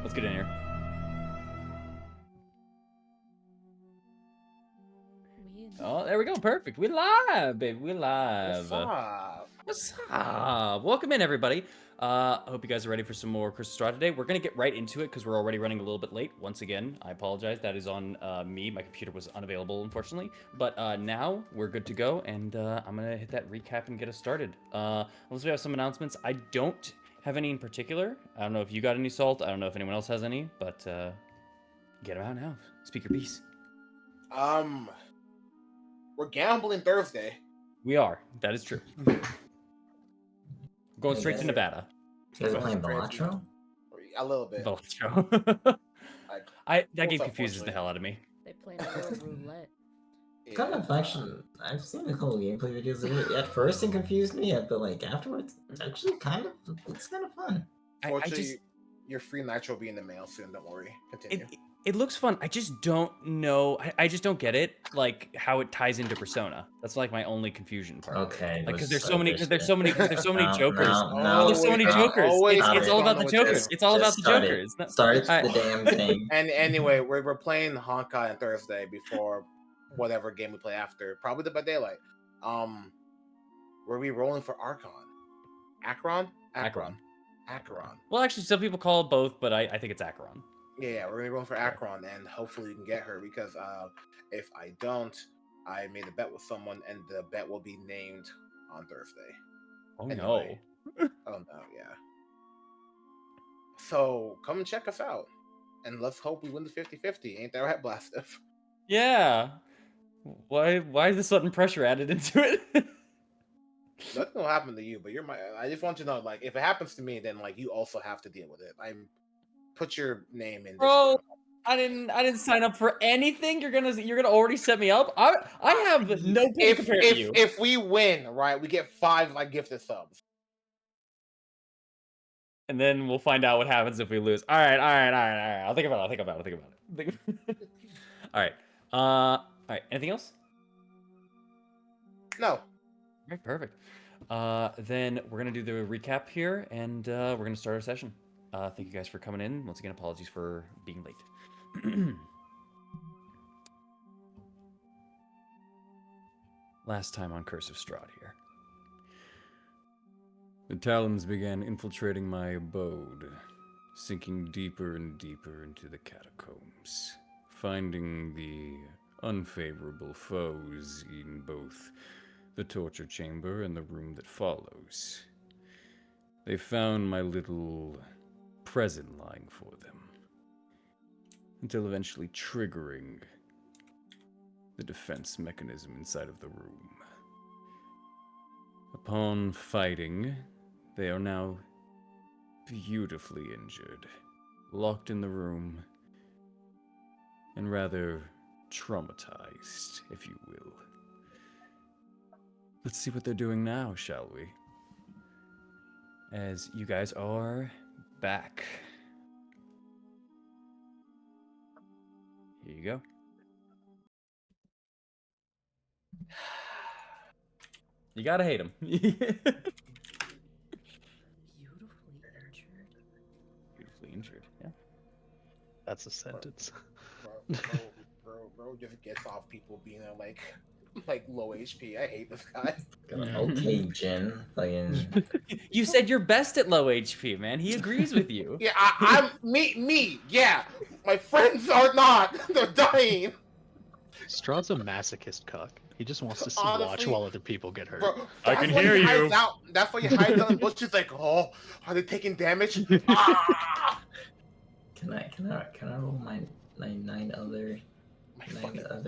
Let's get in here. Oh, there we go. Perfect. We live, baby. We live. What's up? What's up? Welcome in, everybody. I hope you guys are ready for some more Crystal Strahd today. We're going to get right into it because we're already running a little bit late. Once again, I apologize. That is on me. My computer was unavailable, unfortunately. But now we're good to go, and I'm going to hit that recap and get us started. Unless we have some announcements. I don't have any in particular. I don't know if you got any, Salt. I don't know if anyone else has any, but get them out now. Speak your piece. We're gambling Thursday. We are. That is true. Going straight to Nevada. You guys are playing Balatro? A little bit. That game What's up, confuses the hell out of me. They play a little roulette. Kind of actually, I've seen a couple of gameplay videos of it. At first it confused me, but like afterwards, it's actually it's kind of fun. Fortunately, your free nitro will be in the mail soon. Don't worry. Continue. It looks fun. I just don't know. I just don't get it, like how it ties into Persona. That's like my only confusion part. Okay. Like, because there's so many jokers. There's so many No, jokers. It's all about the jokers. It's all about the jokers. Start the damn thing. And anyway, we're playing Honkai on Thursday before whatever game we play after. Probably Dead by Daylight. Were we rolling for Archon? Acheron. Well, actually, some people call it both, but I think it's Acheron. Yeah, we're gonna go for Acheron, and hopefully we can get her, because if I don't, I made a bet with someone, and the bet will be named on Thursday. Oh Anyway. no. Oh no, yeah. So come and check us out, and let's hope we win the 50-50. Ain't that right, Blastiff? Yeah. Why is the sudden pressure added into it? Nothing will happen to you, but I just want you to know, like, if it happens to me, then like you also have to deal with it. Put your name in. Bro, I didn't sign up for anything. You're gonna already set me up. I have no pay compared to you. If we win, right, we get 5 like gifted subs. And then we'll find out what happens if we lose. All right. I'll think about it. All right. All right. Anything else? No. All right. Perfect. Then we're gonna do the recap here, and we're gonna start our session. Thank you guys for coming in. Once again, apologies for being late. Last time on Curse of Strahd here. The Talons began infiltrating my abode, sinking deeper and deeper into the catacombs, finding the unfavorable foes in both the torture chamber and the room that follows. They found my little present lying for them, until eventually triggering the defense mechanism inside of the room. Upon fighting, they are now beautifully injured, locked in the room, and rather traumatized, if you will. Let's see what they're doing now, shall we? As you guys are back. Here you go. You gotta hate him. Beautifully injured, yeah. That's a sentence. Bro just gets off people being like low HP. I hate this guy. Okay, Jin. Fucking. You said you're best at low HP, man. He agrees with you. Yeah, I'm me. Yeah, my friends are not. They're dying. Strahd's a masochist cuck. He just wants to Honestly, watch while other people get hurt. Bro, I can hear you. That's why you hide down the bushes. Like, oh, are they taking damage? Ah! Can I roll my 9 other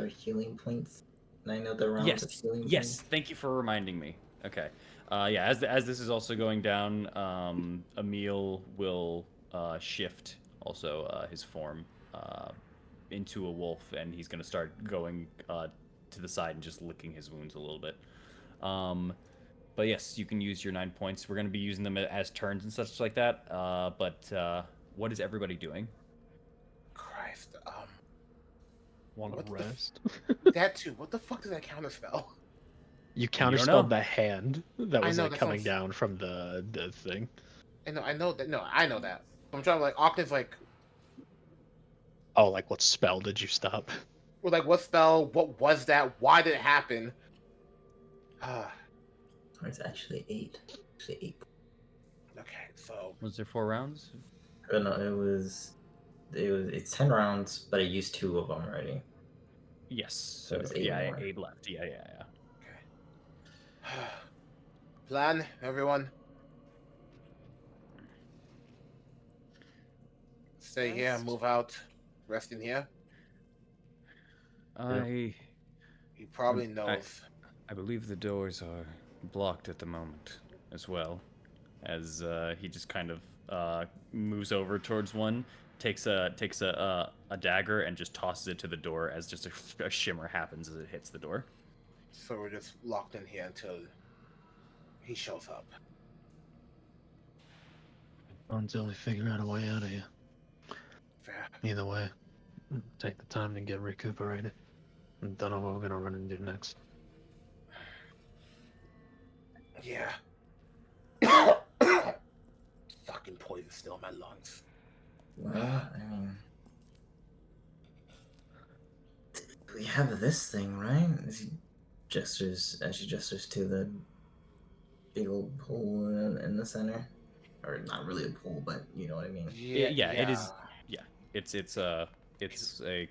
healing points? 9 other rounds of healing points? Yes. Thank you for reminding me. Okay. Yeah. As this is also going down, Emil will shift also his form into a wolf, and he's gonna start going to the side and just licking his wounds a little bit. But yes, you can use your 9 points. We're gonna be using them as turns and such like that. But what is everybody doing? Christ. Want to rest? That too. What the fuck does that counter spell? You counterspelled the hand that was like coming down from the thing. I know that. No, I know that. I'm trying to like Octave's like Oh, like what spell did you stop? Well, like, what spell? What was that? Why did it happen? Or it's actually 8. Actually 8. Okay, so Was there 4 rounds? Oh, no, it's 10 rounds, but I used 2 of them already. Yes. So So it's 8 yeah, more. 8 left. Yeah. okay. Plan, everyone. Stay here. Rest. Move out. Rest in here. I He probably knows. I believe the doors are blocked at the moment as well, as he just kind of moves over towards one, takes a dagger and just tosses it to the door as just a shimmer happens as it hits the door. So we're just locked in here until he shows up. Until we figure out a way out of here. Fair. Either way, take the time to get recuperated. And don't know what we're gonna run into next. Yeah. Fucking poison still in my lungs. Well, I mean, we have this thing, right? As she gestures to the big old pool in the center, or not really a pool, but you know what I mean. Yeah, it is. Yeah, it's a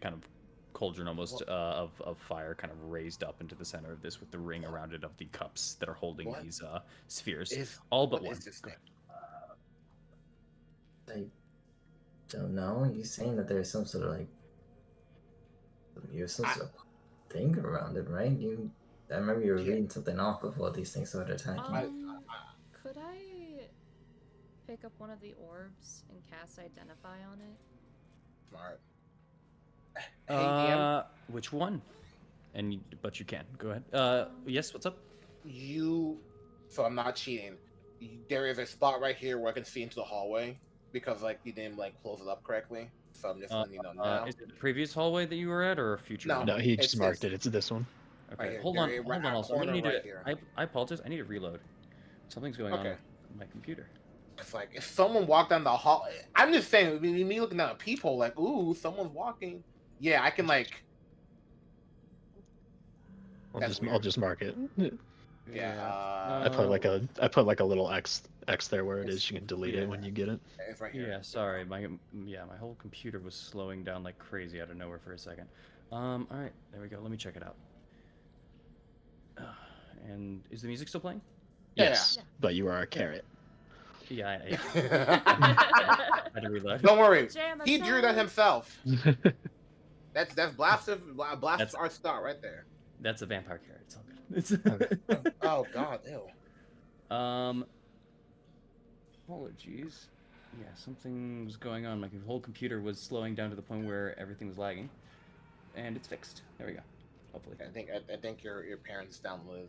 kind of cauldron almost of fire kind of raised up into the center of this with the ring around it of the cups that are holding these spheres. All but one. What is this thing? I don't know. You're saying that there's some sort of like sort of thing around it, right? I remember you were reading something off before these things started attacking. Could I pick up one of the orbs and cast Identify on it? Smart. Hey, DM. Which one? But you can go ahead. Yes. What's up? So I'm not cheating. There is a spot right here where I can see into the hallway because like you didn't like close it up correctly. So I'm just letting you know now. Is it the previous hallway that you were at, or a future? No. one? No, he just marked it. It's this one. Okay, Right here. hold There on. Also, I'm gonna need right to. here. I apologize. I need to reload. Something's going on with my computer. It's like if someone walked down the hall. I'm just saying, me looking at a peephole, like, ooh, someone's walking. Yeah, I can like. I'll just mark it. Yeah. I put like a little X there where it is. You can delete it when you get it. It's right here. Yeah, sorry. My whole computer was slowing down like crazy out of nowhere for a second. All right, there we go. Let me check it out. And is the music still playing? Yes, Yeah. but you are a carrot. Yeah. I had to reload. Don't worry. Jam He drew that himself. That's blast That's- art start right there. That's a vampire carrot. It's all good. It's Oh god, ew. Apologies. Yeah, something was going on. My whole computer was slowing down to the point where everything was lagging, and it's fixed. There we go. Hopefully. I think your parents downloaded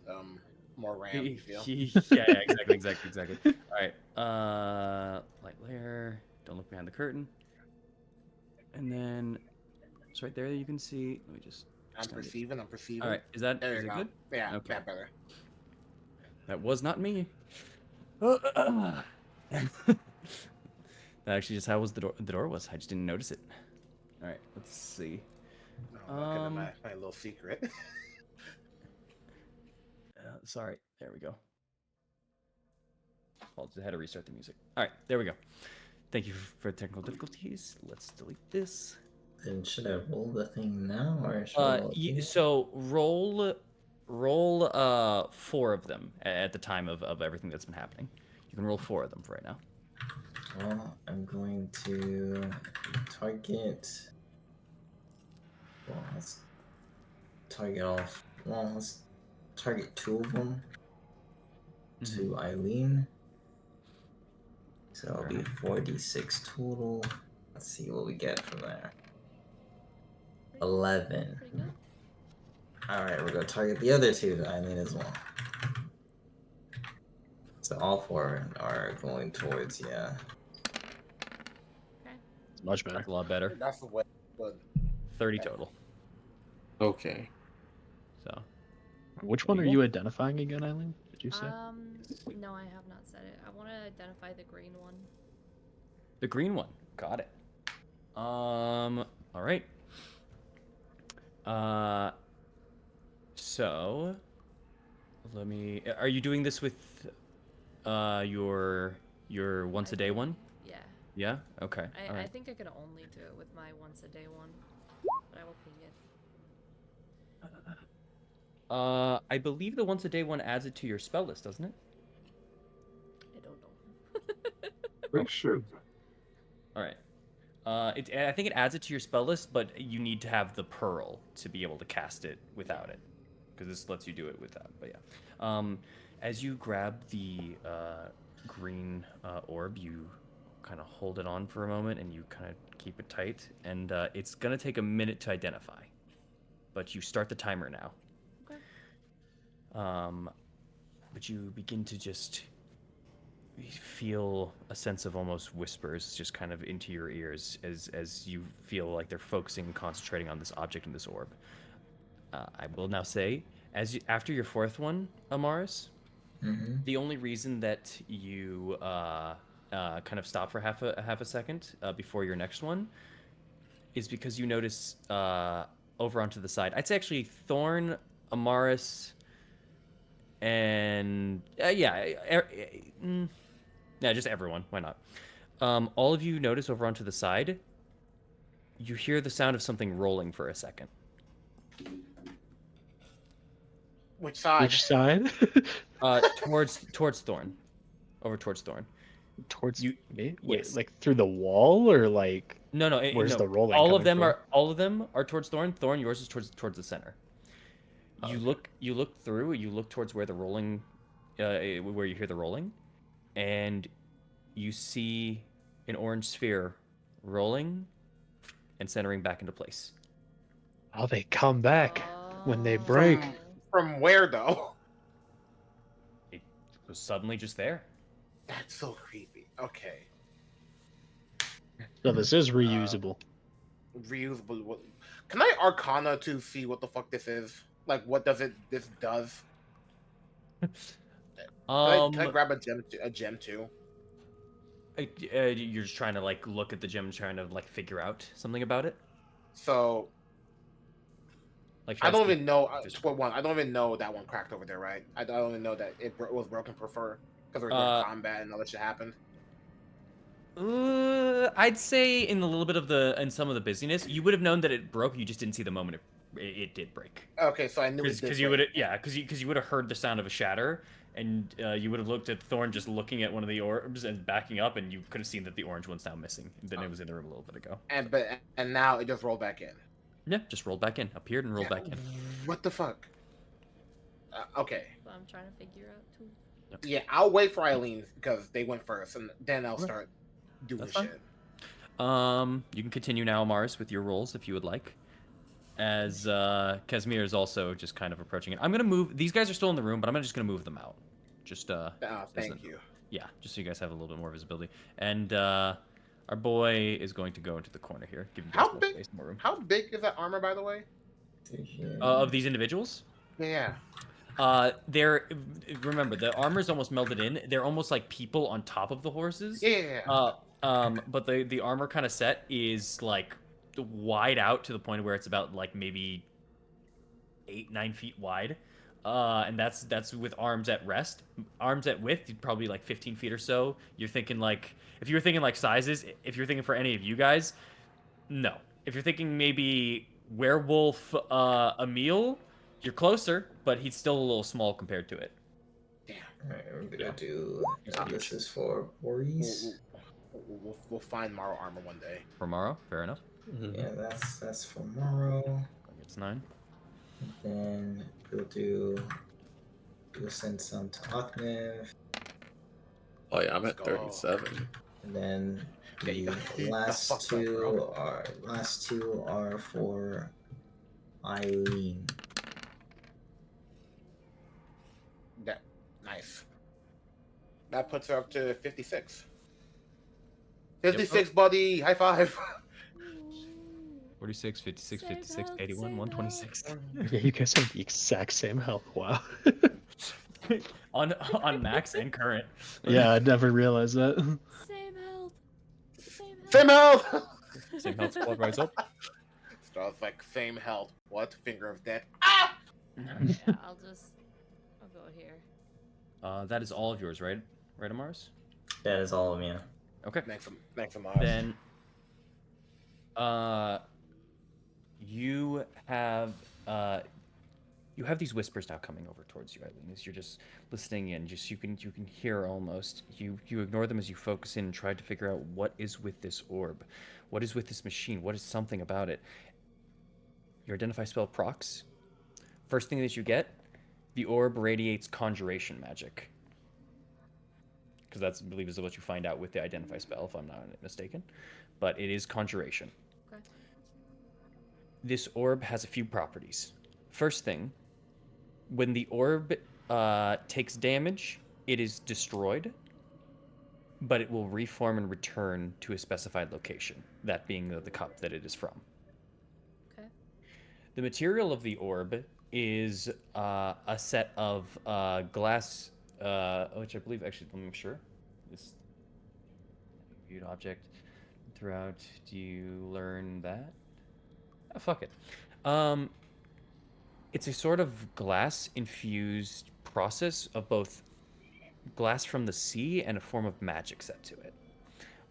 more RAM. You feel? Yeah, exactly. All right. Light layer. Don't look behind the curtain. And then it's right there. You can see. Let me just. I'm perceiving. All right. Is it go. good? Yeah. Okay. That better. That was not me. That actually just how was the door was. I just didn't notice it. All right. Let's see. No, look at my little secret. Sorry. There we go. Apologies. I had to restart the music. All right. There we go. Thank you for technical difficulties. Let's delete this. Then should I roll the thing now, or should I roll it? So roll 4 of them at the time of everything that's been happening. You can roll 4 of them for right now. Well, I'm going to target. Well, let's target off. Well, let's target 2 of them to Eileen. So it'll be 4d6 total. Let's see what we get from there. 11. Pretty good. Alright, we're gonna target the other 2 to Eileen as well. So all 4 are going towards, yeah. It's much better. That's a lot better. That's the way. But 30 total. Okay. So. Which one are you identifying again, Eileen? Did you say? No, I have not said it. I want to identify the green one. The green one. Got it. All right. So let me. Are you doing this with your once a day one? Yeah. Yeah. Okay. All I right. think I could only do it with my once a day one, but I will ping it. I believe the once a day one adds it to your spell list, doesn't it? I don't know. Pretty sure. All right. I think it adds it to your spell list, but you need to have the pearl to be able to cast it without it, because this lets you do it without. But yeah, as you grab the green orb, you kind of hold it on for a moment, and you kind of keep it tight, and it's gonna take a minute to identify, but you start the timer now. Okay. But you begin to just feel a sense of almost whispers just kind of into your ears as you feel like they're focusing and concentrating on this object in this orb. I will now say, after your fourth one, Amaris, Mm-hmm. the only reason that you kind of stop for half a second before your next one is because you notice over onto the side. I'd say actually Thorn, Amaris, and yeah, just everyone. Why not? All of you notice over onto the side. You hear the sound of something rolling for a second. Which side? Which side? Towards Thorn, over towards Thorn. Towards You me? Wait, yes. like through the wall or like No, where's no. the rolling All of coming them from? all of them are towards Thorn. Thorn, yours is towards the center. Okay. You look through. You look towards where the rolling, where you hear the rolling, and you see an orange sphere rolling and centering back into place. Oh, they come back when they break. From where though? It was suddenly just there. That's so creepy. Okay. So this is reusable. Reusable. Can I Arcana to see what the fuck this is? Like, what does this does? Can I grab a gem too? You're just trying to like look at the gem, and trying to like figure out something about it. So Like I don't see- even know. For one, I don't even know that one cracked over there, right? I don't even know that it was broken because we're doing combat and all that shit happened. I'd say in a little bit of in some of the busyness, you would have known that it broke. You just didn't see the moment it did break. Okay, so I knew it did. Because you would because you would have heard the sound of a shatter, and you would have looked at Thorn just looking at one of the orbs and backing up, and you could have seen that the orange one's now missing. Then it was in the room a little bit ago. And now it just rolled back in. Yeah, just rolled back in, appeared and rolled back in. What the fuck? Okay. But I'm trying to figure out too. Yep. Yeah, I'll wait for Eileen because they went first, and then I'll Okay. start doing That's shit. You can continue now, Mars, with your rolls if you would like. As Casimir is also just kind of approaching it. I'm gonna move. These guys are still in the room, but I'm just gonna move them out. Just thank you. Yeah, just so you guys have a little bit more visibility. And our boy is going to go into the corner here. Give him How more big? space, more room. How big is that armor, by the way? Of these individuals? Yeah. They're remember the armor's almost melded in. They're almost like people on top of the horses. Yeah. But the armor kind of set is like wide out to the point where it's about like maybe 8-9 feet wide. And that's with arms at rest. Arms at width, probably like 15 feet or so. You're thinking like if you were thinking like sizes, if you're thinking for any of you guys, no. If you're thinking maybe werewolf Emil, you're closer, but he's still a little small compared to it. Damn. Alright, we're gonna do. This is for Boris. We'll find Morrow armor one day. For Morrow, fair enough. Yeah, that's for Morrow. It's 9. Then we'll send some to Aknev. Oh yeah, I'm Let's at go. 37. And then Yeah, you the got the last fuck up, two bro. are for Eileen. That nice. That puts her up to 56. 56, buddy. High five. 46, 56, Same 56, health, 81, same 126. Yeah, you guys have the exact same health. Wow. on max and current. Yeah, I never realized that. Same health. Same health. Same health squad rise up. So I was like, same health. What? Finger of death. Ah! Yeah, I'll go here. That is all of yours, right? Right, Amars? That is all of me. Okay. Thanks, Mars. Then, you have you have these whispers now coming over towards you, Eileen, as you're just listening in. Just you can hear almost. You ignore them as you focus in and try to figure out what is with this orb, what is with this machine, what is something about it. Your identify spell procs. First thing that you get, the orb radiates conjuration magic. Because that's, I believe, is what you find out with the identify spell, if I'm not mistaken. But it is conjuration. Okay. This orb has a few properties. First thing, when the orb takes damage, it is destroyed, but it will reform and return to a specified location, that being the cup that it is from. Okay. The material of the orb is a set of glass, which I believe, actually, let me make sure. This viewed object throughout. Do you learn that? Oh, fuck it. It's a sort of glass infused process of both glass from the sea and a form of magic set to it.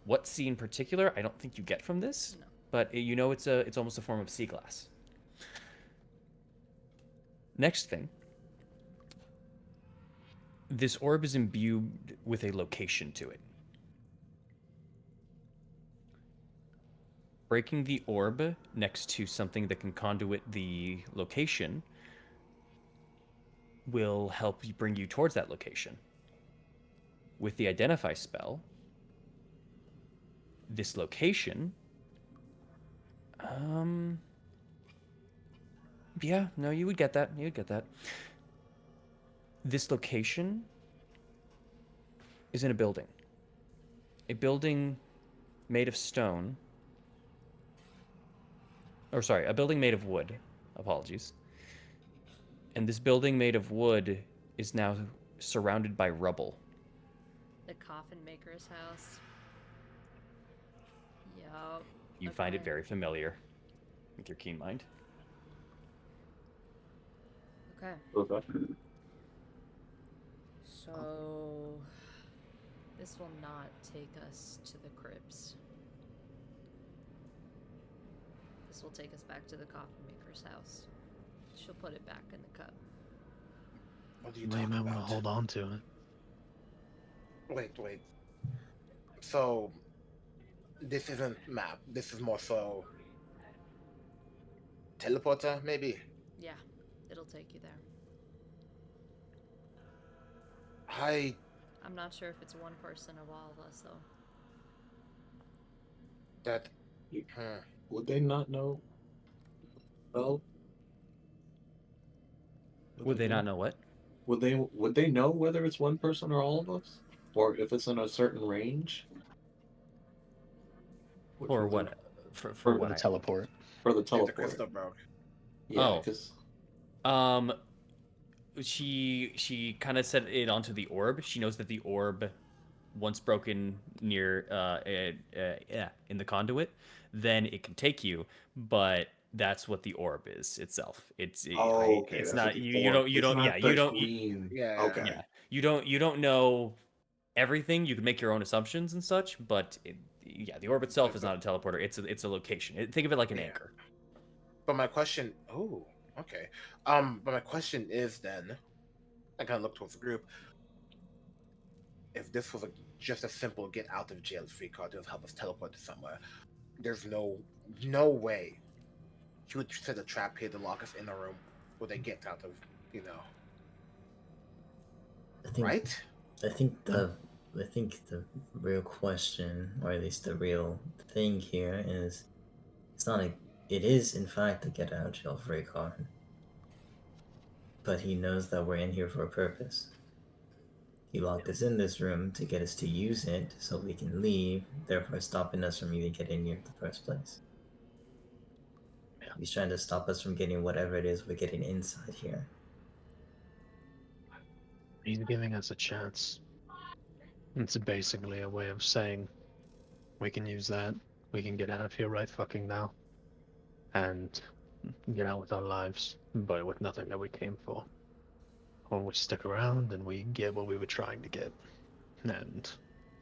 What sea in particular, I don't think you get from this, No. but you know it's almost a form of sea glass. Next thing, this orb is imbued with a location to it. Breaking the orb next to something that can conduit the location will help you bring you towards that location. With the identify spell, this location, yeah, no, you would get that. You would get that. This location is in a building. A building made of stone. Or sorry, a building made of wood. Apologies. And this building made of wood is now surrounded by rubble. The coffin maker's house. Yup. You find it very familiar with your keen mind. Okay. Okay. So this will not take us to the crypts. This will take us back to the coffin maker's house. She'll put it back in the cup. What are you You talking might want to about? hold on to it. Wait. So, this isn't map. This is more so teleporter, maybe. Yeah, it'll take you there. I'm not sure if it's one person or all of us, though. That. Would they not know? Well, Would they not know what? Would they know whether it's one person or all of us, or if it's in a certain range? Which Or would what? For For what? the teleport. For the If the teleport. crystal broke. Yeah, Oh. because She kind of set it onto the orb. She knows that the orb, once broken near in the conduit, then it can take you. But that's what the orb is itself. It's okay, it's that's not what the you orb- don't it's not you the don't queen. Yeah. Okay. yeah you don't know everything. You can make your own assumptions and such, but the orb itself is not a teleporter. It's a location. Think of it like an Yeah. anchor. But my question. Oh, okay. But my question is then. I kind of look towards the group. If this was just a simple get out of jail free card to help us teleport to somewhere, there's no way he would set a trap here to lock us in a room where they get out of, I think, right? I think the real question, or at least the real thing here, is it is in fact a get out of jail free card. But he knows that we're in here for a purpose. He locked us in this room to get us to use it so we can leave, therefore stopping us from even getting here in the first place. Yeah. He's trying to stop us from getting whatever it is we're getting inside here. He's giving us a chance. It's basically a way of saying we can use that. We can get out of here right fucking now. and get out with our lives, but with nothing that we came for. Or we stick around and we get what we were trying to get, and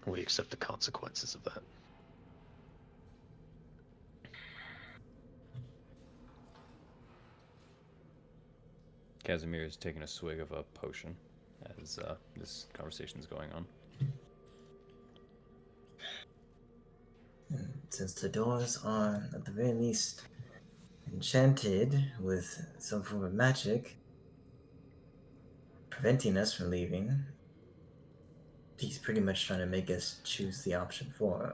we accept the consequences of that. Casimir is taking a swig of a potion as this conversation is going on. And since the doors are, at the very least, enchanted with some form of magic, preventing us from leaving, he's pretty much trying to make us choose the option for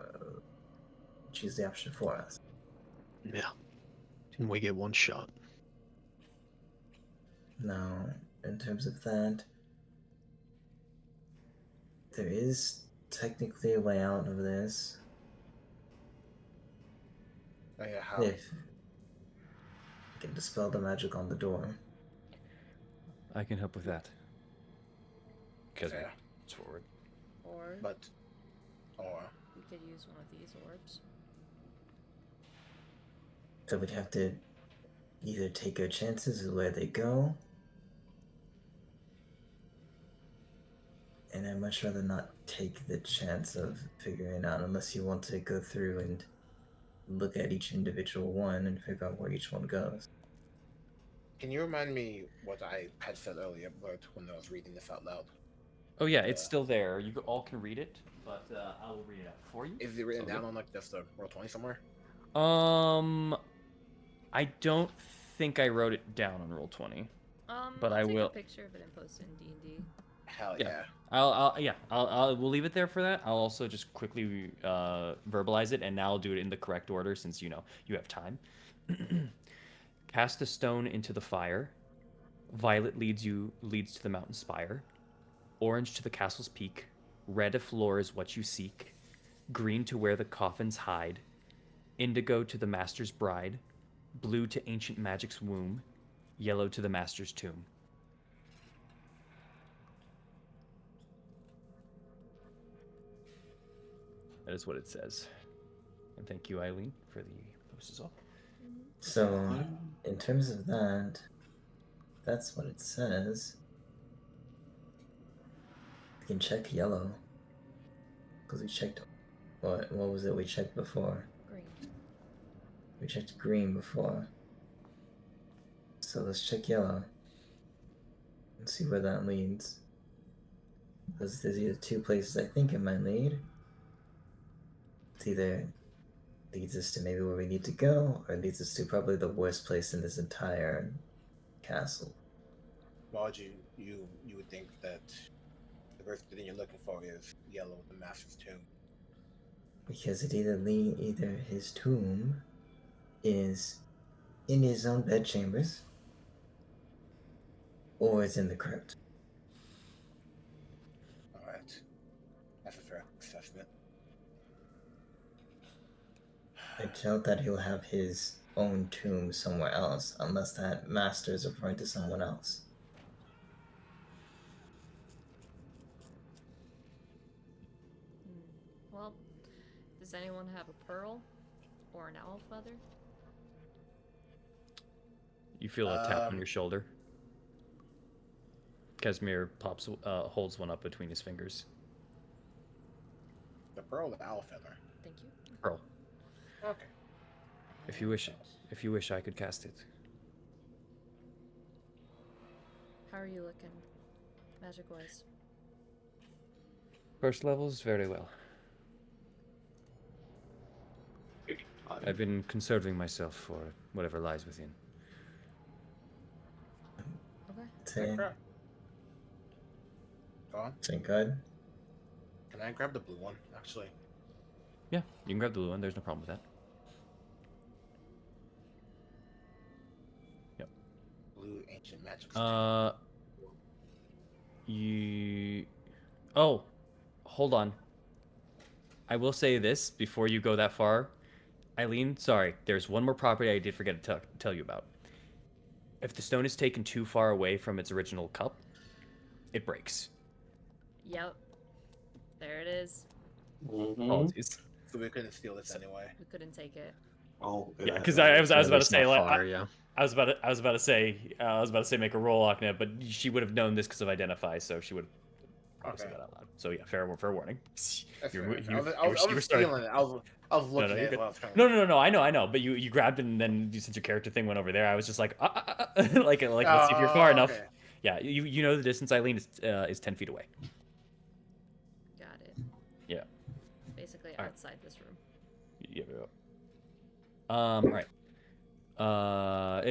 us. Yeah. And we get one shot. Now, in terms of that, there is technically a way out of this. Oh, yeah, how? If you can dispel the magic on the door. I can help with that. Casimir Fair. moves forward. Or Or we could use one of these orbs. So we'd have to either take our chances of where they go, and I'd much rather not take the chance of figuring out unless you want to go through and look at each individual one and figure out where each one goes. can you remind me what I had said earlier, but when I was reading this out loud? Oh yeah, it's still there. You all can read it, but I will read it out for you. Is it written Okay. down on like just a roll 20 somewhere? I don't think I wrote it down on roll 20. But I'll I take will. a picture of it and post it in D&D. Hell Yeah. yeah. We'll leave it there for that. I'll also just quickly verbalize it, and now I'll do it in the correct order since you have time. Cast a stone into the fire. Violet leads to the mountain spire. Orange to the castle's peak. Red if lore is what you seek. Green to where the coffins hide. Indigo to the master's bride. Blue to ancient magic's womb. Yellow to the master's tomb. That is what it says. And thank you, Eileen, for the post as well. So, in terms of that, that's what it says. We can check yellow. Because we checked. What was it we checked before? Green. We checked green before. So let's check yellow. And see where that leads. Because there's either two places I think it might lead. It's either leads us to maybe where we need to go, or leads us to probably the worst place in this entire castle. Why would you would think that the first thing you're looking for is yellow, the master's tomb? Because it either his tomb is in his own bedchambers, or it's in the crypt. Alright. That's a fair assessment. I doubt that he'll have his own tomb somewhere else, unless that master is referring to someone else. Well, does anyone have a pearl or an owl feather? You feel a tap on your shoulder. Casimir holds one up between his fingers. The pearl, the owl feather. Thank you. Pearl. Okay. If you wish, I could cast it. How are you looking, magic-wise? First levels, very well. I've been conserving myself for whatever lies within. Okay. Go on. Thank God. Can I grab the blue one, actually? Yeah, you can grab the blue one. There's no problem with that. Yep. Blue ancient magic. Oh, hold on. I will say this before you go that far. Eileen, sorry, there's one more property I did forget to tell you about. If the stone is taken too far away from its original cup, it breaks. Yep. There it is. Mm-hmm. Apologies. So we couldn't steal this anyway. We couldn't take it. Oh, Yeah, has because any I was Or at about to least say not like far, yeah. I was about to say make a roll on it, but she would have known this because of identify, so she would probably say Okay. that out loud. So yeah, fair warning. That's You fair. were, I was, I you was, I were was starting. feeling it. I was No, looking you're at it good. while I was trying to. No, I know. But you grabbed it, and then since your character thing went over there, I was just like, like let's see if you're far enough. Okay. Yeah, you know the distance. Eileen is 10 feet away. Got it. Yeah. Basically All right. outside this room. Yeah. All right.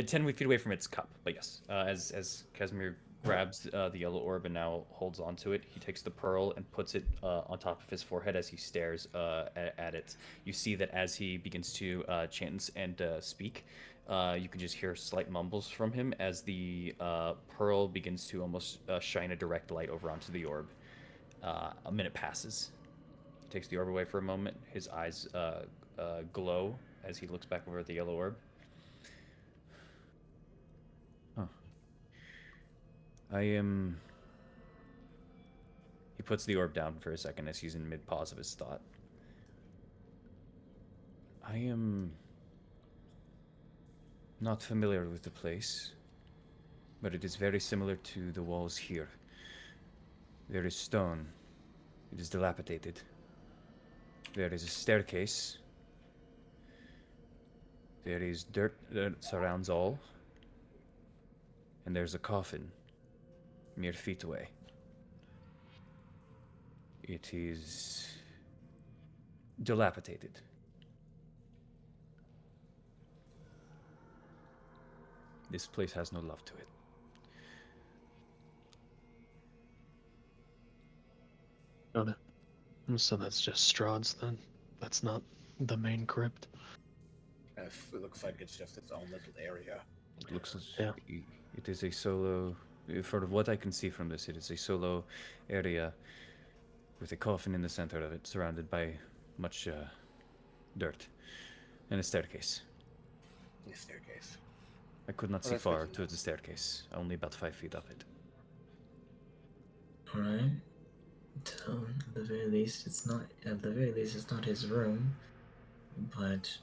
10 feet away from its cup. But yes, as Casimir grabs the yellow orb and now holds onto it, he takes the pearl and puts it on top of his forehead as he stares at it. You see that as he begins to chant and speak, you can just hear slight mumbles from him as the pearl begins to almost shine a direct light over onto the orb. A minute passes. He takes the orb away for a moment. His eyes glow as he looks back over at the yellow orb. Huh. I am. He puts the orb down for a second as he's in mid-pause of his thought. I am not familiar with the place, but it is very similar to the walls here. There is stone. It is dilapidated. There is a staircase. There is dirt that surrounds all. And there's a coffin mere feet away. It is dilapidated. This place has no love to it. Got it. So that's just Strahd's then. That's not the main crypt. It looks like it's just its own little area. It looks. Yeah. It is a solo. For what I can see from this, it is a solo area with a coffin in the center of it, surrounded by much dirt, and a staircase. The staircase. I could not see that's far good to to the staircase, only about 5 feet up it. Alright. So at the very least it's not his room. But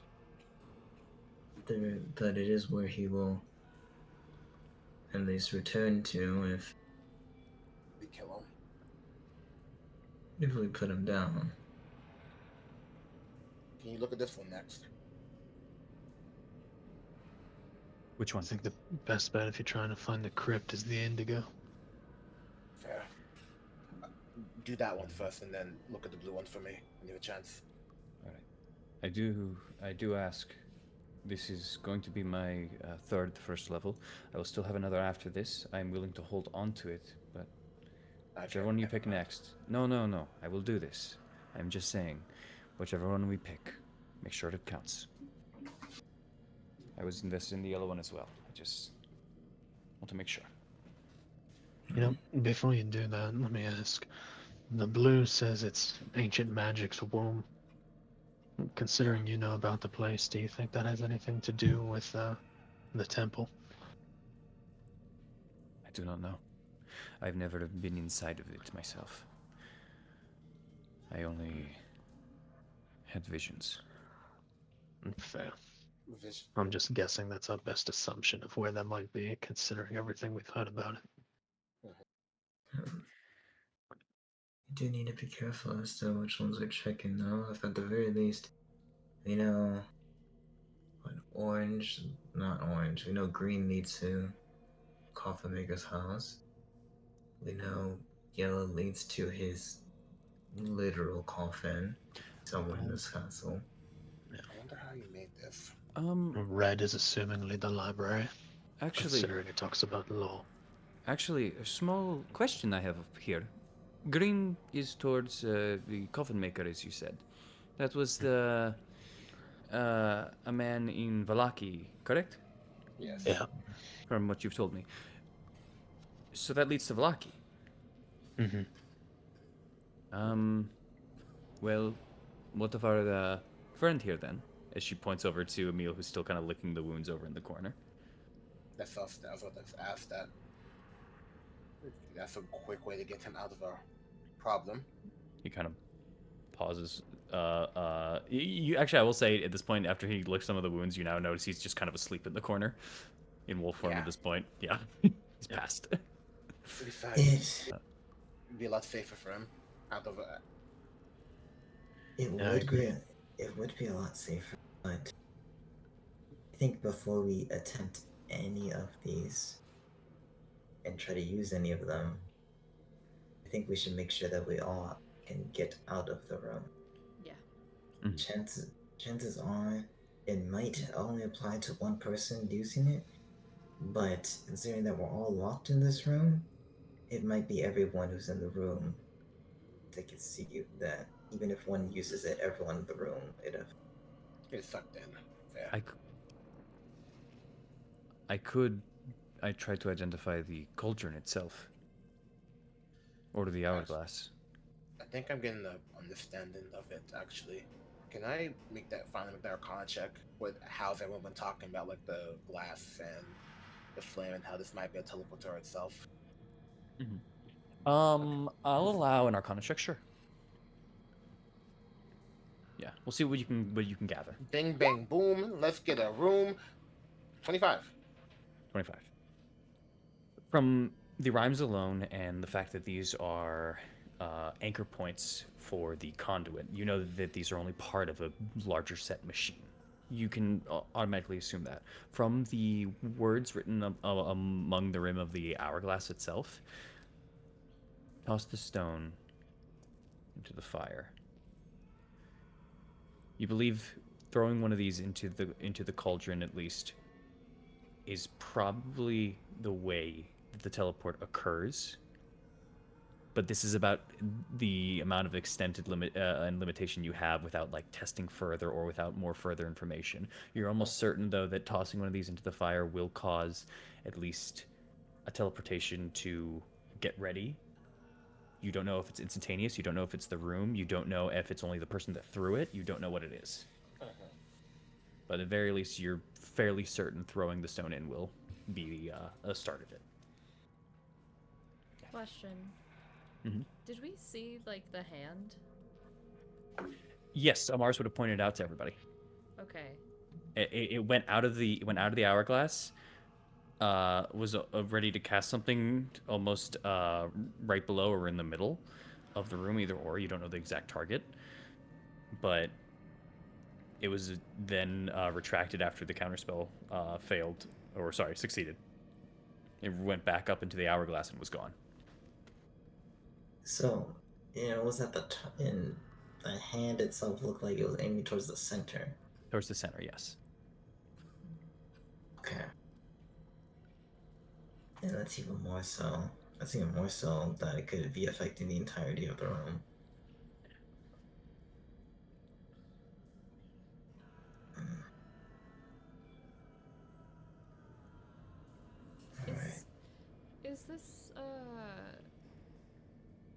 it is where he will at least return to We kill him. if we put him down. Can you look at this one next? Which I one? think the best bet if you're trying to find the crypt is the indigo. Fair. Do that one first, and then look at the blue one for me. When you have a chance. All right. I do ask. This is going to be my third first level. I will still have another after this. I'm willing to hold on to it, but whichever one you pick next. No. I will do this. I'm just saying, whichever one we pick, make sure it counts. I was invested in the yellow one as well. I just want to make sure. You know, before you do that, let me ask. The blue says it's ancient magic's womb. Considering you know about the place, do you think that has anything to do with the temple? I do not know. I've never been inside of it myself. I only had visions. Fair. Vision. I'm just guessing that's our best assumption of where that might be, considering everything we've heard about it. You do need to be careful as to which ones we're checking though. If at the very least we know what not orange, we know green leads to Coffin Maker's house. We know yellow leads to his literal coffin somewhere in this castle. I wonder how you made this. Red is assumingly the library, Actually, considering it talks about law. Actually, a small question I have here. Green is towards the coffin maker, as you said. That was the a man in Valaki, correct? Yes. Yeah. From what you've told me. So that leads to Valaki. Mm-hmm. Well, what of our friend here then? As she points over to Emil, who's still kind of licking the wounds over in the corner. That's us. That's what I've asked that. That's a quick way to get him out of our problem. He kind of pauses you actually, I will say at this point, after he licks some of the wounds, you now notice he's just kind of asleep in the corner, in wolf form Yeah. at this point. Yeah, he's passed. Besides, It it'd be a lot safer for him out of it Yeah, I would be agree. it would be a lot safer, but I think before we attempt any of these and try to use any of them, I think we should make sure that we all can get out of the room. Yeah. Chances are it might only apply to one person using it, but considering that we're all locked in this room, it might be everyone who's in the room that can see that even if one uses it, everyone in the room get sucked in. Fair. I tried to identify the cauldron itself, or to the Yes. hourglass. I think I'm getting the understanding of it actually. Can I finally make that Arcana check with how's everyone been talking about like the glass and the flame and how this might be a teleporter itself? I'll allow an Arcana check, sure. Yeah, we'll see what you can gather. Bing bang boom, let's get a room. 25. 25. From the rhymes alone and the fact that these are anchor points for the conduit, you know that these are only part of a larger set machine. You can automatically assume that. From the words written among the rim of the hourglass itself, toss the stone into the fire. You believe throwing one of these into the cauldron at least is probably the way that the teleport occurs. But this is about the amount of extended limit and limitation you have without like testing further or without more further information. You're almost certain though that tossing one of these into the fire will cause at least a teleportation to get ready. You don't know if it's instantaneous. You don't know if it's the room. You don't know if it's only the person that threw it. You don't know what it is. But at the very least, you're fairly certain throwing the stone in will be a start of it. Question. Mhm. Did we see like the hand? Yes, Amars would have pointed out to everybody. Okay. It went out of the hourglass. Was ready to cast something almost right below or in the middle of the room, either or. You don't know the exact target, but it was then retracted after the counterspell failed, or sorry, succeeded. It went back up into the hourglass and was gone. So, was that in the hand itself looked like it was aiming towards the center? Towards the center, yes. Okay. And that's even more so. That's even more so that it could be affecting the entirety of the room. Alright. Is this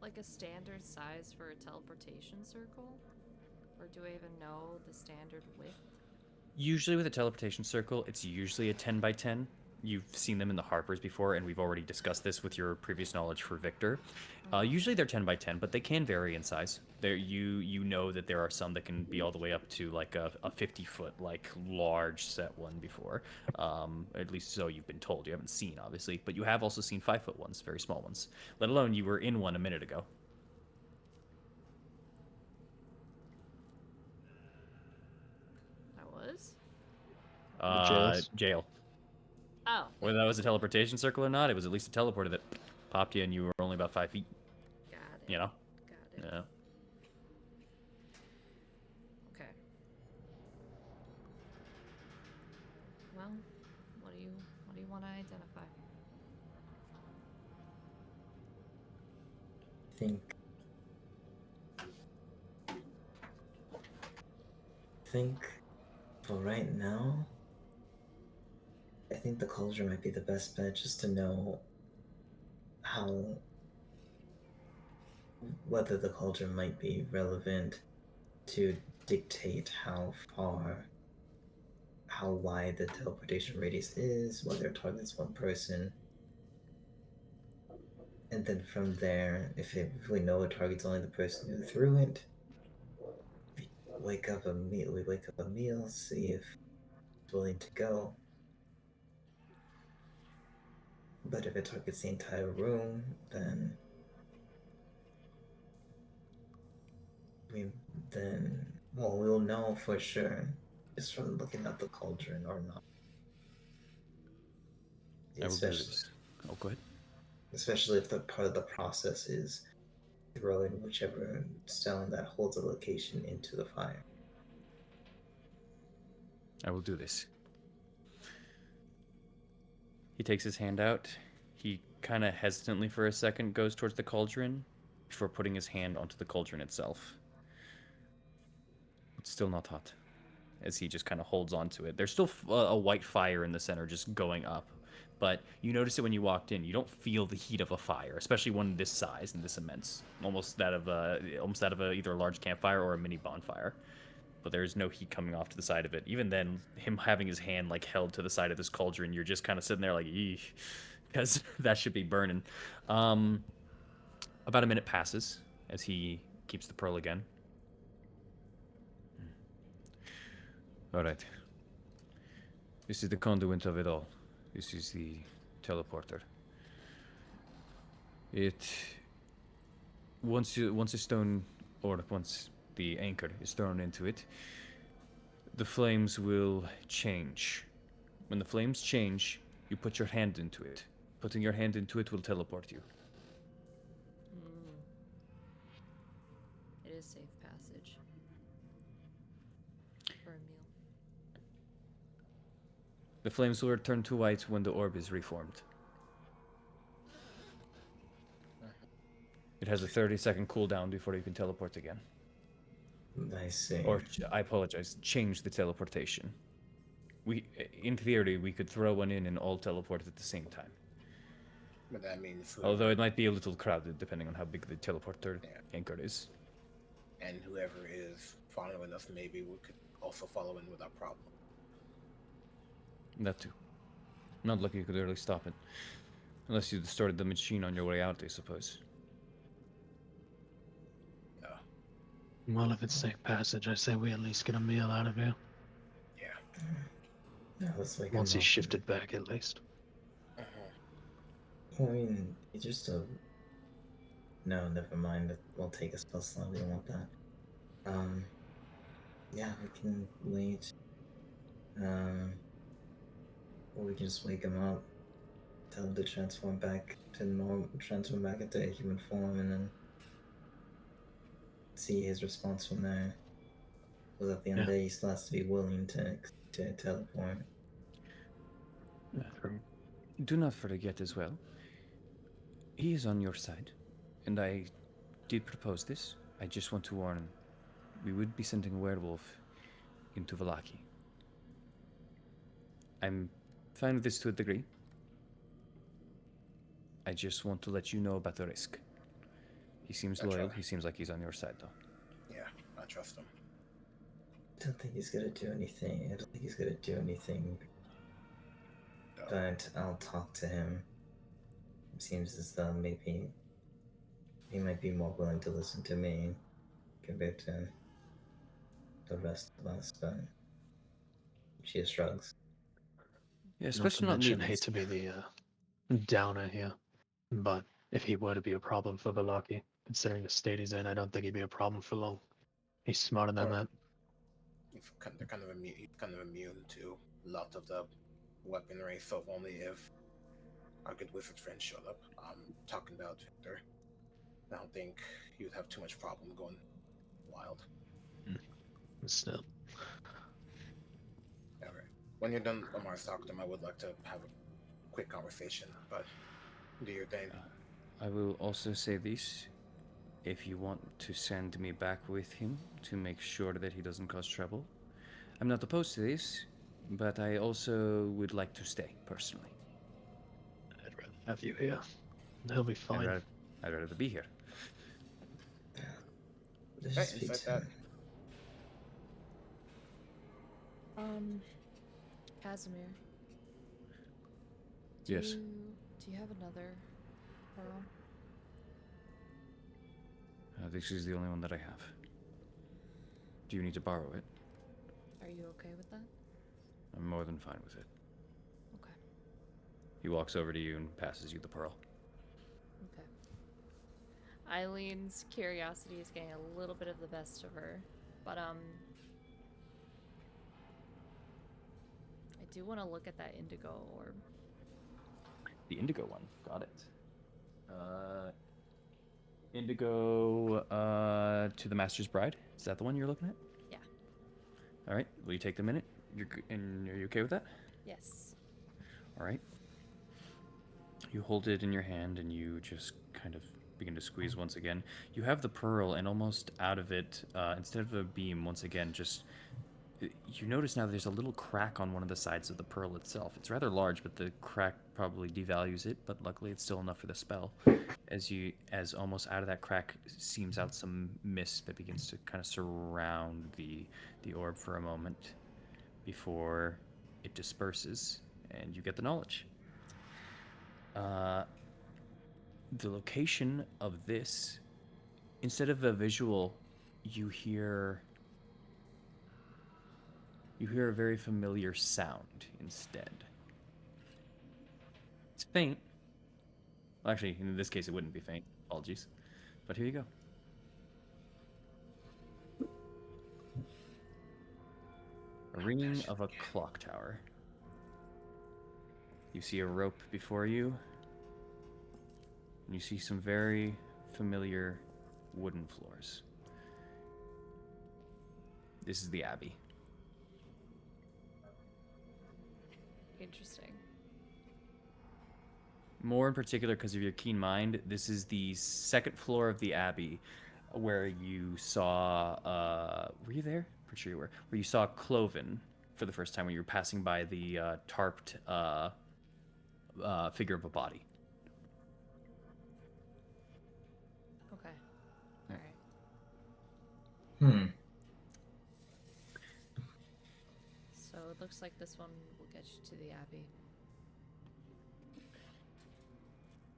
like a standard size for a teleportation circle? Or do I even know the standard width? Usually with a teleportation circle, it's usually a 10 by 10. You've seen them in the Harpers before, and we've already discussed this with your previous knowledge for Victor. Usually they're 10 by 10, but they can vary in size. You know that there are some that can be all the way up to like a 50-foot, like large set one before. At least so you've been told. You haven't seen, obviously, but you have also seen 5-foot ones, very small ones. Let alone you were in one a minute ago. I was? Jail. Oh. Whether that was a teleportation circle or not, it was at least a teleporter that popped you and you were only about 5 feet. Got it. You know? Got it. Yeah. Okay. Well, what do you want to identify? Think for right now, I think the cauldron might be the best bet just to know whether the cauldron might be relevant to dictate how wide the teleportation radius is, whether it targets one person. And then from there, if we know it targets only the person who threw it, wake up a meal. We wake up a meal, see if it's willing to go. But if it targets the entire room, then we we'll know for sure just from looking at the cauldron or not. I will do Especially, this. Oh, go ahead. especially if the part of the process is throwing whichever stone that holds a location into the fire. I will do this. He takes his hand out. He kind of hesitantly for a second goes towards the cauldron before putting his hand onto the cauldron itself. It's still not hot, as he just kind of holds onto it. There's still a white fire in the center just going up, but you notice it when you walked in. You don't feel the heat of a fire, especially one this size and this immense, almost that of either a large campfire or a mini bonfire. But there's no heat coming off to the side of it. Even then, him having his hand like held to the side of this cauldron, you're just kind of sitting there like, eesh, because that should be burning. About a minute passes as he keeps the pearl again. All right. This is the conduit of it all. This is the teleporter. Once a stone, or once the anchor is thrown into it, the flames will change. When the flames change, you put your hand into it. Putting your hand into it will teleport you. It is safe passage for a meal. The flames will return to white when the orb is reformed. It has a 30-second cooldown before you can teleport again. I see. Or, I apologize, change the teleportation. In theory, we could throw one in and all teleport at the same time. But that means Although it might be a little crowded depending on how big the teleporter anchor is. and whoever is following us, maybe we could also follow in without problem. That too. Not like you could really stop it. Unless you distorted the machine on your way out, I suppose. Yeah. Well, if it's safe passage, I say we at least get a meal out of here. Yeah. Yeah, let's wake him Once he's up. shifted back, at least. I mean, you just no, never mind. It will take us plus long. We don't want that. Yeah, we can wait. Or we can just wake him up, tell him to transform back to normal, transform back into human form, and then see his response from there. Because at the end of the day, he still has to be willing to teleport. Do not forget as well, he is on your side, and I did propose this. I just want to warn him. We would be sending a werewolf into Vallaki. I'm fine with this to a degree. I just want to let you know about the risk. He seems That's loyal. right. He seems like he's on your side, though. Yeah, I trust him. I don't think he's gonna do anything. I don't think he's gonna do anything. No. But I'll talk to him. It seems as though maybe he might be more willing to listen to me compared to the rest of us, but she just shrugs. Yeah, Not to especially not mention, me. hate to be the downer here, but if he were to be a problem for Velaki, considering the state he's in, I don't think he'd be a problem for long. He's smarter than Or- that. They're kind of immune. He's kind of immune to a lot of the weaponry. So only if our good wizard friend showed up, talking about Victor, I don't think he would have too much problem going wild. Still, All right. When you're done, Lamar's talking to him, I would like to have a quick conversation. But do your thing. I will also say this. If you want to send me back with him to make sure that he doesn't cause trouble, I'm not opposed to this, but I also would like to stay, personally. I'd rather have you here. He'll be fine. I'd rather be here. Let's Okay, just speak it's to like him. Casimir. Yes. Do you have another pearl? This is the only one that I have. do you need to borrow it? Are you okay with that? I'm more than fine with it. Okay. He walks over to you and passes you the pearl. Okay. Eileen's curiosity is getting a little bit of the best of her, but I do want to look at that indigo orb. The indigo one. Got it. Indigo to the Master's Bride. Is that the one you're looking at? Yeah. All right. Will you take the minute? And are you okay with that? Yes. All right. You hold it in your hand and you just kind of begin to squeeze once again. You have the pearl, and almost out of it, instead of a beam, once again, just you notice now there's a little crack on one of the sides of the pearl itself. It's rather large, but the crack probably devalues it, but luckily it's still enough for the spell. As almost out of that crack seems out some mist that begins to kind of surround the orb for a moment before it disperses, and you get the knowledge. The location of this, instead of a visual, you hear a very familiar sound instead. It's faint. Well, actually, in this case, it wouldn't be faint. Apologies. But here you go. A ringing of a clock tower. You see a rope before you, and you see some very familiar wooden floors. This is the Abbey. Interesting. More in particular, because of your keen mind, this is the second floor of the Abbey, where you saw. Were you there? Pretty sure you were. Where you saw Cloven for the first time when you were passing by the tarped figure of a body. Okay. All right. So it looks like this one will get you to the Abbey.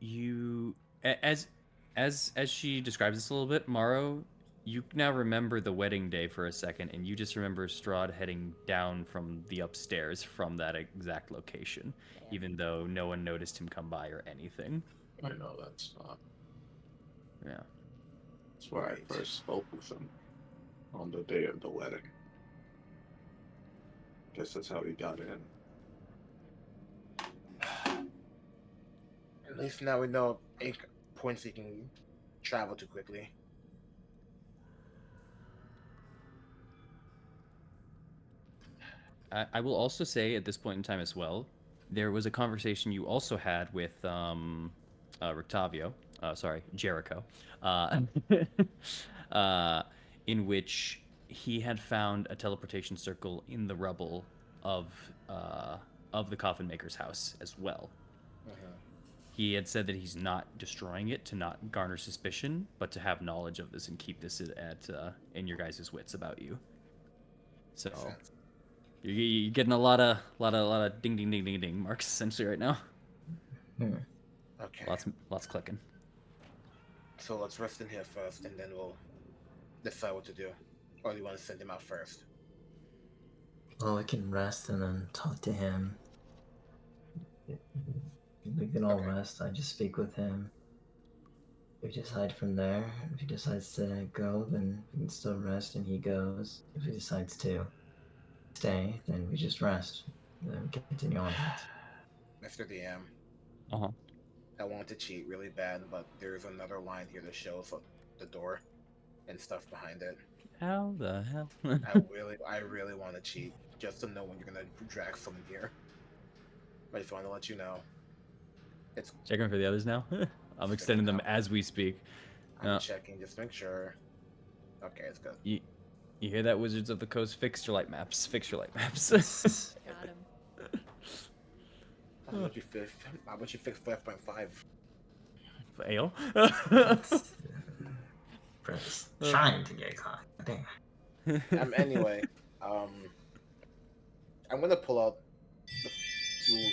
You, as she describes this a little bit, Morrow, you now remember the wedding day for a second, and you just remember Strahd heading down from the upstairs from that exact location, even though no one noticed him come by or anything. I know that spot. Yeah. That's where I first spoke with him on the day of the wedding. Guess that's how he got in. At least now we know 8 points he can travel too quickly. I will also say at this point in time as well, there was a conversation you also had with Jericho, in which he had found a teleportation circle in the rubble of the Coffin Maker's house as well. He had said that he's not destroying it to not garner suspicion, but to have knowledge of this and keep this at in your guys' wits about you. So you're getting a lot of ding ding ding ding ding marks essentially right now. Okay. Lots clicking. So let's rest in here first, and then we'll decide what to do. Or do you want to send him out first? Well, we can rest and then talk to him. We can all rest. I just speak with him. If we decide from there, if he decides to go, then we can still rest and he goes. If he decides to stay, then we just rest. Then we continue on. Mr. DM. Uh-huh. I want to cheat really bad, but there's another line here that shows the door and stuff behind it. How the hell? I really want to cheat, just to know when you're gonna drag someone here. But if I want to let you know, it's Checking for the others now. I'm extending them as we speak. I'm checking, just make sure. Okay, it's good. You hear that, Wizards of the Coast? Fix your light maps. Fix your light maps. Got him. How about you fix 5.5? Ale? Press trying to get caught. Damn. Anyway, I'm gonna pull out the two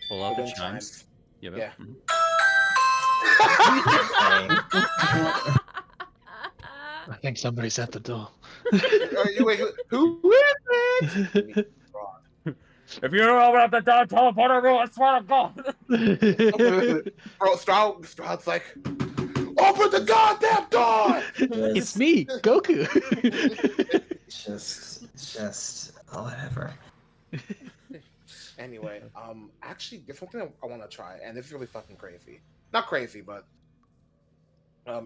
Pull out the wind chimes. Yeah. Mhm. I think somebody's at the door. Wait, who is it? If you don't open up the door, teleporter room, I swear to God. Bro, Strahd's like, open the goddamn door! It's me, Goku. Just whatever. Anyway, actually, there's something I want to try, and this is really fucking crazy. Not crazy, but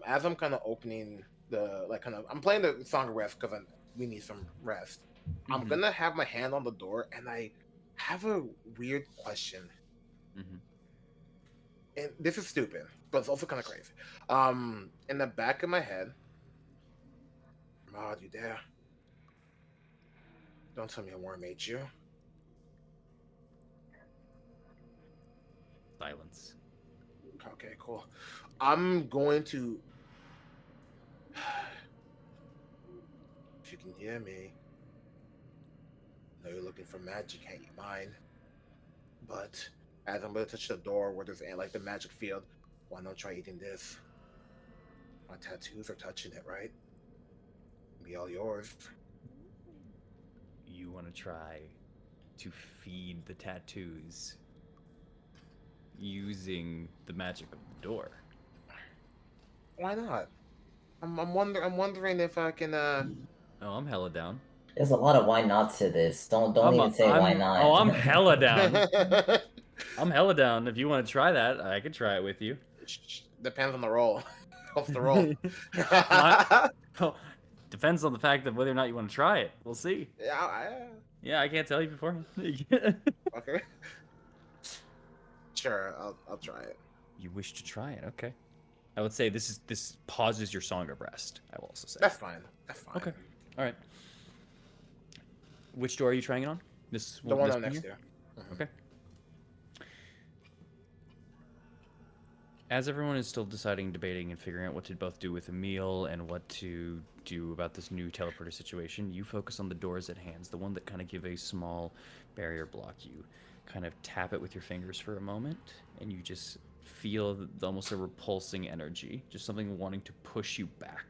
as I'm kind of opening I'm playing the song of rest because we need some rest. I'm Mhm. gonna have my hand on the door, and I have a weird question. Mhm. And this is stupid, but it's also kind of crazy. In the back of my head, Rod, you there? Don't tell me a worm ate you. Silence. Okay, cool. I'm going to. If you can hear me, I know you're looking for magic, ain't you mine? But as I'm gonna touch the door where there's like the magic field, why not try eating this? My tattoos are touching it, right? Be all yours. You want to try to feed the tattoos using the magic of the door. Why not? I'm wondering if I can. Oh, I'm hella down. There's a lot of why not to this. Don't even say why not. Oh, I'm hella down. I'm hella down. If you want to try that, I could try it with you. Depends on the roll. What's the roll? Oh, depends on the fact of whether or not you want to try it. We'll see. Yeah, I can't tell you beforehand. okay. Sure, I'll try it. You wish to try it, okay? I would say this pauses your song of rest. I will also say. That's fine. That's fine. Okay. All right. Which door are you trying it on? This The one this on next here? to. Okay. As everyone is still deciding, debating, and figuring out what to both do with Emil and what to do about this new teleporter situation, you focus on the doors at hands, the one that kind of give a small barrier block. You kind of tap it with your fingers for a moment, and you just feel almost a repulsing energy, just something wanting to push you back.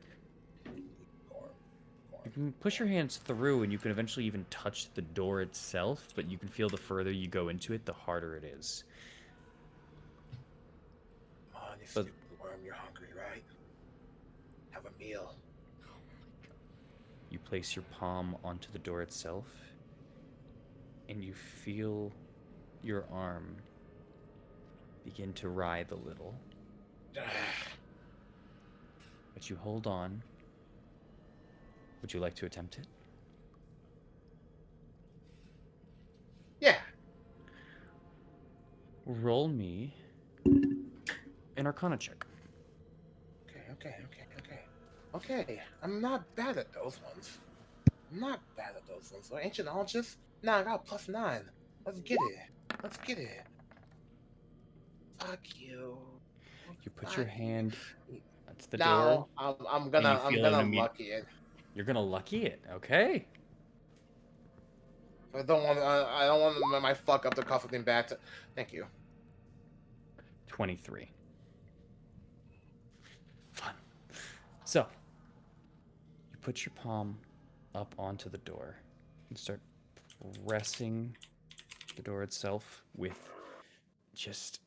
You can push your hands through, and you can eventually even touch the door itself, but you can feel the further you go into it, the harder it is. Come on, you stupid worm, you're hungry, right? Have a meal. You place your palm onto the door itself, and you feel your arm begin to writhe a little. But you hold on. Would you like to attempt it? Yeah. Roll me an Arcana check. Okay. I'm not bad at those ones. So ancient knowledges? Nah, I got +9. Let's get it. Fuck you. You put your hand. That's the door. Now I'm gonna lucky it. You're gonna lucky it, okay? I don't want my fuck up to call something bad. Thank you. 23. Fun. So, you put your palm up onto the door and start pressing the door itself with just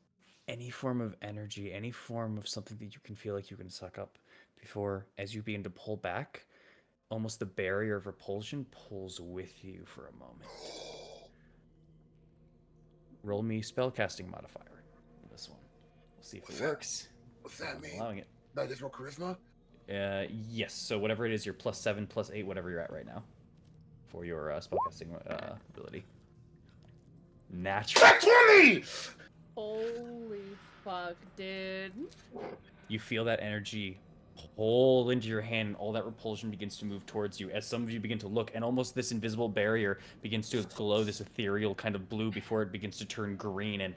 any form of energy, any form of something that you can feel like you can suck up before, as you begin to pull back, almost the barrier of repulsion pulls with you for a moment. Roll me spellcasting modifier on this one. We'll see if it works. What's that mean? Allowing it. No, just roll charisma? Yes. So whatever it is, you're +7, +8, whatever you're at right now for your spellcasting ability. Natural. 20! Holy fuck, dude. You feel that energy pull into your hand, and all that repulsion begins to move towards you as some of you begin to look, and almost this invisible barrier begins to glow this ethereal kind of blue before it begins to turn green and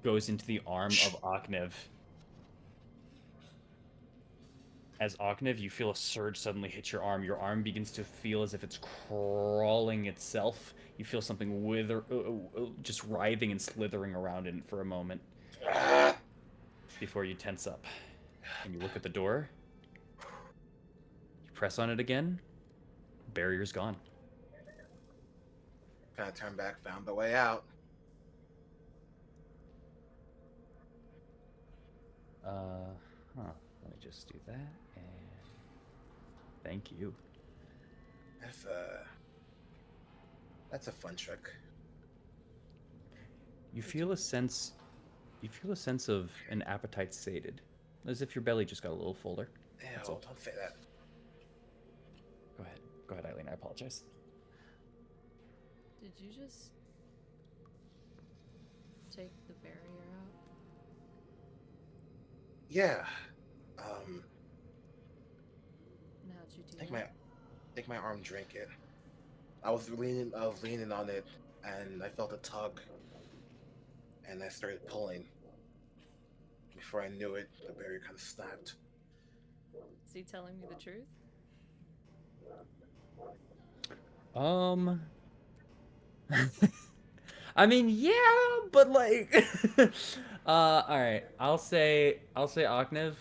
goes into the arm of Oknev. As Oknev, you feel a surge suddenly hit your arm. Your arm begins to feel as if it's crawling itself. You feel something just writhing and slithering around in it for a moment before you tense up. And you look at the door. press on it again. Barrier's gone. Kind of turned back, found the way out. Let me just do that, and thank you. That's a fun trick. You feel a sense of an appetite sated, as if your belly just got a little fuller. Ew, That's all. don't say that. Go ahead, Eileen. I apologize. Did you just take the barrier out? Yeah. And how'd you do Take that? my arm, drink it. I was leaning on it, and I felt a tug, and I started pulling. Before I knew it, the barrier kind of snapped. Is he telling me the truth? I mean, yeah, but like, all right. I'll say Oknev.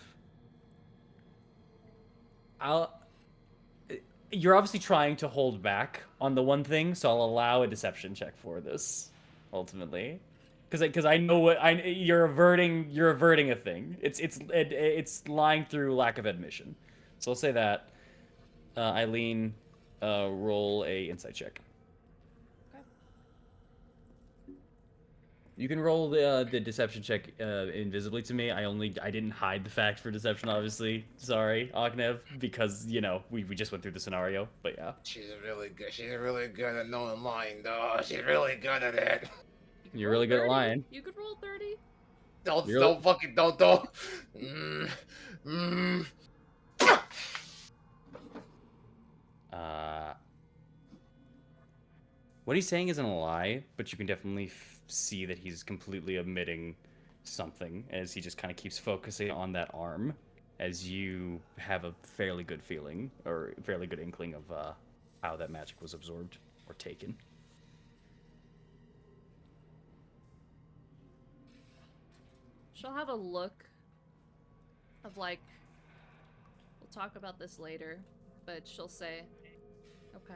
You're obviously trying to hold back on the one thing, so I'll allow a deception check for this, ultimately, because I know you're averting a thing. It's lying through lack of admission. So I'll say that. Eileen, roll a insight check. Okay. You can roll the deception check invisibly to me. I didn't hide the fact for deception, obviously. Sorry, Oknev, because we just went through the scenario. But yeah, She's really good. She's really good at knowing lying, though. She's really good at it. You're really good at lying. You could roll 30. Don't What he's saying isn't a lie, but you can definitely see that he's completely omitting something as he just kind of keeps focusing on that arm, as you have a fairly good feeling or fairly good inkling of how that magic was absorbed or taken. She'll have a look of like, we'll talk about this later, but she'll say, okay.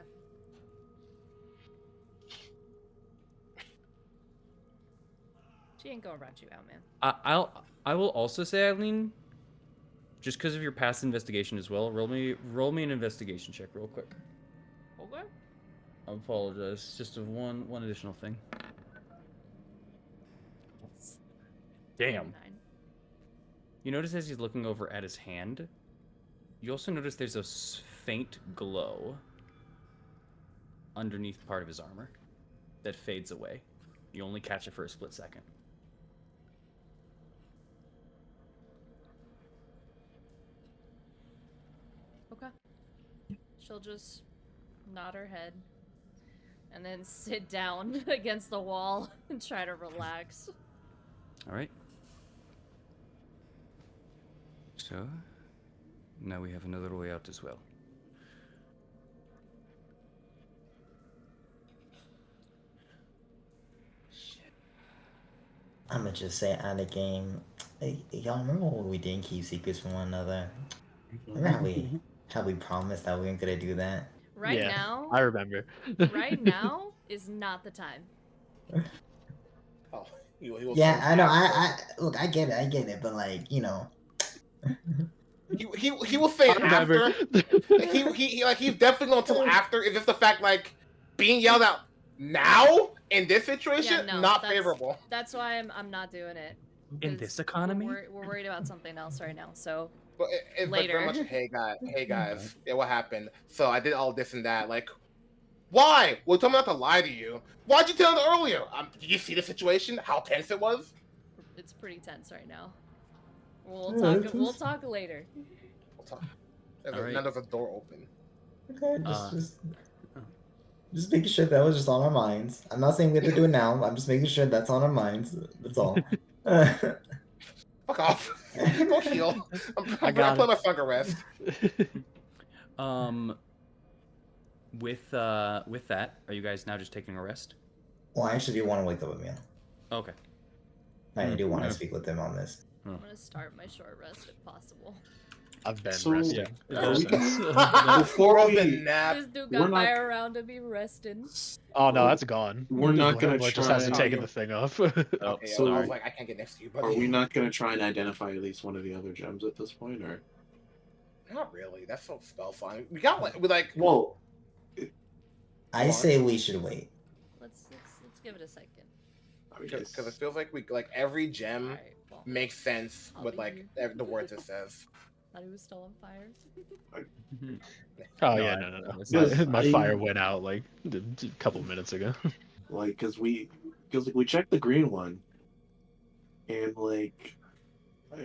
She ain't gonna rat you out, man. I will also say, Eileen, just because of your past investigation as well, roll me an investigation check real quick. Okay. I apologize. Just one additional thing. Damn. 9. You notice as he's looking over at his hand, you also notice there's a faint glow underneath part of his armor that fades away. You only catch it for a split second. Okay. She'll just nod her head and then sit down against the wall and try to relax. All right. So, now we have another way out as well. I'm gonna just say out of game. Hey, y'all remember when we didn't keep secrets from one another? Remember how we promised that we weren't gonna do that? Right now, I remember. right now is not the time. Oh, he was Yeah, I know. I look, I get it, but like, you know. He will say it after. He's definitely going to tell after. Is just the fact like being yelled at now in this situation not favorable. That's why I'm not doing it. In this economy, we're worried about something else right now. So But it's later. like very much, hey guys, yeah, what happened? So I did all this and that. Like, why? Well, tell me not to lie to you. Why'd you tell me earlier? Did you see the situation? How tense it was? It's pretty tense right now. We'll talk later. We'll talk. Now there's a door open. Okay, just making sure that was just on our minds. I'm not saying we have to do it now. I'm just making sure that's on our minds. That's all. Fuck off. Go heal. I'm putting my fucking rest. With that, are you guys now just taking a rest? Well, I actually do want to wake up with me. Okay. I do want to speak with him on this. I'm gonna start my short rest if possible. I've been So- resting. Yeah, Are we- since. Before Broke we- the nap. This dude we're got not- fire around to be resting. Oh no, that's gone. We're not gonna Blur just try- hasn't Oh, taken you- the thing off. Okay, so I was like, I can't get next to you, buddy. Are we not going to try and identify at least one of the other gems at this point, or? Not really. That's so spell flying. We got like. Well, I What? say we should wait. Let's give it a second. I mean, Because it feels like every gem Alright, well, makes sense I'll with be like here. the words it says. thought he was still on fire. Oh No, yeah, I- no. it's not- My I- fire went out like a couple minutes ago. like, because we checked the green one, and like,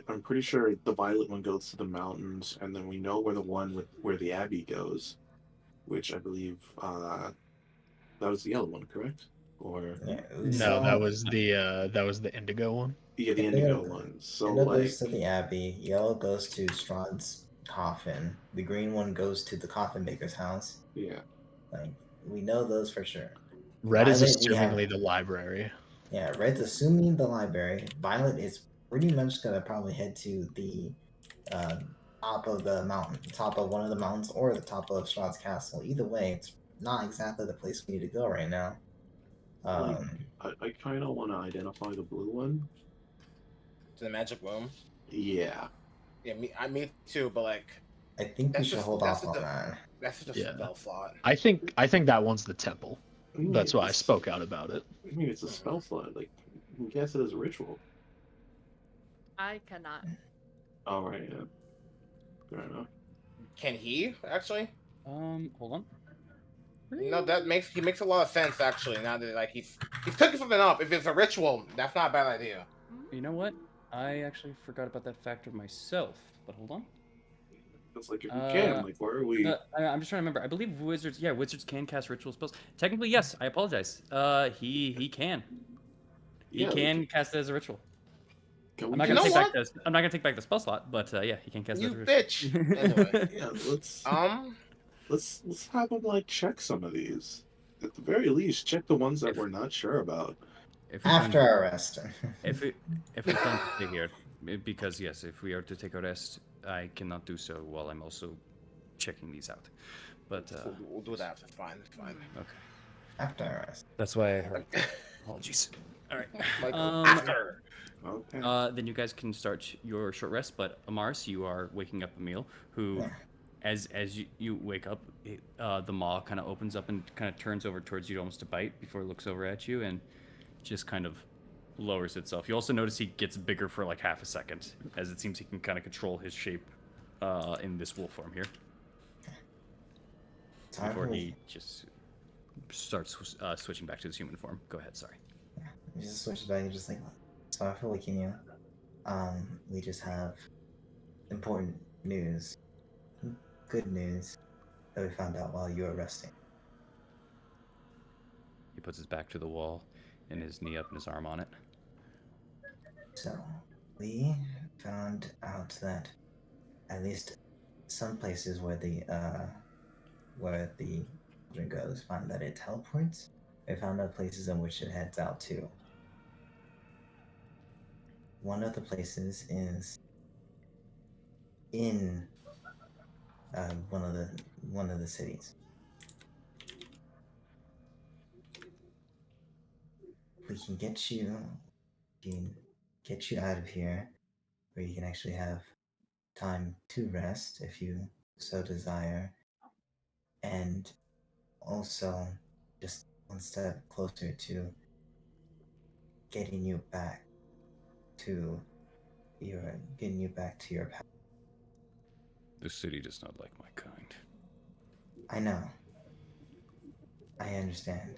I'm pretty sure the violet one goes to the mountains, and then we know where the one where the abbey goes, which I believe that was the yellow one, correct? Or Yeah, we No, saw- that was the indigo one. yeah, the Indigo- indigo one. So Yellow like, goes to the abbey. Yellow goes to Strahd's coffin. The green one goes to the coffin maker's house. yeah, Like we know those for sure. Red is Violet, we have- assumingly the library. Yeah, Red's assuming the library. Violet is pretty much gonna probably head to the top of the mountain, top of one of the mountains, or the top of Strahd's castle. Either way, it's not exactly the place we need to go right now. I kind of want to identify the blue one. To the magic room. Yeah, Yeah, me too. But like, I think we That's should just- hold that's off on the- that. that's just Yeah. a spell slot. I think that one's the temple. I mean, That's why I it's- spoke out about it. I mean, it's a spell slot. Like, we guess it as a ritual. I cannot. All right, yeah, fair enough. Can he actually? Hold on. No, he makes a lot of sense actually. Now that like he's cooking something up. If it's a ritual, that's not a bad idea. You know what? I actually forgot about that factor myself. But hold on. It's like if we can, like, where are we? I'm just trying to remember. I believe wizards can cast ritual spells. Technically, yes. I apologize. He can. He Yeah, can cast it as a ritual. Can I'm we not You gonna know take what? back the. I'm not gonna take back the spell slot, but yeah, he can cast it as You a bitch. ritual. Anyway, Yeah, um, let's have them like check some of these. At the very least, check the ones that we're not sure about. If we After plan- our rest. if we plan to stay here, because yes, if we are to take a rest, I cannot do so while I'm also checking these out. But we'll do that. It's fine. It's fine. okay, After our rest. that's why I heard. Apologies. All right. Like Um, after. Okay. Then you guys can start your short rest. But Amars, you are waking up Emil, who, Yeah. as you wake up, the maw kind of opens up and kind of turns over towards you, almost to bite, before it looks over at you and just kind of lowers itself. You also notice he gets bigger for like half a second, as it seems he can kind of control his shape in this wolf form here, Time before for he just starts switching back to his human form. Go ahead. Sorry. You just switch it back and just like, sorry for waking you. We just have important news. Good news that we found out while you were resting. He puts his back to the wall and his knee up and his arm on it. So, we found out that at least some places where the children goes find that it teleports. We found out places in which it heads out to. One of the places is in one of the cities. We can get you out of here, where you can actually have time to rest if you so desire, and also just one step closer to getting you back to your path. The city does not like my kind. I know. I understand.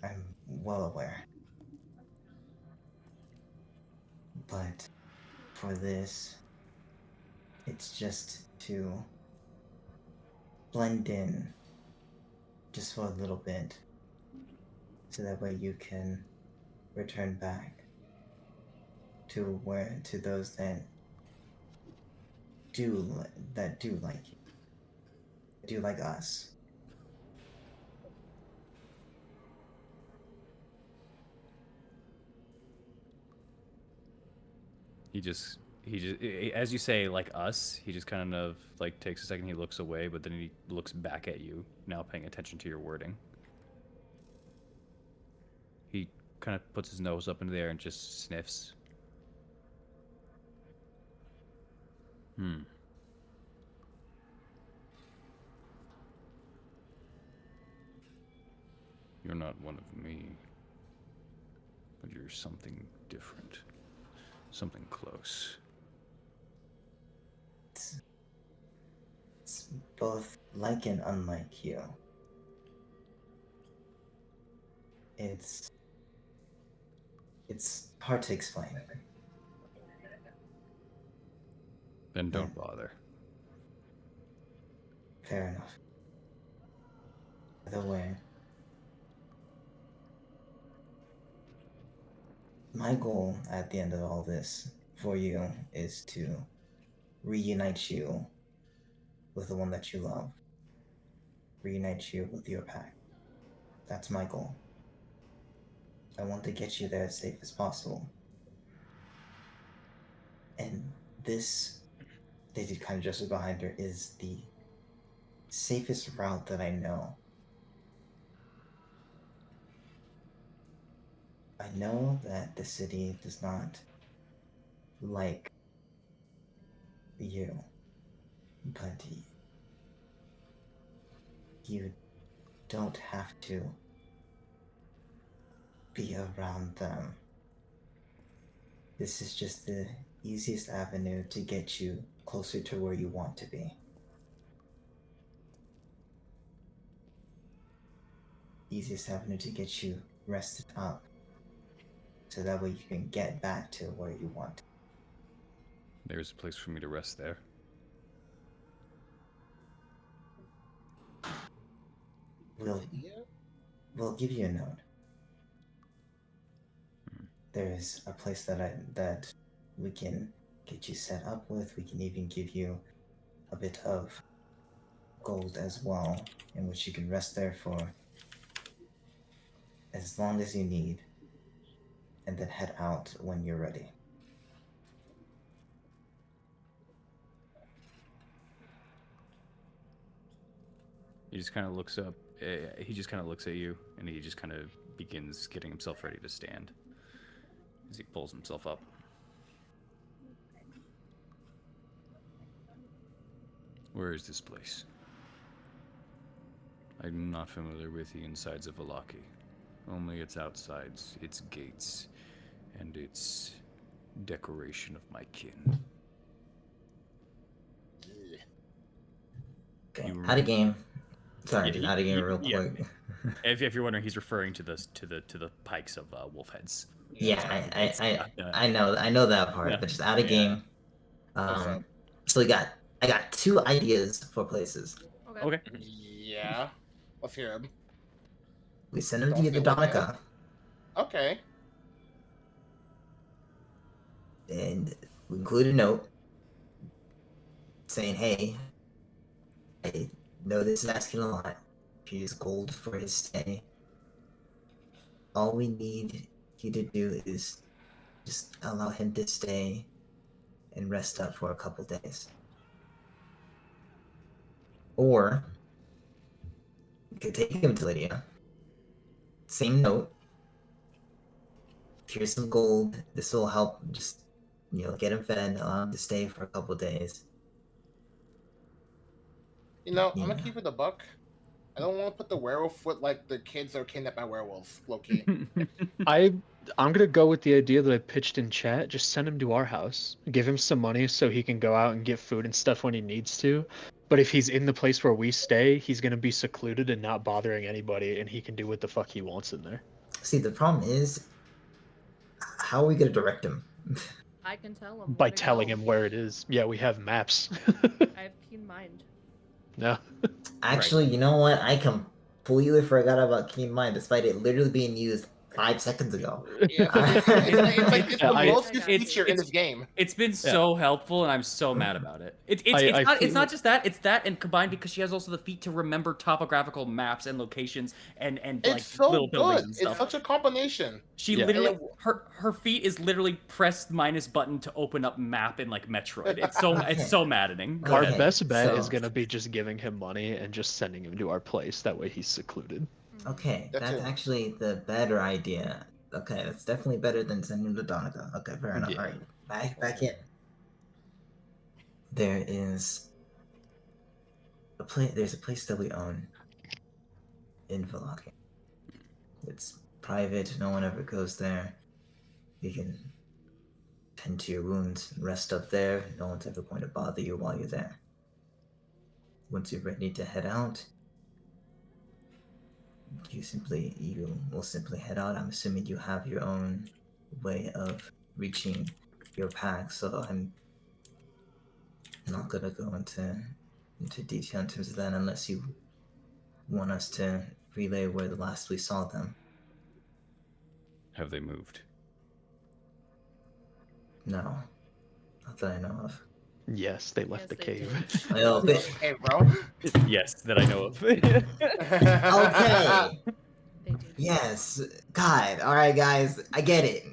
I'm well aware. But for this, it's just to blend in just for a little bit, so that way you can return back to those that do like you, do like us. he just, as you say, like us, he just kind of like takes a second, he looks away, but then he looks back at you, now paying attention to your wording. He kind of puts his nose up into the air and just sniffs. You're not one of me, but you're something different. Something close. It's both like and unlike you. It's hard to explain. Then don't bother. Fair enough. Either way, my goal at the end of all this for you is to reunite you with the one that you love. Reunite you with your pack. That's my goal. I want to get you there as safe as possible. And this, Daisy kind of dresses behind her, is the safest route that I know. I know that the city does not like you, but you don't have to be around them. This is just the easiest avenue to get you closer to where you want to be. Easiest avenue to get you rested up, so that way you can get back to where you want. There's a place for me to rest there. We'll give you a note. There's a place that we can get you set up with. We can even give you a bit of gold as well, in which you can rest there for as long as you need, and then head out when you're ready. He just kind of looks up. He just kind of looks at you, and he just kind of begins getting himself ready to stand as he pulls himself up. Where is this place? I'm not familiar with the insides of Valaki. Only its outsides, its gates, and its decoration of my kin. Okay, out of game. Sorry, Yeah, out of game real yeah. quick. If you're wondering, he's referring to the pikes of wolf heads. Yeah, I know that part, Yeah. but just out of Yeah. game. What's up? So I got 2 ideas for places. Okay. Yeah. Let's hear him. We send them to Don't you, the feel like Donica, Okay. and we include a note saying, "Hey, I know this is asking a lot. Here's gold for his stay. All we need you to do is just allow him to stay and rest up for a couple days." Or you could take him to Lydia. Same note. Here's some gold. This will help just, get him fed, allow him to stay for a couple days. I'm gonna keep it a buck. I don't want to put the werewolf with like the kids that are kidnapped by werewolves, Loki. I'm gonna go with the idea that I pitched in chat. Just send him to our house, give him some money so he can go out and get food and stuff when he needs to. But if he's in the place where we stay, he's gonna be secluded and not bothering anybody, and he can do what the fuck he wants in there. See, the problem is, how are we gonna direct him? I can tell him. By where to telling go. him where it is. Yeah, we have maps. I have keen mind. No. Actually, you know what? I completely forgot about Keen Mind, despite it literally being used 5 seconds ago. Yeah, it's the I- most I got feature you. in this game. It's been so helpful, and I'm so mad about it. It's I not feel- just that. It's that, and combined because she has also the feat to remember topographical maps and locations and like It's so little buildings good. and It's stuff. such a combination. She Yeah. literally And her feat is literally press minus button to open up map in like Metroid. It's so Okay. it's so maddening. Go Our ahead. best bet is so- gonna be just giving him money and just sending him to our place. That way he's secluded. Okay, That that's too. actually the better idea. Okay, that's definitely better than sending him to Donegal. Okay, fair enough. Yeah. Alright, back in. There is a place. There's a place that we own in Velaki. It's private. No one ever goes there. You can tend to your wounds and rest up there. No one's ever going to bother you while you're there. Once you're ready to head out, you will simply head out. I'm assuming you have your own way of reaching your pack, so I'm not gonna go into detail in terms of that unless you want us to relay where the last we saw them. Have they moved? No, not that I know of. Yes, they left Yes, the they cave. A little bit. Hey, bro. Yes, that I know of. Okay. They did. Yes. God. All right, guys. I get it.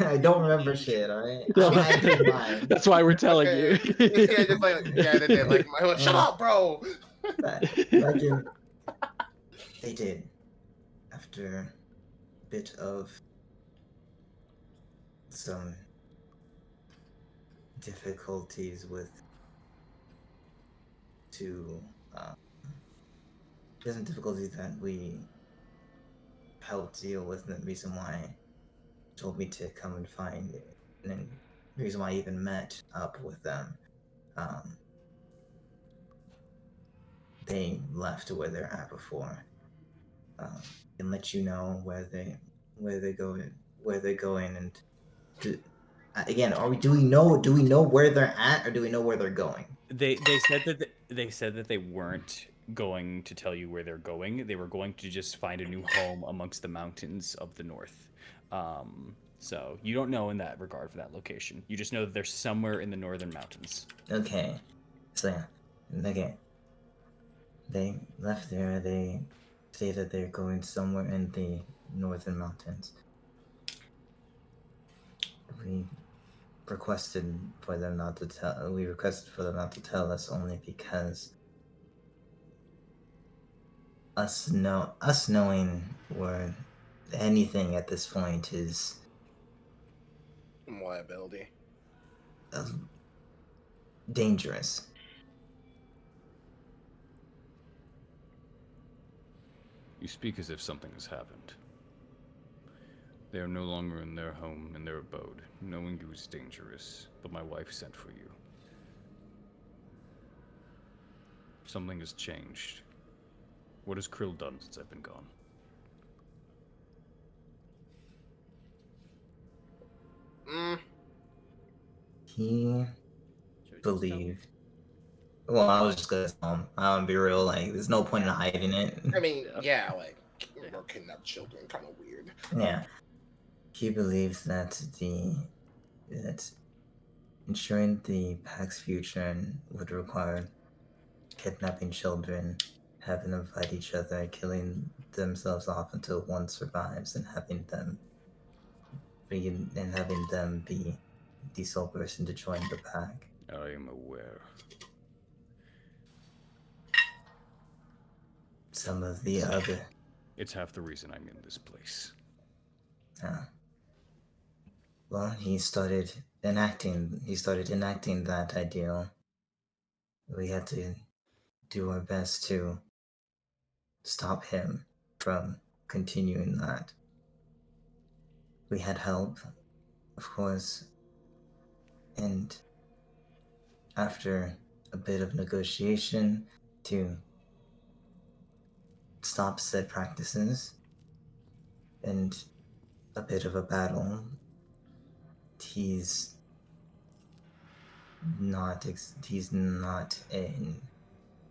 I don't remember shit. All right. No, I had it in mind. That's why we're telling you. Yeah, just like yeah, they did. Like, shut up, bro. Back in, they did. After a bit of some difficulties with some difficulties that we helped deal with, and the reason why told me to come and find it, and the reason why I even met up with them. They left to where they're at before, and let you know where they're going, and again, do we know where they're at, or do we know where they're going? They said that they weren't going to tell you where they're going. They were going to just find a new home amongst the mountains of the north. So you don't know in that regard for that location. You just know that they're somewhere in the northern mountains. Okay, so yeah, okay. They left there. They say that they're going somewhere in the northern mountains. We requested for them not to tell. We requested for them not to tell us only because us knowing where anything at this point is Liability. dangerous. You speak as if something has happened. They are no longer in their home, in their abode. Knowing you is dangerous, but my wife sent for you. Something has changed. What has Krill done since I've been gone? He Should we just tell them? believed. Well, I was just gonna tell him. I want to be real. Like, there's no point in hiding it. I mean, yeah, like we're kidnapped children, kind of weird. Yeah. He believes that ensuring the pack's future would require kidnapping children, having them fight each other, killing themselves off until one survives, and having them be the sole person to join the pack. I am aware. Some of the other. It's half the reason I'm in this place. Well, he started enacting that ideal. We had to do our best to stop him from continuing that. We had help, of course, and after a bit of negotiation to stop said practices and a bit of a battle, he's not in.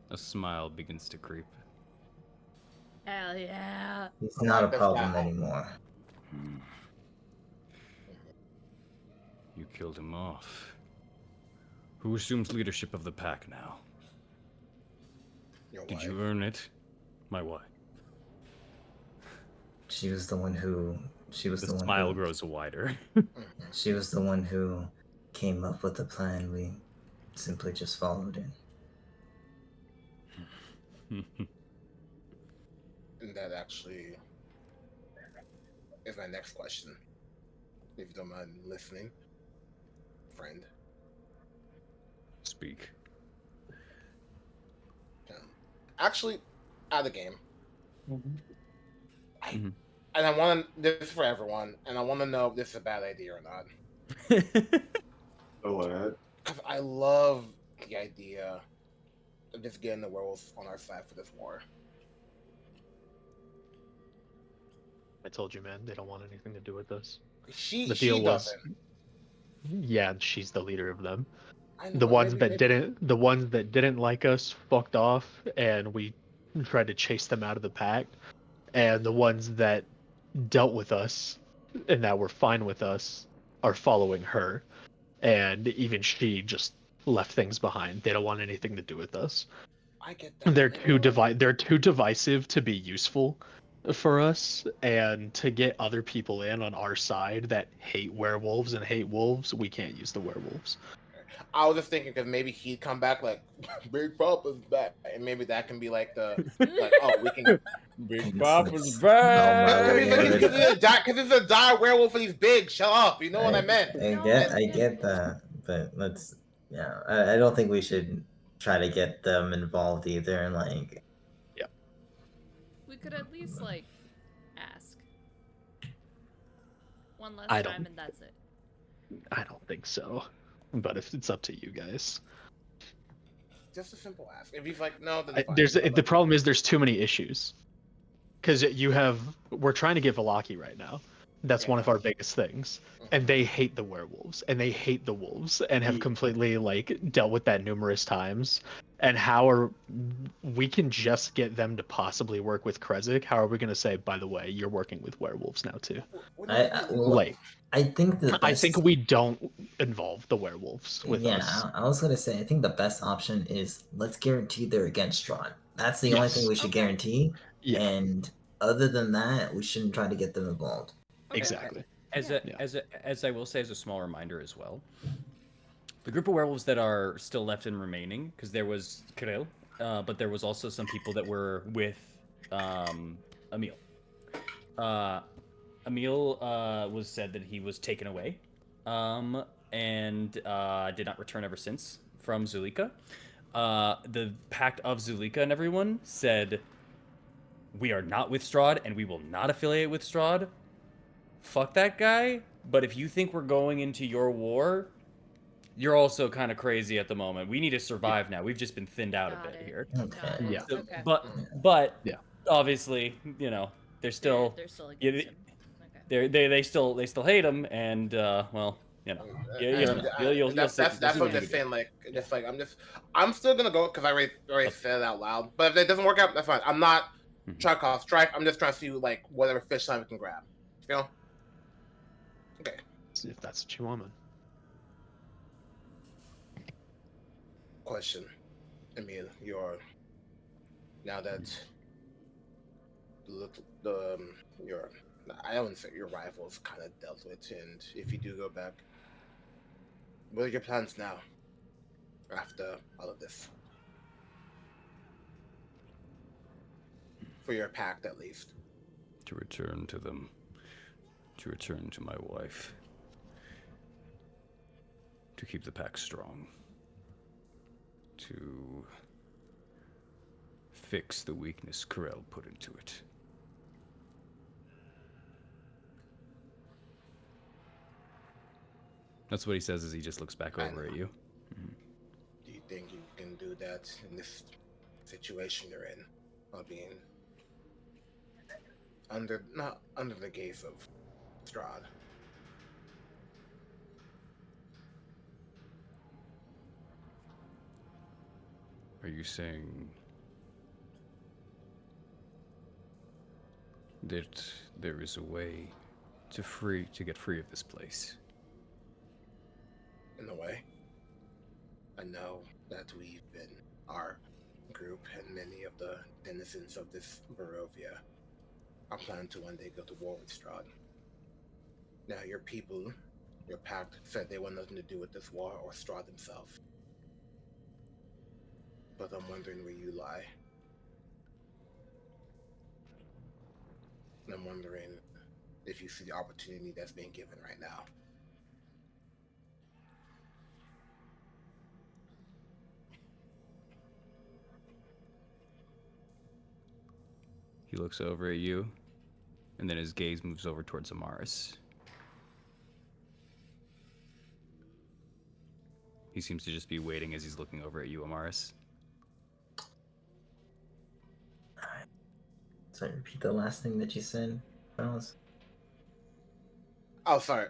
A smile begins to creep. Hell yeah. He's not a Like the problem fact- anymore. You killed him off. Who assumes leadership of the pack now? Your Did wife. you earn it? My wife. She was the one who. She was The the one smile who. grows wider. She was the one who came up with the plan. We simply just followed it. And that actually is my next question. If you don't mind listening, friend. Speak. Actually, out of the game. Mhm. And I want to, this is for everyone, and I want to know if this is a bad idea or not. Go ahead. Because I love the idea of just getting the werewolves on our side for this war. I told you, man, they don't want anything to do with us. She The deal was, doesn't. yeah, she's the leader of them. I know, The but ones maybe, the ones that didn't like us fucked off, and we tried to chase them out of the pack. And the ones that dealt with us and that were fine with us are following her. And even she just left things behind. They don't want anything to do with us. I get that. They're too divisive to be useful for us, and to get other people in on our side that hate werewolves and hate wolves, we can't use the werewolves. I was just thinking because maybe he'd come back like Big Papa's back, and maybe that can be like the oh, we can. Big It's- Papa's it's back! not my word. Because he's a dire werewolf and he's big. Shut up. You know what I meant. I get that, but let's. Yeah, I don't think we should try to get them involved either. Like, We could at least like ask one last I time, don't and that's it. I don't think so. But if it's up to you guys. Just a simple ask. If he's like, no, then fine. The problem is there's too many issues. Because we're trying to get Velaki right now. That's one of our biggest things. And they hate the werewolves, and they hate the wolves, and have completely like dealt with that numerous times. And we can just get them to possibly work with Krezik? How are we going to say, by the way, you're working with werewolves now too? I think the best. I think we don't involve the werewolves with us. I was gonna say I think the best option is let's guarantee they're against Strahd. That's the only thing we should guarantee. Yeah. And other than that, we shouldn't try to get them involved. Exactly. As I will say, as a small reminder as well, the group of werewolves that are still left and remaining, because there was Kirill, but there was also some people that were with Emil. Emil was said that he was taken away, and did not return ever since from Zulika. The Pact of Zulika and everyone said, we are not with Strahd, and we will not affiliate with Strahd. Fuck that guy. But if you think we're going into your war, you're also kind of crazy at the moment. We need to survive now. We've just been thinned out a bit here. Okay. Yeah. So, but yeah, obviously, they're still They're still against him. they still hate him, and well, you'll that's see what what I'm you just do. saying. I'm still gonna go because I already said it out loud. But if it doesn't work out, that's fine. I'm not trying to cause strife. I'm just trying to see like whatever fish line we can grab. You know? Okay. if that's what you want, man. Question, Emil, now that I don't say your rivals kind of dealt with, and if you do go back, what are your plans now? After all of this, for your pact at least. To return to them. To return to my wife. To keep the pack strong. To fix the weakness Corell put into it. That's what he says as he just looks back over at you. Do you think you can do that in this situation you're in, while being not under the gaze of Strahd? Are you saying that there is a way to get free of this place. In a way, I know that we've been, our group and many of the denizens of this Barovia are planning to one day go to war with Strahd. Now, your people, your pact, said they want nothing to do with this war or Strahd himself. But I'm wondering where you lie. And I'm wondering if you see the opportunity that's being given right now. He looks over at you, and then his gaze moves over towards Amaris. He seems to just be waiting as he's looking over at you, Amaris. Alright. So repeat the last thing that you said, Miles. Oh, sorry.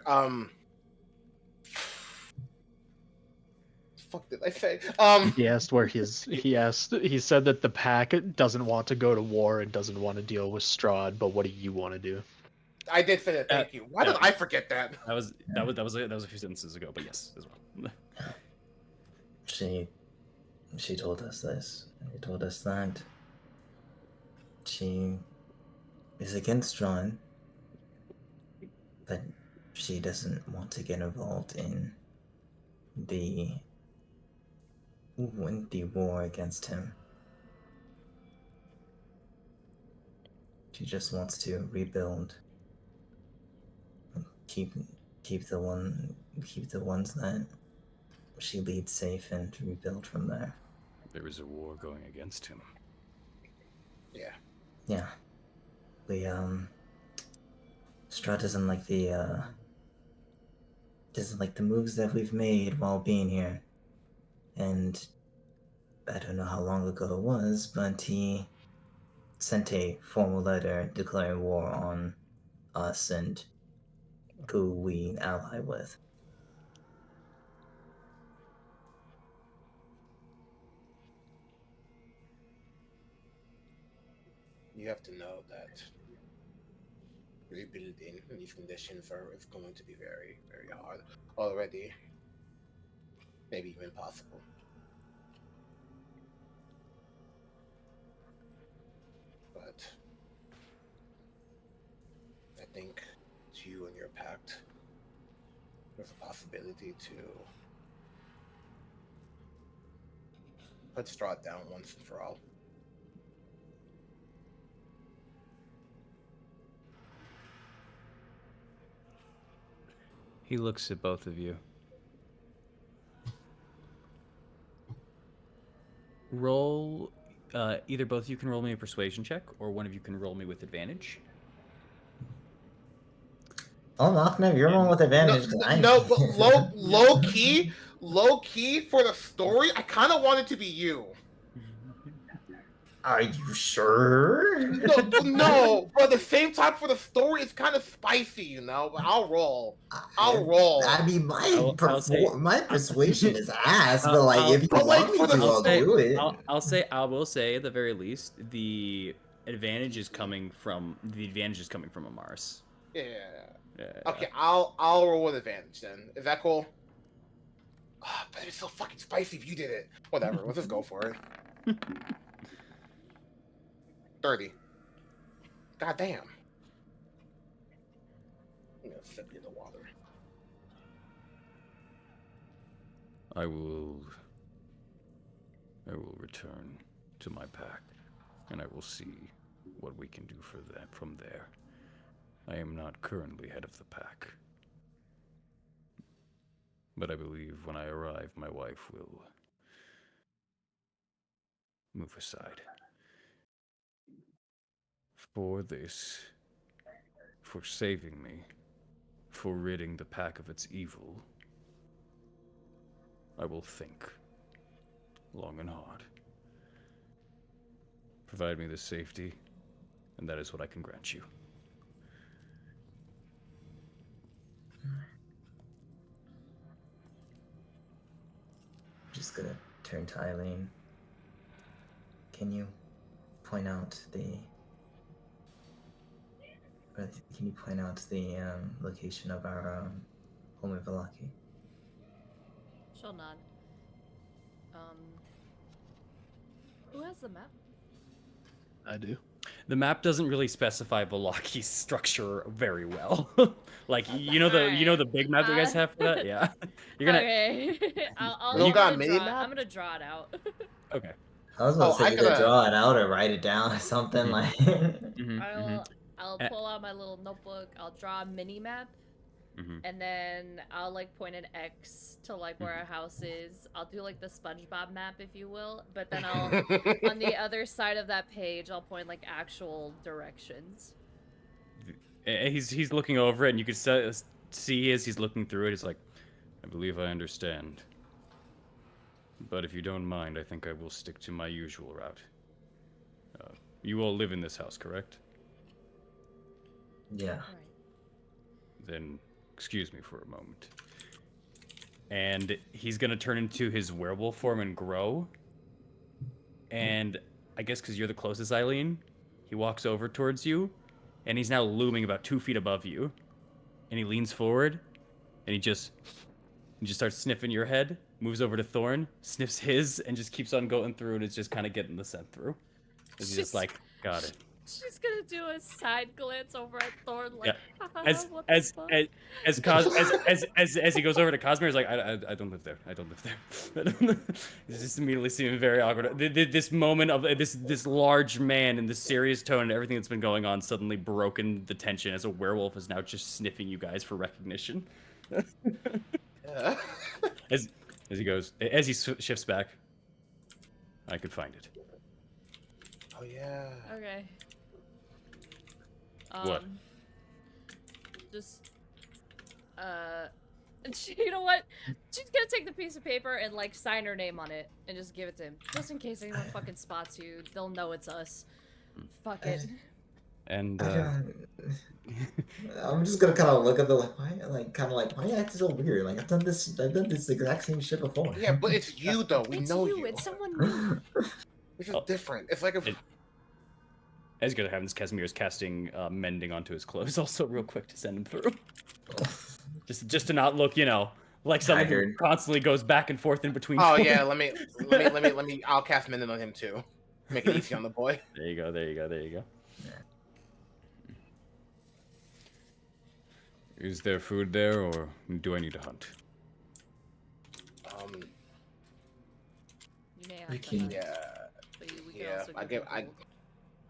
Fuck did I say? He asked where he said that the pack doesn't want to go to war and doesn't want to deal with Strahd, but what do you want to do? I did say that. Thank you. Why did I forget that? That was a few sentences ago, but yes, as well. She told us this. She told us that she is against Strahd, but she doesn't want to get involved in the war against him. She just wants to rebuild, keep the ones that she leads safe and rebuild from there. There is a war going against him. Yeah. Yeah. Strahd doesn't like the moves that we've made while being here. And I don't know how long ago it was, but he sent a formal letter declaring war on us and who we ally with. You have to know that rebuilding in these conditions is going to be very, very hard already. Maybe even impossible. But I think to you and your pact, there's a possibility to put Strahd down once and for all. He looks at both of you. Roll, either both of you can roll me a persuasion check, or one of you can roll me with advantage. Oh, Malcolm, you're one with advantage. No, but low key for the story, I kind of want it to be you. Are you sure? No, but at the same time, for the story, it's kind of spicy, you know. But I'll roll. I mean, my persuasion is ass, but like, if you want me to, I'll do it. I will say, at the very least, the advantage is coming from Amaris. Yeah. Yeah. Okay, I'll roll with advantage then. Is that cool? Oh, but it's so fucking spicy if you did it. Whatever, let's just go for it. 30. God damn. I'm gonna sip you the water. I will return to my pack, and I will see what we can do for that from there. I am not currently head of the pack, but I believe when I arrive, my wife will move aside. For this, for saving me, for ridding the pack of its evil, I will think long and hard. Provide me this safety, and that is what I can grant you. Just gonna turn to Eileen. Can you point out can you point out the location of our home in Valaki? She'll nod. Who has the map? I do. The map doesn't really specify Valaki's structure very well. Like you know the big map that you guys have for that. Yeah, you're gonna. Okay. We don't I'm got a gonna mini draw. map? I'm gonna draw it out. Okay. I was about Oh, to say I either coulda- draw it out or write it down or something Mhm. like. I'll Eh. pull out my little notebook. I'll draw a mini map, and then I'll like point an X to like where our house is. I'll do like the SpongeBob map, if you will. But then I'll on the other side of that page, I'll point like actual directions. He's looking over it, and you can see as he's looking through it, he's like, I believe I understand. But if you don't mind, I think I will stick to my usual route. You all live in this house, correct? Yeah. Right. Then excuse me for a moment. And he's gonna turn into his werewolf form and grow. And I guess because you're the closest, Eileen, he walks over towards you, and he's now looming about 2 feet above you. And he leans forward, and he just starts sniffing your head, moves over to Thorn, sniffs his, and just keeps on going through, and is just kind of getting the scent through. He's just like, got it. She's gonna do a side glance over at Thorn, like, Yeah. what the fuck? As he goes over to Cosmere, he's like, I don't live there. I don't live there. He's just immediately seeming very awkward. This moment of this large man and this serious tone and everything that's been going on suddenly broken the tension as a werewolf is now just sniffing you guys for recognition. Yeah. As he goes, as he shifts back, I could find it. Oh yeah. Okay. What? Just, you know what? She's gonna take the piece of paper and like sign her name on it and just give it to him, just in case anyone fucking spots you. They'll know it's us. Fuck it. And I'm just gonna kind of look at the like, why you acting so weird? Like I've done this exact same shit before. Yeah, but it's you though. We It's know you. you. It's someone new. This is different. It's like if as you guys happens, Casimir is casting mending onto his clothes also real quick to send him through. just to not look, like someone who Haggard. constantly goes back and forth in between. Oh forms. yeah, let me. I'll cast Mending on him too. Make it easy on the boy. There you go. Is there food there, or do I need to hunt? You may have We to can- hunt, Yeah, but we can yeah. also give you gold.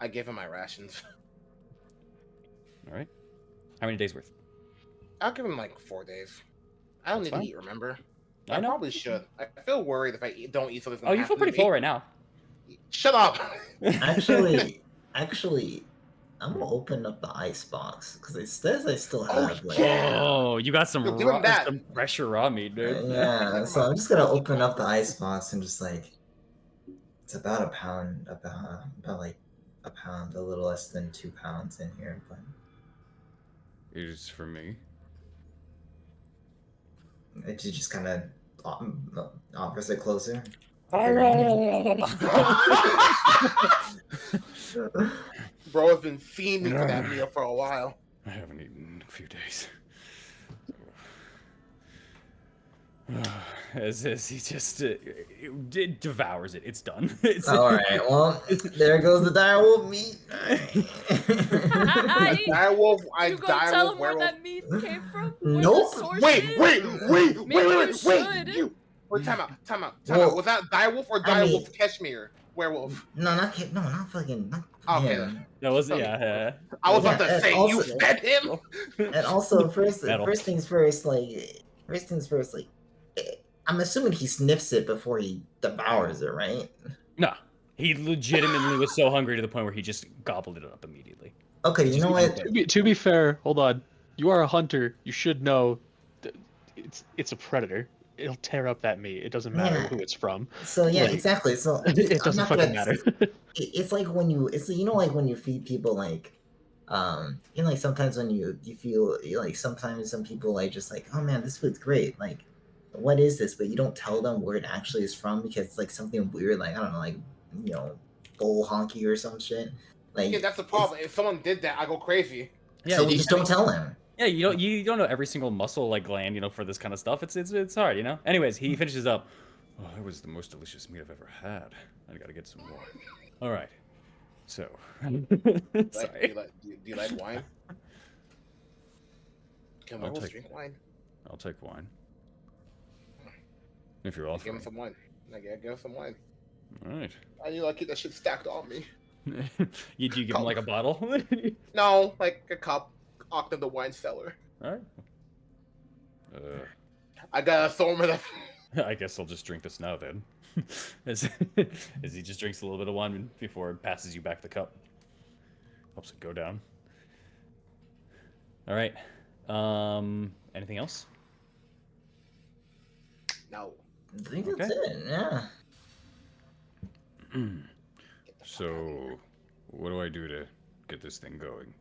I gave him my rations. All right. How many days worth? I'll give him like 4 days. I don't That's need fine. to eat. Remember? I know. Probably should. I feel worried if I don't eat something. Oh, you feel pretty full right now. Shut up. Actually, I'm gonna open up the ice box because it says I still have Oh, you got some Yo, give him that. some fresher raw meat, dude. yeah. So I'm just gonna open up the ice box and just like it's about a pound, about like a pound, a little less than 2 pounds in here, but It is for me. it just kind of offers it closer. Bro has been fiending for that meal for a while. I haven't eaten in a few days. As he just it devours it. It's done. It's All right. Well, there goes the direwolf meat. Direwolf, You gonna tell him where that meat came from? Where the Nope. source Wait. is? Maybe you should. You. Wait, time out. Well, Was that direwolf or I mean- direwolf Kashmir werewolf? not fucking. Not Okay, him. that was yeah. I was about Yeah, to say also- you fed him. And also, first Metal. things first. I'm assuming he sniffs it before he devours it, right? No, he legitimately was so hungry to the point where he just gobbled it up immediately. Okay, you know what? To be fair, hold on. You are a hunter. You should know that it's a predator. It'll tear up that meat. It doesn't matter Yeah. who it's from. So yeah, Like, exactly. So It I'm doesn't not fucking gonna- matter. It's like when you, like when you feed people like, like sometimes when you feel like sometimes some people like just like, oh man, this food's great. Like, what is this? But you don't tell them where it actually is from because it's like something weird. Like I don't know, like bull honky or some shit. Like Yeah, that's the problem. If someone did that, I go crazy. Yeah, so we just don't tell him. Yeah, you don't know every single muscle like gland, for this kind of stuff. It's hard, Anyways, he finishes up. Oh, that was the most delicious meat I've ever had. I gotta get some more. All right. So, sorry. Do you like wine? Can werewolves drink wine? I'll take wine. If you're Give offering. him some wine. Give him some wine. All right. I need to keep that shit stacked on me. You give him like a bottle? No, like a cup. Octa the wine cellar. All right. I gotta throw him in the. I guess I'll just drink this now then. as he just drinks a little bit of wine before it passes you back the cup. Helps it go down. All right. Anything else? No. I think that's it. Yeah. So, what do I do to get this thing going?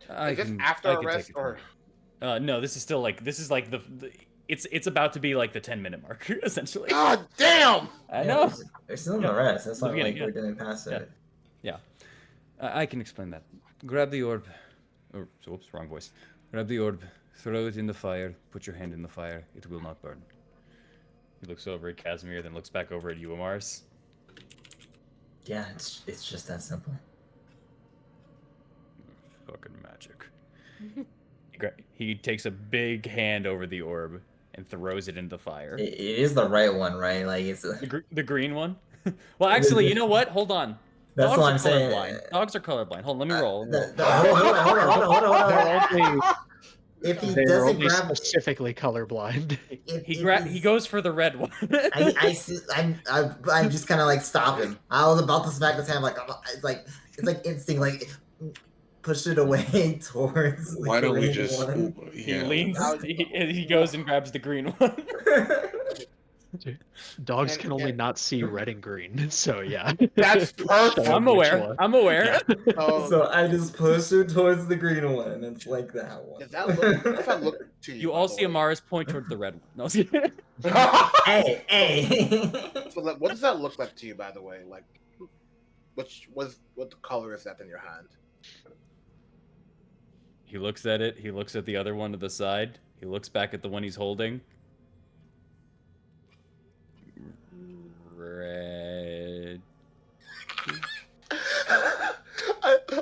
Is this after arrest or? No, this is like the it's about to be like the 10-minute mark essentially. God damn! I know. We're still in the rest. That's why beginning, we're doing passive. Yeah. I can explain that. Grab the orb. Oops, wrong voice. Grab the orb, throw it in the fire, put your hand in the fire. It will not burn. He looks over at Casimir, then looks back over at you, Amaris. Yeah, it's just that simple. Fucking magic. He takes a big hand over the orb and throws it into the fire. It is the right one, right? Like it's the green one. Well, actually, you know what? Hold on. That's Dogs what are I'm saying. colorblind. Dogs are colorblind. Hold on, let me roll. Hold on. If he They're doesn't only grab, specifically colorblind. He goes for the red one. I'm just kind of like stop him. I was about to smack his hand, like it's like instinct, like push it away towards. Why don't we just? One. He leans. He goes and grabs the green one. Dogs can only not see red and green, so yeah. That's perfect. I'm aware. Yeah. So I just push her towards the green one, and it's like that one. Does that look to you? You all see Amaris point toward the red one. No, hey. So, like, what does that look like to you, by the way? Like, what color is that in your hand? He looks at it. He looks at the other one to the side. He looks back at the one he's holding. Red.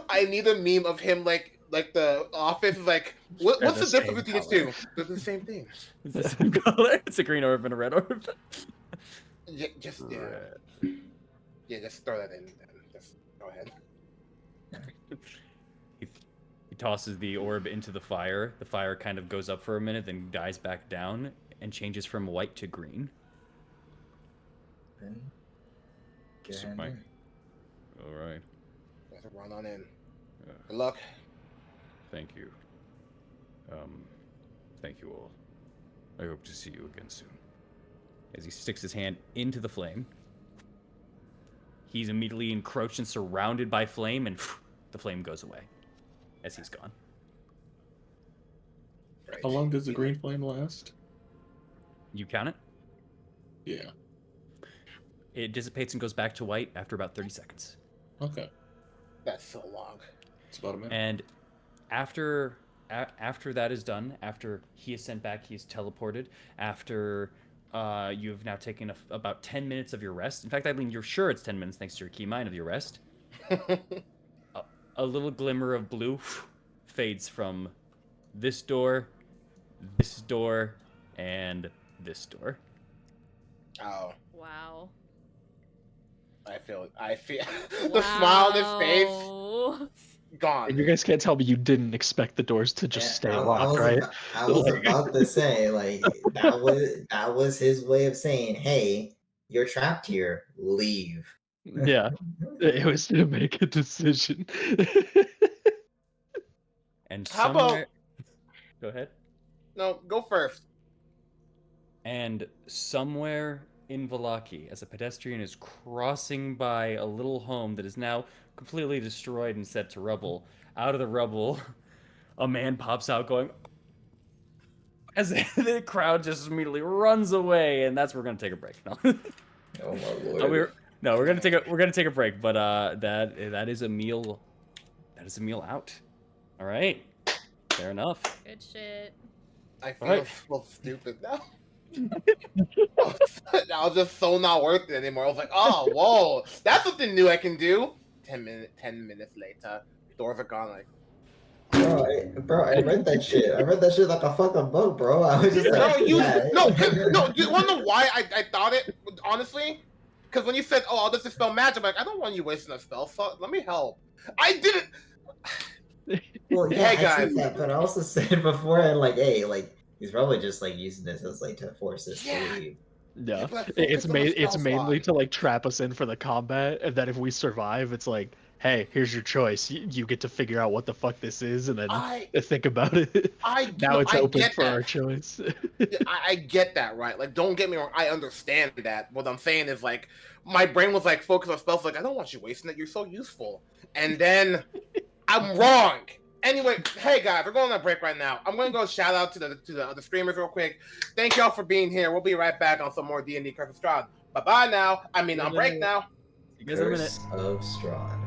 I need a meme of him like the office is like what's the difference between these two? They're the same thing. It's the same color. It's a green orb and a red orb. Yeah, just throw that in. Just go ahead. He tosses the orb into the fire. The fire kind of goes up for a minute, then dies back down and changes from white to green. All right. Let's run on in. Good luck. Thank you. Thank you all. I hope to see you again soon. As he sticks his hand into the flame, he's immediately encroached and surrounded by flame, and the flame goes away as he's gone. Right. How long does the green flame last? You count it? Yeah. It dissipates and goes back to white after about 30 seconds. Okay. That's so long. It's about a minute. And after that is done, after he is sent back, he is teleported. After you have now taken about 10 minutes of your rest. In fact, Eileen, you're sure it's 10 minutes thanks to your key mind of your rest. A little glimmer of blue fades from this door, and this door. Oh. Wow. I feel the smile on his face gone. And you guys can't tell me you didn't expect the doors to just stay locked, right? I was about to say, like, that was his way of saying, hey, you're trapped here, leave. Yeah. It was to make a decision. And How about... Go ahead. No, go first. And somewhere in Vallaki, as a pedestrian is crossing by a little home that is now completely destroyed and set to rubble, out of the rubble, a man pops out going, as the crowd just immediately runs away, and that's where we're gonna take a break. No. Oh my lord. We're gonna take a break, but that is a meal. That is a meal out. All right. Fair enough. Good shit. I feel Alright. so stupid now. I was just so not worth it anymore. I was like, oh, whoa, that's something new I can do. 10 minutes later, doors are gone. Like, Bro, I read that shit. I read that shit like a fucking book, bro. I was just like, bro, you yeah. no, no. Do you want to know why I thought it? Honestly, because when you said, "Oh, I'll just dispel magic," I'm like, I don't want you wasting a spell. So let me help. I didn't. Well, yeah, Hey I guys. see that, but I also said beforehand, like, hey, like, he's probably just like using this as like to force us to leave. Yeah, but I it's focused on the it's spell mainly slot. to like trap us in for the combat, and then if we survive, it's like, hey, here's your choice. You get to figure out what the fuck this is, and then think about it. Now it's I open get for that. our choice. Yeah, I get that, right? Like, don't get me wrong. I understand that. What I'm saying is, like, my brain was like focused on spells. Like, I don't want you wasting it. You're so useful. And then I'm wrong. Anyway, hey guys, we're going on a break right now. I'm gonna go shout out to the other streamers real quick. Thank y'all for being here. We'll be right back on some more D&D Curse of Strahd. Bye bye now. I mean, on break now. You guys in a minute. Curse of Strahd.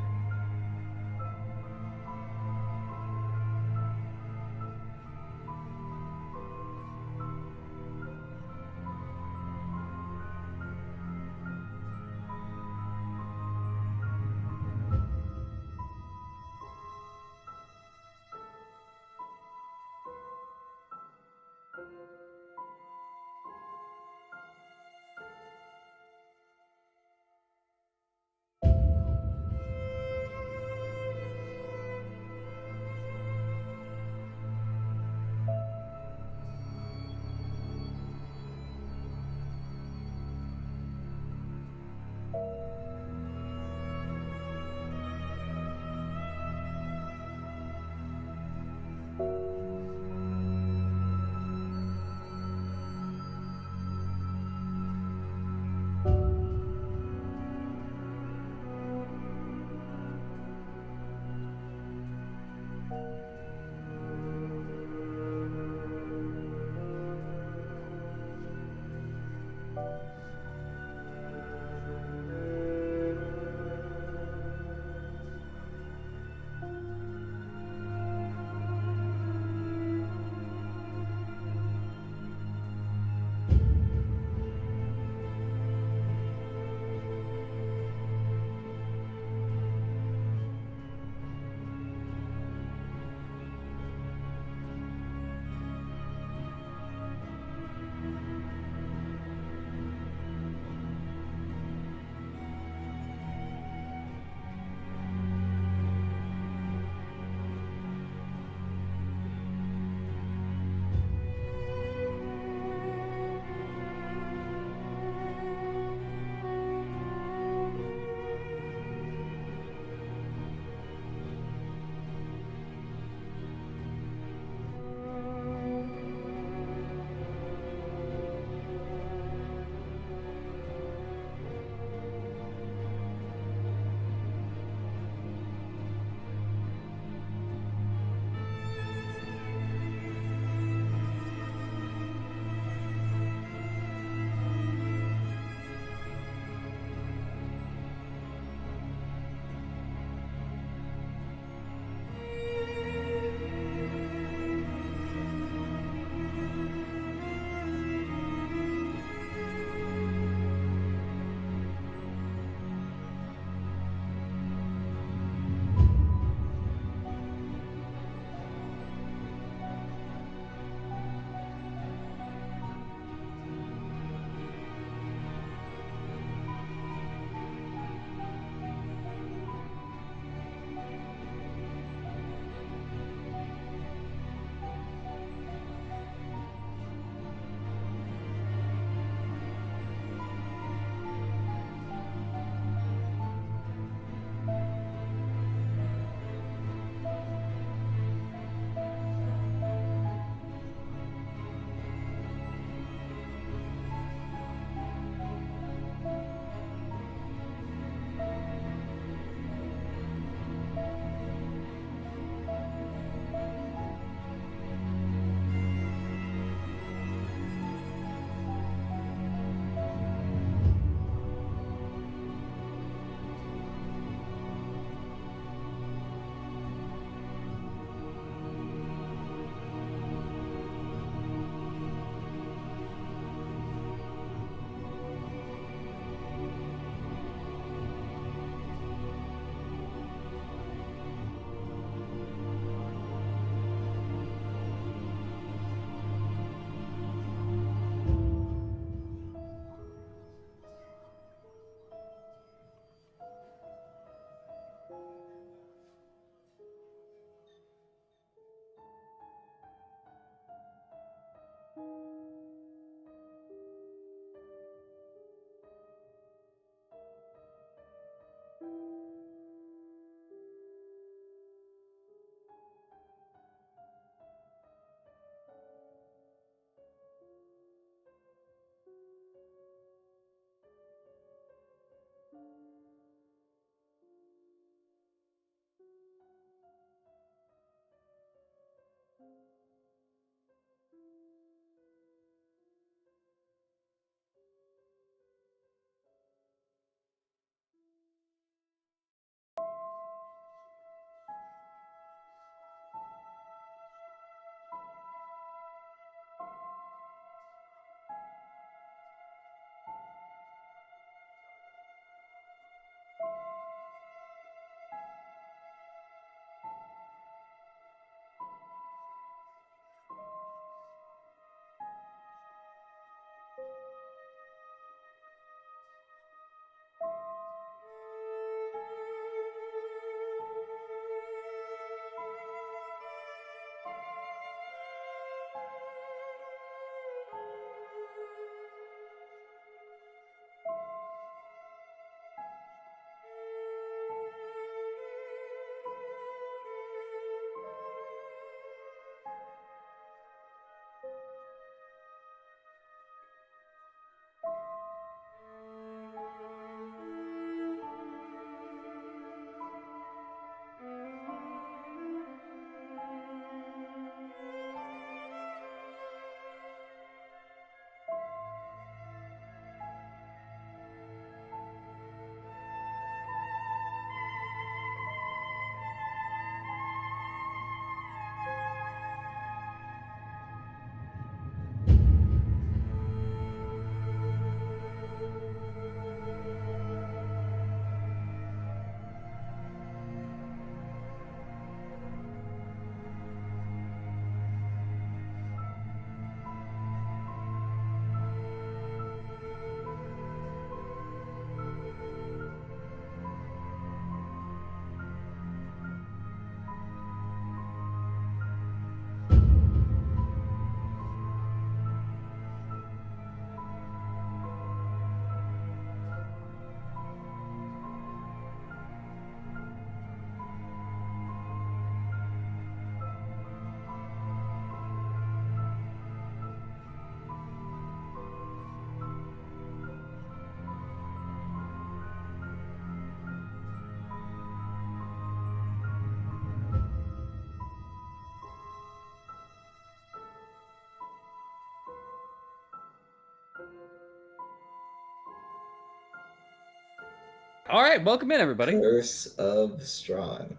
All right, welcome in, everybody. Curse of Strahd.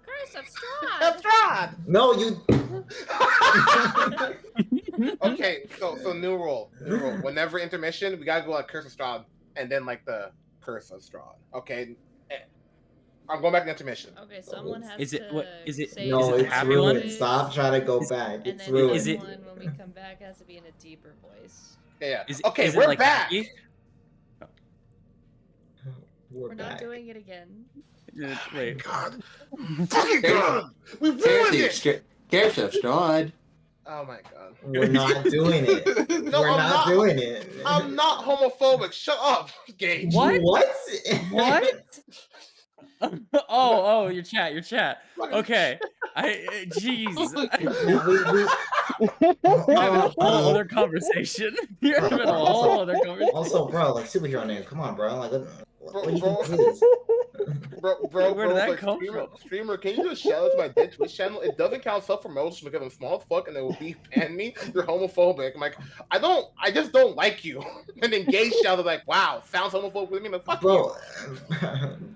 Curse of Strahd. That's right. No, you. Okay, so new rule. New rule. Whenever intermission, we gotta go like Curse of Strahd and then like the Curse of Strahd. Okay. I'm going back to intermission. Okay, someone has Is it to what? Is it? say No, is it the it's happy one? ruined. Stop trying to go Is- back. And It's then ruined. someone, when we come back, has to be in a deeper voice. Yeah. Is, Okay, is it we're like back. happy? We're Not back. doing it again. Wait. God. Fucking God. We ruined it. Curse of Strahd. Oh my God. We're not doing it. No, We're I'm not doing it. I'm not homophobic. Shut up, Gage. What? What? What? oh, your chat. Fucking Okay. Jeez. we, You're having a whole other conversation. You're Bro, having a whole other conversation. Also, bro, like superhero name. Come on, bro. Like, what do you Bro. think this is? Bro, Where did that like, come streamer, can you just shout out to my Twitch channel? It doesn't count self-promotion because I'm small as fuck and it will be ban me. You're homophobic. I'm like, I just don't like you. And then Gage shouted like, wow, sounds homophobic with me. Like, fuck Bro, you.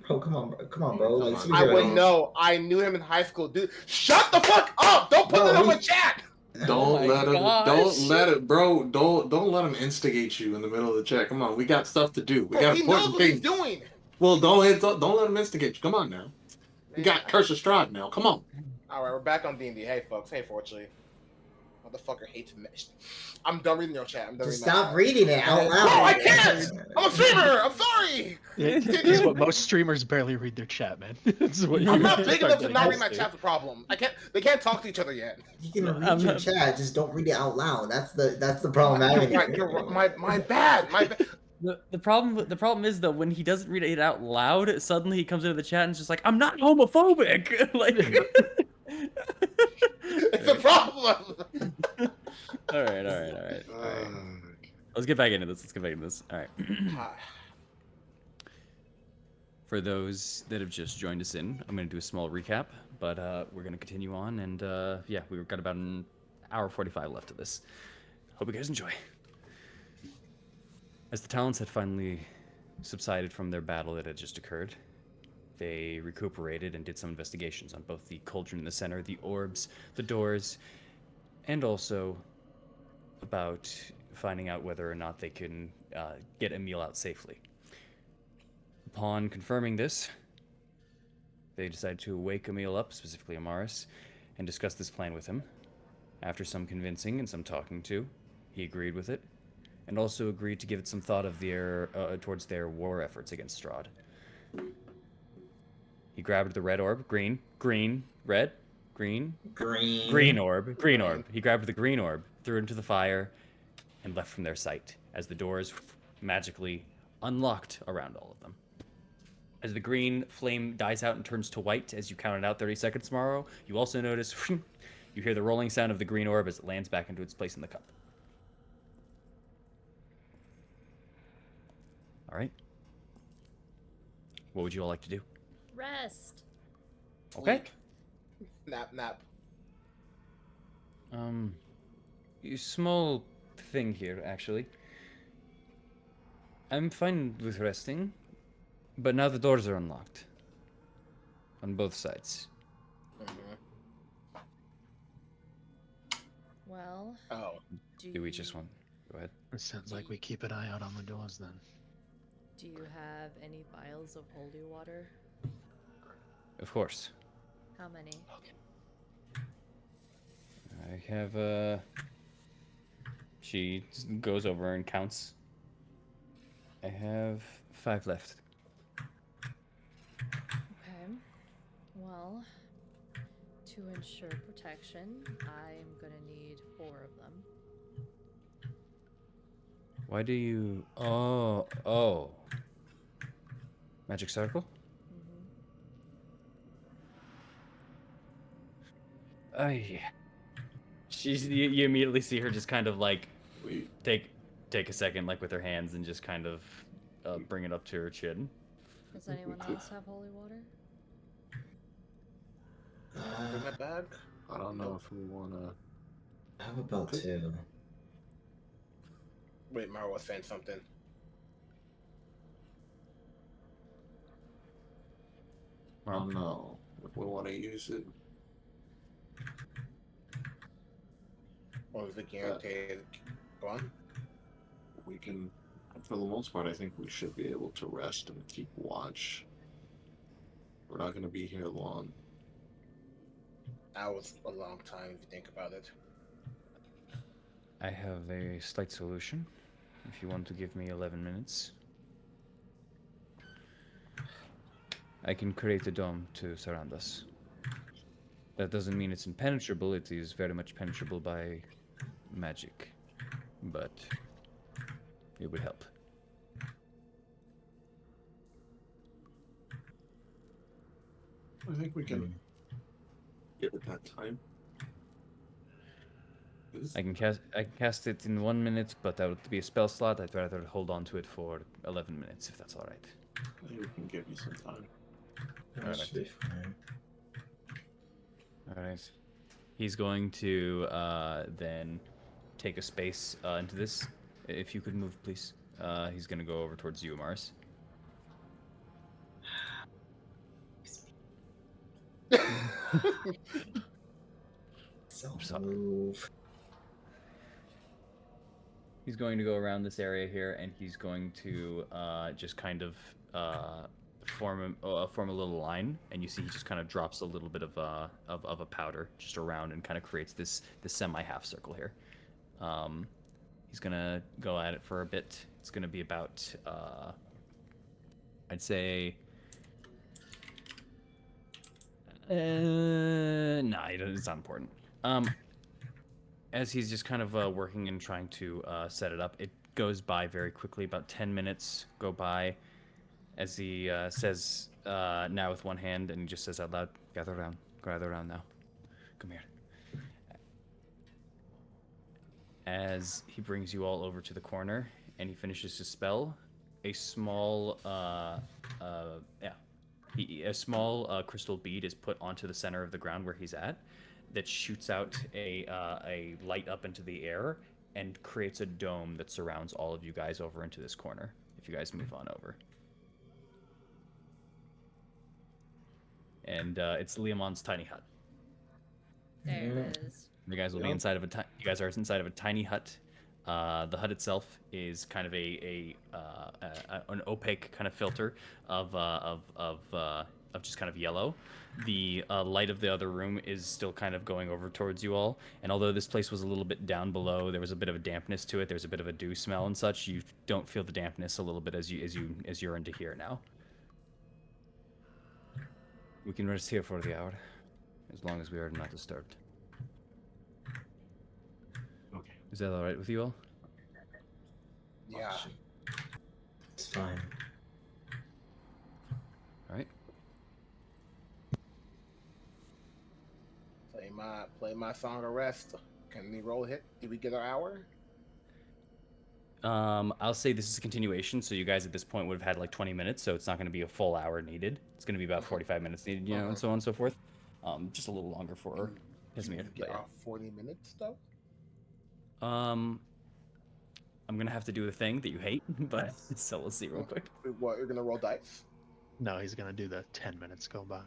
bro, come on, bro. Like, I superhero would names. know. I knew him in high school, dude. Shut the fuck up! Don't put Bro, it on we- my chat. Oh my gosh. Bro. Don't let him instigate you in the middle of the chat. Come on, we got stuff to do. We Bro, got he knows important what he's things. doing. Well, don't let him instigate you. Come on now. We got Curse of Strahd now. Come on. All right, we're back on D&D. Hey, folks. Hey, fortunately. Motherfucker hates me. I'm done reading your chat. I'm done Just reading stop reading it out loud. No, I can't! I'm a streamer! I'm sorry! It's what most streamers barely read their chat, man. It's what I'm you not big start enough to getting not read used my to. chat's the problem. They can't talk to each other yet. You can read I'm your not- chat, just don't read it out loud. That's the problem I'm having. You're right. My bad. The problem is though when he doesn't read it out loud, suddenly he comes into the chat and is just like, I'm not homophobic. Like It's a problem. All right. Let's get back into this. All right. For those that have just joined us in, I'm going to do a small recap, but we're going to continue on, and yeah, we've got about an hour 45 left of this. Hope you guys enjoy. As the Talons had finally subsided from their battle that had just occurred, they recuperated and did some investigations on both the cauldron in the center, the orbs, the doors, and also about finding out whether or not they can get Emil out safely. Upon confirming this, they decided to wake Emil up, specifically Amaris, and discuss this plan with him. After some convincing and some talking to, he agreed with it, and also agreed to give it some thought of towards their war efforts against Strahd. He grabbed the red orb, green orb. He grabbed the green orb, threw it into the fire, and left from their sight as the doors magically unlocked around all of them. As the green flame dies out and turns to white as you count it out 30 seconds tomorrow, you also notice you hear the rolling sound of the green orb as it lands back into its place in the cup. All right. What would you all like to do? Rest. Okay. Nap. Small thing here, actually. I'm fine with resting, but now the doors are unlocked. On both sides. Well. Oh. Do we just want... Go ahead. It sounds like we keep an eye out on the doors then. Do you have any vials of holy water? Of course. How many? I have, She goes over and counts. I have 5 left. Okay. Well, to ensure protection, I'm gonna need 4 of them. Why do you... Oh. Magic circle? Yeah. You immediately see her just kind of like take a second, like with her hands, and just kind of bring it up to her chin. Does anyone else have holy water? In my bag? I don't know if we wanna. I have about 2. Wait, Mara was saying something. I don't know if we want to use it. Or is it guaranteed? Go on. We can, for the most part, I think we should be able to rest and keep watch. We're not going to be here long. That was a long time if you think about it. I have a slight solution. If you want to give me 11 minutes, I can create a dome to surround us. That doesn't mean it's impenetrable. It is very much penetrable by magic, but it would help. I think we can get it that time. I can cast it in 1 minute, but that would be a spell slot. I'd rather hold on to it for 11 minutes, if that's all right. I think we can give you some time. That should be fine. All right. He's going to then take a space into this. If you could move, please. He's going to go over towards you, Mars. Move. He's going to go around this area here, and he's going to just kind of form a little line, and you see he just kind of drops a little bit of a powder just around and kind of creates this semi half circle here. He's gonna go at it for a bit. It's gonna be about I'd say nah, it's not important. As he's just kind of working and trying to set it up, it goes by very quickly. About 10 minutes go by as he says now with one hand, and he just says out loud, gather around now. Come here. As he brings you all over to the corner and he finishes his spell, a small crystal bead is put onto the center of the ground where he's at, that shoots out a light up into the air and creates a dome that surrounds all of you guys over into this corner. If you guys move on over, and it's Liamon's tiny hut. There it is. You guys will be inside of you guys are inside of a tiny hut. The hut itself is kind of an opaque kind of filter of just kind of yellow. The light of the other room is still kind of going over towards you all, and although this place was a little bit down below, there was a bit of a dampness to it. There's a bit of a dew smell and such. You don't feel the dampness a little bit as you're into here now. We can rest here for the hour, as long as we are not disturbed. Okay. Is that all right with you all? Yeah. It's fine. All right. Play my song of rest. Can we roll a hit? Did we get our hour? I'll say this is a continuation, so you guys at this point would have had like 20 minutes, so it's not going to be a full hour needed. It's going to be about 45 minutes needed, and so on and so forth. Just a little longer for Casimir. Get our 40 minutes though. I'm gonna have to do a thing that you hate, but so we'll see real quick. What, you're gonna roll dice? No, he's gonna do the 10 minutes go by.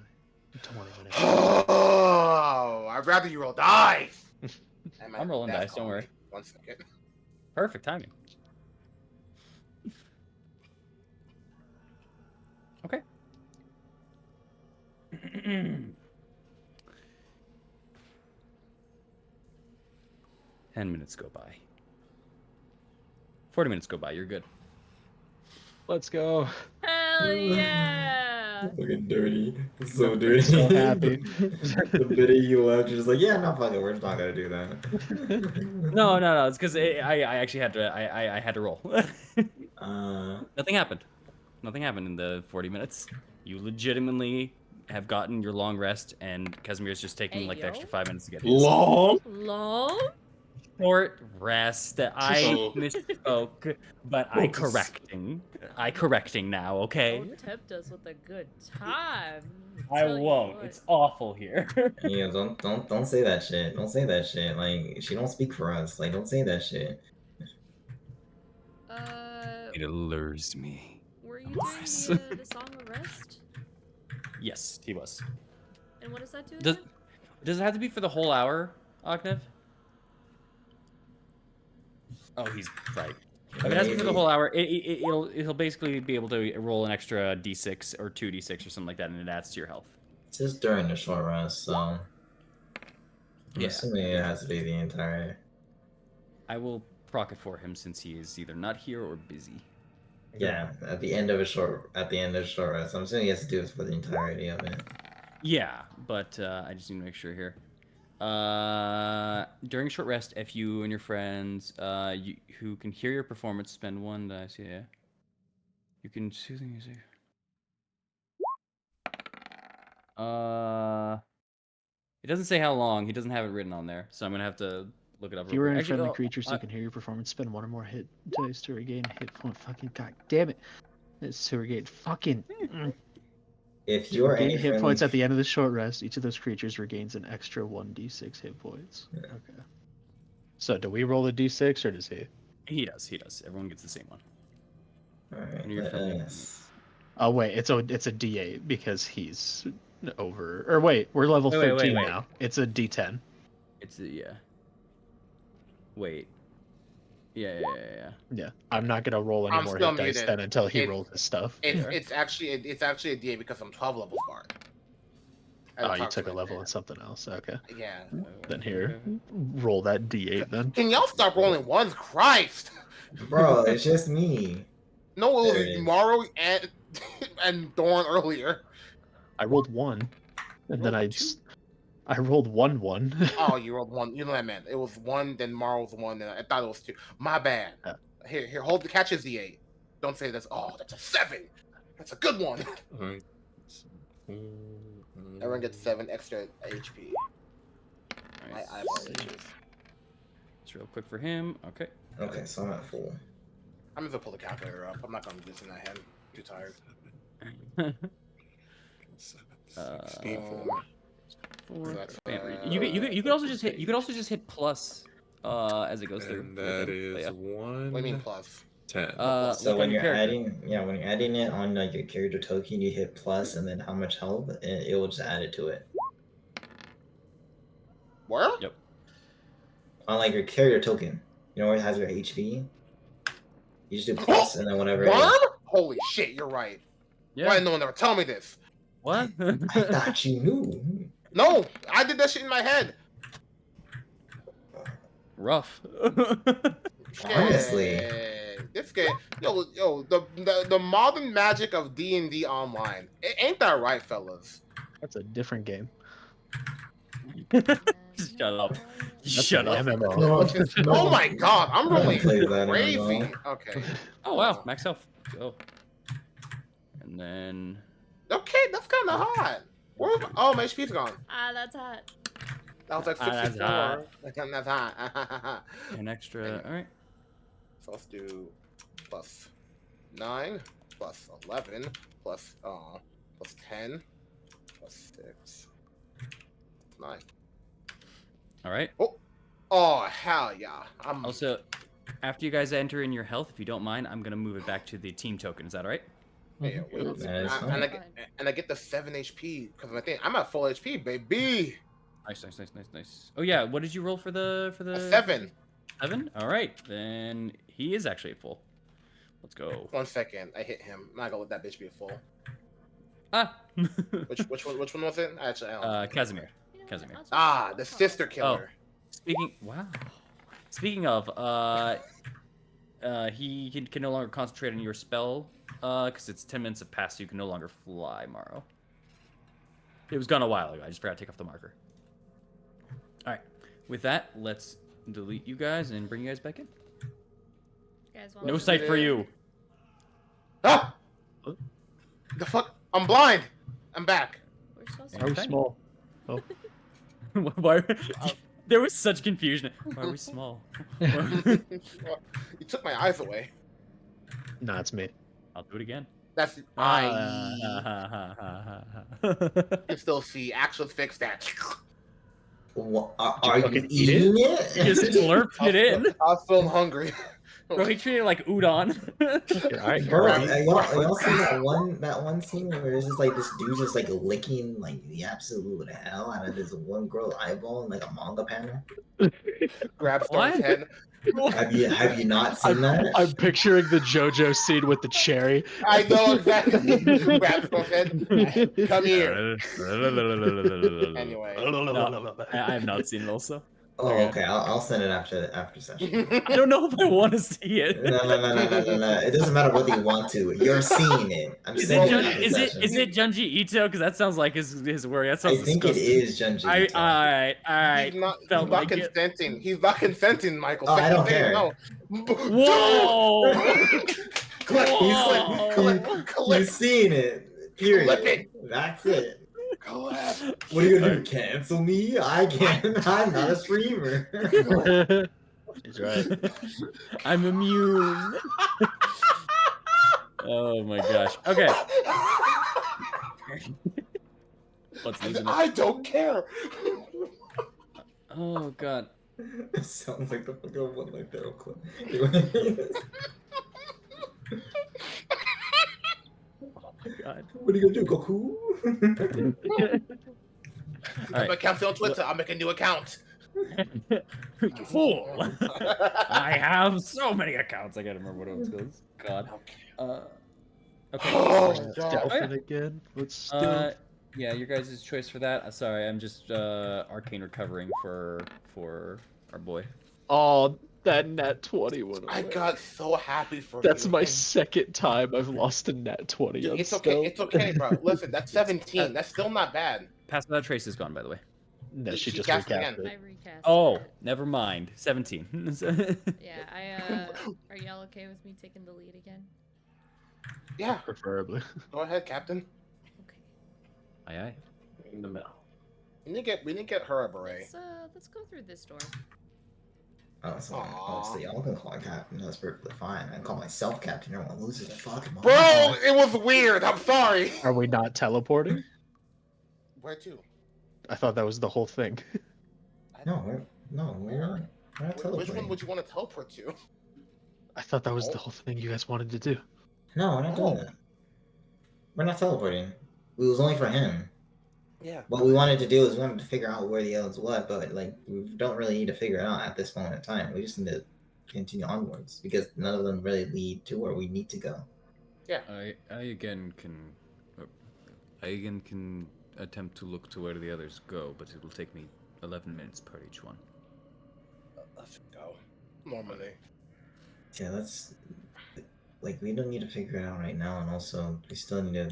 20 minutes. Oh, I'd rather you roll dice. I'm rolling dice, don't worry. 1 second. Perfect timing. Okay. 10 minutes go by. 40 minutes go by. You're good. Let's go. Hell yeah! Looking dirty. It's so dirty. So happy. The bit of you left, you're just like, yeah, no, fuck it, we're just not gonna do that. No. It's because I actually had to. I had to roll. Nothing happened. Nothing happened in the 40 minutes. You legitimately have gotten your long rest, and Casimir's just taking the extra 5 minutes to get his. Long? Short rest. I misspoke, but I correcting now, okay? Don't tempt us with a good time. I won't. It's awful here. Yeah, don't say that shit. Don't say that shit. Like, she don't speak for us. Like, don't say that shit. It allures me. Were you doing the Song of Rest? Yes, he was. And what does that do? Does it have to be for the whole hour, Ognev? Oh, he's right. If it has to be for the whole hour, he'll basically be able to roll an extra d6 or 2d6 or something like that, and it adds to your health. It's just during the short rest, so I'm Yeah. assuming it has to be the entire. I will proc it for him since he is either not here or busy. Yeah, at the end of the short rest. I'm assuming he has to do this for the entirety of it. Yeah, but I just need to make sure here. During short rest, if you and your friends who can hear your performance spend 1 dice, yeah. You can soothing music. It doesn't say how long. He doesn't have it written on there, so I'm gonna have to look it up. If you were any friendly Actually, creatures who can hear your performance, spend 1 or more hit dice to regain hit point. Fucking god damn it! It's to regain fucking. If To you are regain any hit friendly, points at the end of the short rest, each of those creatures regains an extra 1d6 hit points. Yeah. Okay. So do we roll a d6 or does he? He does. He does. Everyone gets the same one. Alright, And you're friendly. Oh wait, it's a d8 because he's over. Or wait, we're level 13 wait. now. It's a d10. It's yeah. Wait. Yeah. Yeah, I'm not gonna roll any I'm more still hit dice muted. then until he rolls his stuff. It's actually a D8 because I'm 12 levels bard. Oh, you took a level in something else. Okay. Yeah. Then here, roll that d8 then. Can y'all stop rolling ones? Christ! Bro, it's just me. No, There it it was is. Mario and and Dawn earlier. I rolled 1, and then Rolled 2? I rolled 1. Oh, you rolled 1. You know what I meant. It was 1, then Mario's 1, then I thought it was 2. My bad. Yeah. Here, hold the catch as D8. Don't say this. Oh, that's a 7. That's a good one. Alright. Everyone gets 7 extra HP. Nice. I apologize. It's real quick for him. Okay. Okay, so I'm at full. I'm just gonna pull the calculator up. I'm not gonna do this in that hand. I'm too tired. 64. That's, You could also just hit. You could also just hit plus as it goes through. And that is yeah. one. What do you mean plus? 10. So Look when on you're your character. when you're adding it on like your character token, you hit plus, and then how much health, and it will just add it to it. Where? Yep. On like your character token, you know where it has your HP. You just do plus, and then whatever. It is. Worm? Holy shit, you're right. Yeah. Why didn't no one ever tell me this? What? I thought you knew. No, I did that shit in my head. Rough. Honestly. Shit. This game, yo, the modern magic of D&D Online. Ain't that right, fellas? That's a different game. Shut up. That's Shut an up. MMO. Oh my god, I'm really Play that crazy. MMO. Okay. Oh wow, max health. Go. And then Okay, that's kind of hot. Oh, my HP's gone. Ah, that's hot. That was like That's 64. hot. That's hot. an extra. All right. So let's do plus 9, plus 11, plus 10, plus 6, 9. All right. Oh hell yeah! I'm Also, after you guys enter in your health, if you don't mind, I'm gonna move it back to the team token. Is that all right? Hey, wait, That's That is and, fine. I get the 7 HP because I think I'm at full HP, baby. Nice. Oh yeah, what did you roll for the A 7. 7? All right, then he is actually at full. Let's go. 1 second, I hit him. I'm not gonna let that bitch be a full. Ah. Which one was it? Actually, I don't know. Casimir. You know what, Casimir. I'll just- Ah, the sister killer. Speaking of, he can no longer concentrate on your spell, because it's 10 minutes have passed, so you can no longer fly, Morrow. It was gone a while ago. I just forgot to take off the marker. All right. With that, let's delete you guys and bring you guys back in. You guys want No to- sight for you. Ah! The fuck? I'm blind. I'm back. We're supposed to- How Okay. small? Why? There was such confusion. Why are we small? You took my eyes away. Nah, it's me. I'll do it again. That's I can still see. Actually, fix that. Are you you fucking eat eating it? Just slurped it in. I was feeling hungry. Bro, he treated it like udon. Yeah, I Bro, Right. y'all seen that one scene where it's just like this dude just like licking like the absolute hell out of this one girl eyeball in like a manga panel? Grab Storm's What? head. Have you not seen that? I'm picturing the JoJo scene with the cherry. I know exactly. Grab Storm's head. Come here. Anyway. No, I have not seen it also. Oh, Okay. okay. I'll send it after session. I don't know if I want to see it. No. It doesn't matter whether you want to. You're seeing it. I'm Is sending it, it after session. is it Junji Ito? Because that sounds like his work. That I sounds think it disgusting. is Junji Ito. Alright. He's not Felt like it. consenting. He's not consenting, Michael. Oh, I don't Say care. No. Whoa! Click, Whoa! click, click, You've seen it. Period. Clip it. That's it. click. What are you gonna do? Cancel me? I can't. I'm not a streamer. He's right. I'm immune. Oh my gosh. Okay. What's losing it? I don't care. Oh god. It sounds like the fucking one like Daryl clip. Oh my god. What are you gonna do, Goku? I'm Alright. account on Twitter. I'll make a new account. You fool! I have so many accounts. I gotta remember what it was called. God. Okay. Oh, so- God. Stealth yeah. it again. Let's stealth. Yeah, your guys' choice for that. Sorry, I'm just arcane recovering for our boy. Oh, that nat 20 went away. I got so happy for That's you. my And- second time I've lost a nat 20 Dude, on it's okay. stealth. It's okay, bro. Listen, that's 17. That's still not bad. Pass without trace is gone, by the way. No, she She just cast recast again. I it. recast. Oh, it. never mind. 17. Yeah, are y'all okay with me taking the lead again? Yeah. Preferably. Go ahead, Captain. Okay. Aye. In the middle. We need to get her a beret. Let's go through this door. Honestly, y'all can call it captain. That's perfectly fine. I can call myself captain. Everyone loses their fucking mind. Bro, it was weird. I'm sorry. Are we not teleporting? Where to? I thought that was the whole thing. No, we're not. We're not Which teleporting. one would you want to teleport to? I thought that was the whole thing you guys wanted to do. No, we're not doing that. We're not teleporting. It was only for him. Yeah. What we wanted to do is we wanted to figure out where the others what, but like we don't really need to figure it out at this moment in time. We just need to continue onwards because none of them really lead to where we need to go. I again can attempt to look to where the others go, but it will take me 11 minutes per each one. Let's go. Normally. Yeah, that's like we don't need to figure it out right now, and also we still need to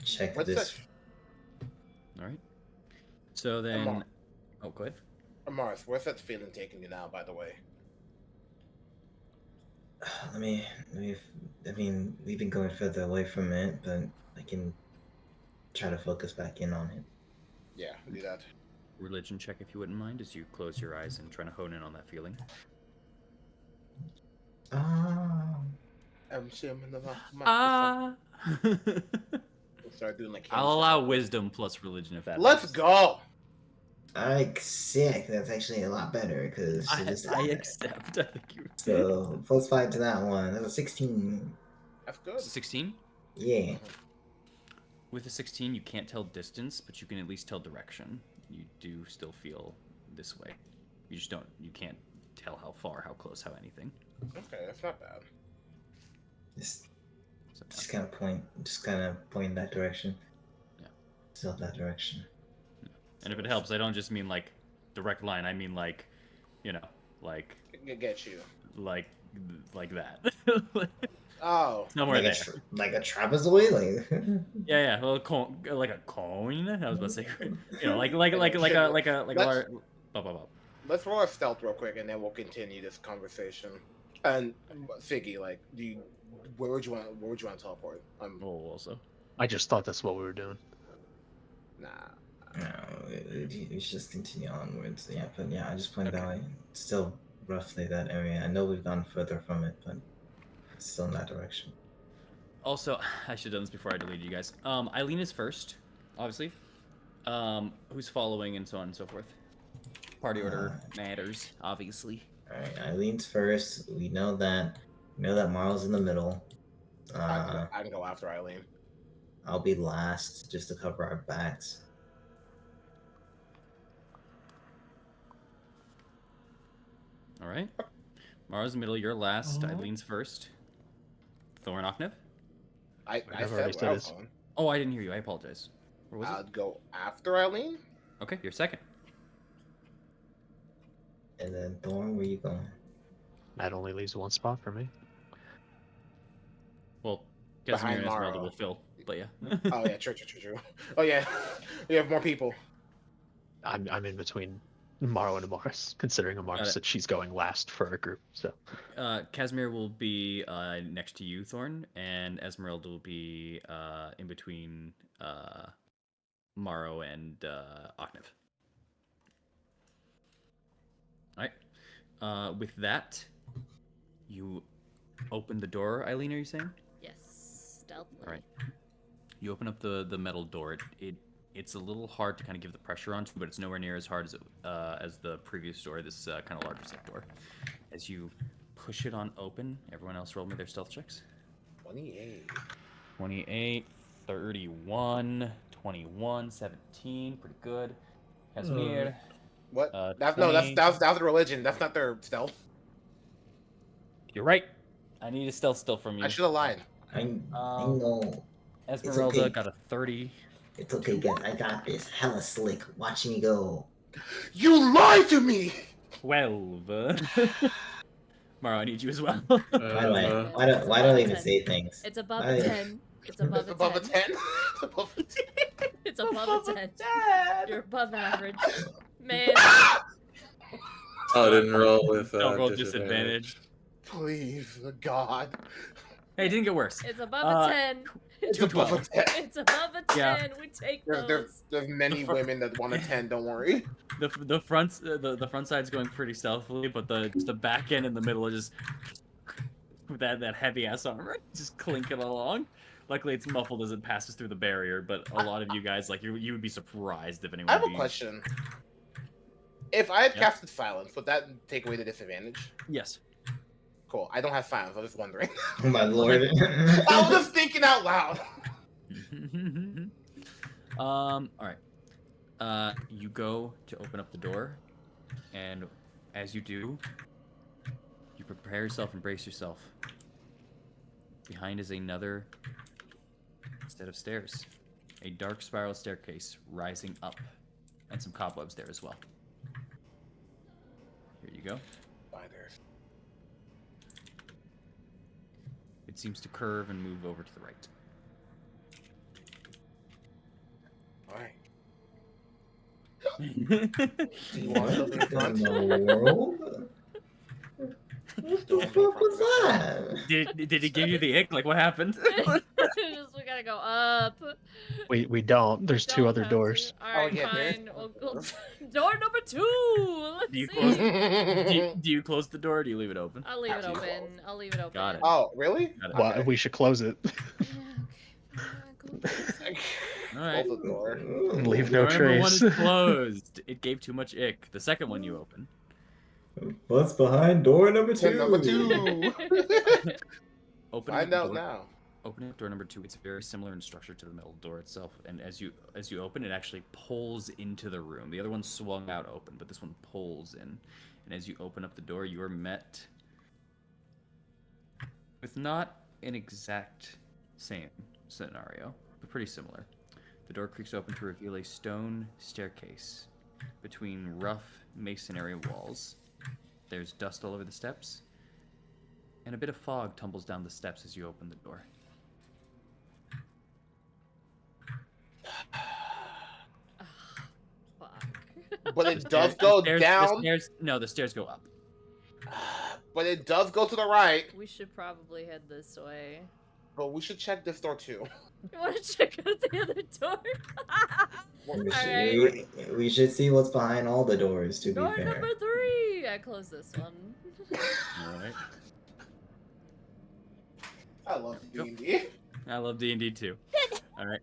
check What's this. All right. So then, Amar. oh, go ahead. Mars, where's that feeling taking you now, by the way? I mean, we've been going further away from it, but I can try to focus back in on it. Yeah, do that. Religion check if you wouldn't mind, as you close your eyes and try to hone in on that feeling. I'm assuming the start doing like. I'll allow wisdom plus religion if that. Let's helps. go. Sick. That's actually a lot better because I accept. I think you. So +5 to that one. That's a 16. That's good. It's a 16. Yeah. With a 16, you can't tell distance, but you can at least tell direction. You do still feel this way. You just don't. You can't tell how far, how close, how anything. Okay, that's not bad. Just kind of point in that direction. Yeah. Still that direction. And if it helps, I don't just mean like direct line. I mean like, like Get you. like that. Oh. Somewhere like there. Like a trapezoid, like. Yeah. Well, like a coin. I was about to say, like a large. Let's roll a stealth real quick, and then we'll continue this conversation. And Figgy, like, where would you want to teleport? Oh, also. I just thought that's what we were doing. Nah. No, we should just continue onwards. Yeah, but yeah, I just pointed that way. Still roughly that area. I know we've gone further from it, but it's still in that direction. Also, I should have done this before I deleted you guys. Eileen is first, obviously. Who's following and so on and so forth. Party order matters, obviously. Alright, Eileen's first. We know that. We know that Marl's in the middle. I can go after Eileen. I'll be last just to cover our backs. All right. Mara's middle, you're last. Eileen's first. Thorn Ochnev? I I've said already where said I was it. going. Oh, I didn't hear you. I apologize. Where was it? I'd go after Eileen. Okay, you're second. And then Thorn, where you going? That only leaves one spot for me. Well, Casimir Behind and Esmeralda Mara. will fill, but yeah. Oh yeah, true. Oh yeah, we have more people. I'm in between Morrow and Amaris, considering Got Amaris it. said she's going last for our group. So Casimir will be next to you, Thorn, and Esmeralda will be in between Morrow and Ochnev. All right. With that, you open the door, Eileen, are you saying? Yes, stealthily. All right. You open up the metal door. It's a little hard to kind of give the pressure onto, but it's nowhere near as hard as the previous door, this kind of larger set door. As you push it on open, everyone else roll me their stealth checks. 28. 28, 31, 21, 17, pretty good. Casimir. What? That's 20. that's the religion. That's not their stealth. You're right. I need a stealth still from you. I should have lied. I know. Esmeralda okay. got a 30. It's okay, guys. I got this. Hella slick. Watch me go. You lied to me. 12. Mara, I need you as well. Why don't I even say things? It's above Why- a 10. It's above It's a above 10. a 10. It's above a 10. It's above a 10. You're above average. Man. Oh, I didn't roll with Don't roll disadvantage. Please, God. Hey, it didn't get worse. It's above a 10. It's above a 10. It's above a 10. Yeah. We take There's those. many women that want a 10. Don't worry. The front side's going pretty stealthily, but the back end and the middle are just with that heavy ass armor just clinking along. Luckily, it's muffled as it passes through the barrier, but a lot of you guys, like, you would be surprised if anyone. I have a question. If I had Yeah. casted silence, would that take away the disadvantage? Yes. Cool. I don't have silence. I was just wondering. Oh my lord. I was just thinking out loud. All right. You go to open up the door, and as you do, you prepare yourself and brace yourself. Behind is another set of stairs, a dark spiral staircase rising up, and some cobwebs there as well. Here you go. Spiders. It seems to curve and move over to the right. Alright. Do you want something in front? in the world? What the fuck was that? Did it give you the ick? Like, what happened? We gotta go up. we don't. There's two Don't other have doors. to. Alright, yeah, there's fine. one We'll door. door number 2. Let's Do you see. close- do you close the door or do you leave it open? I'll leave it Absolutely open. I'll leave it open. Got it. Oh, really? Got it. Well, Okay. we should close it. Yeah, okay. All right. Close the door. And leave no Door number 1 trace. is closed. It gave too much ick. The second one you open. What's behind door number 2? Number 2. Opening Find up out door, now. Opening up door number 2. It's very similar in structure to the metal door itself, and as you open, it actually pulls into the room. The other one swung out open, but this one pulls in. And as you open up the door, you are met with not an exact same scenario, but pretty similar. The door creaks open to reveal a stone staircase between rough masonry walls. There's dust all over the steps, and a bit of fog tumbles down the steps as you open the door. Fuck. But it does go down. The stairs go up. But it does go to the right. We should probably head this way. But we should check this door too. You want to check out the other door? We should see what's behind all the doors, to Door be fair. number 3. I close this one. All right. I love D&D. I love D&D too. All right.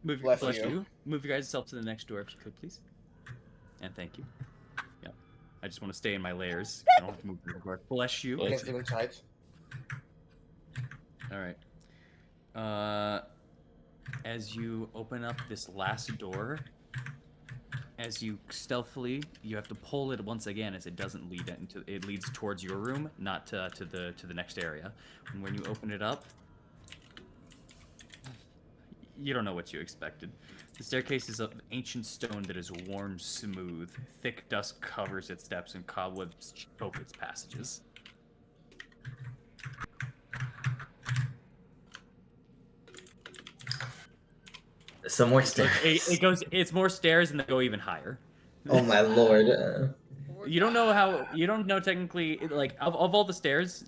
Bless you. Move you guys yourself to the next door if you could, please. And thank you. Yep. I just want to stay in my layers. I don't have to move anywhere. Bless you. Okay, so inside. All right. As you open up this last door, as you stealthily, you have to pull it once again, as it doesn't lead into. It leads towards your room, not to the next area. And when you open it up, you don't know what you expected. The staircase is of ancient stone that is worn smooth. Thick dust covers its steps, and cobwebs choke its passages. Some more stairs. It goes. It's more stairs, and they go even higher. Oh my lord. You don't know how. You don't know technically. Like of all the stairs,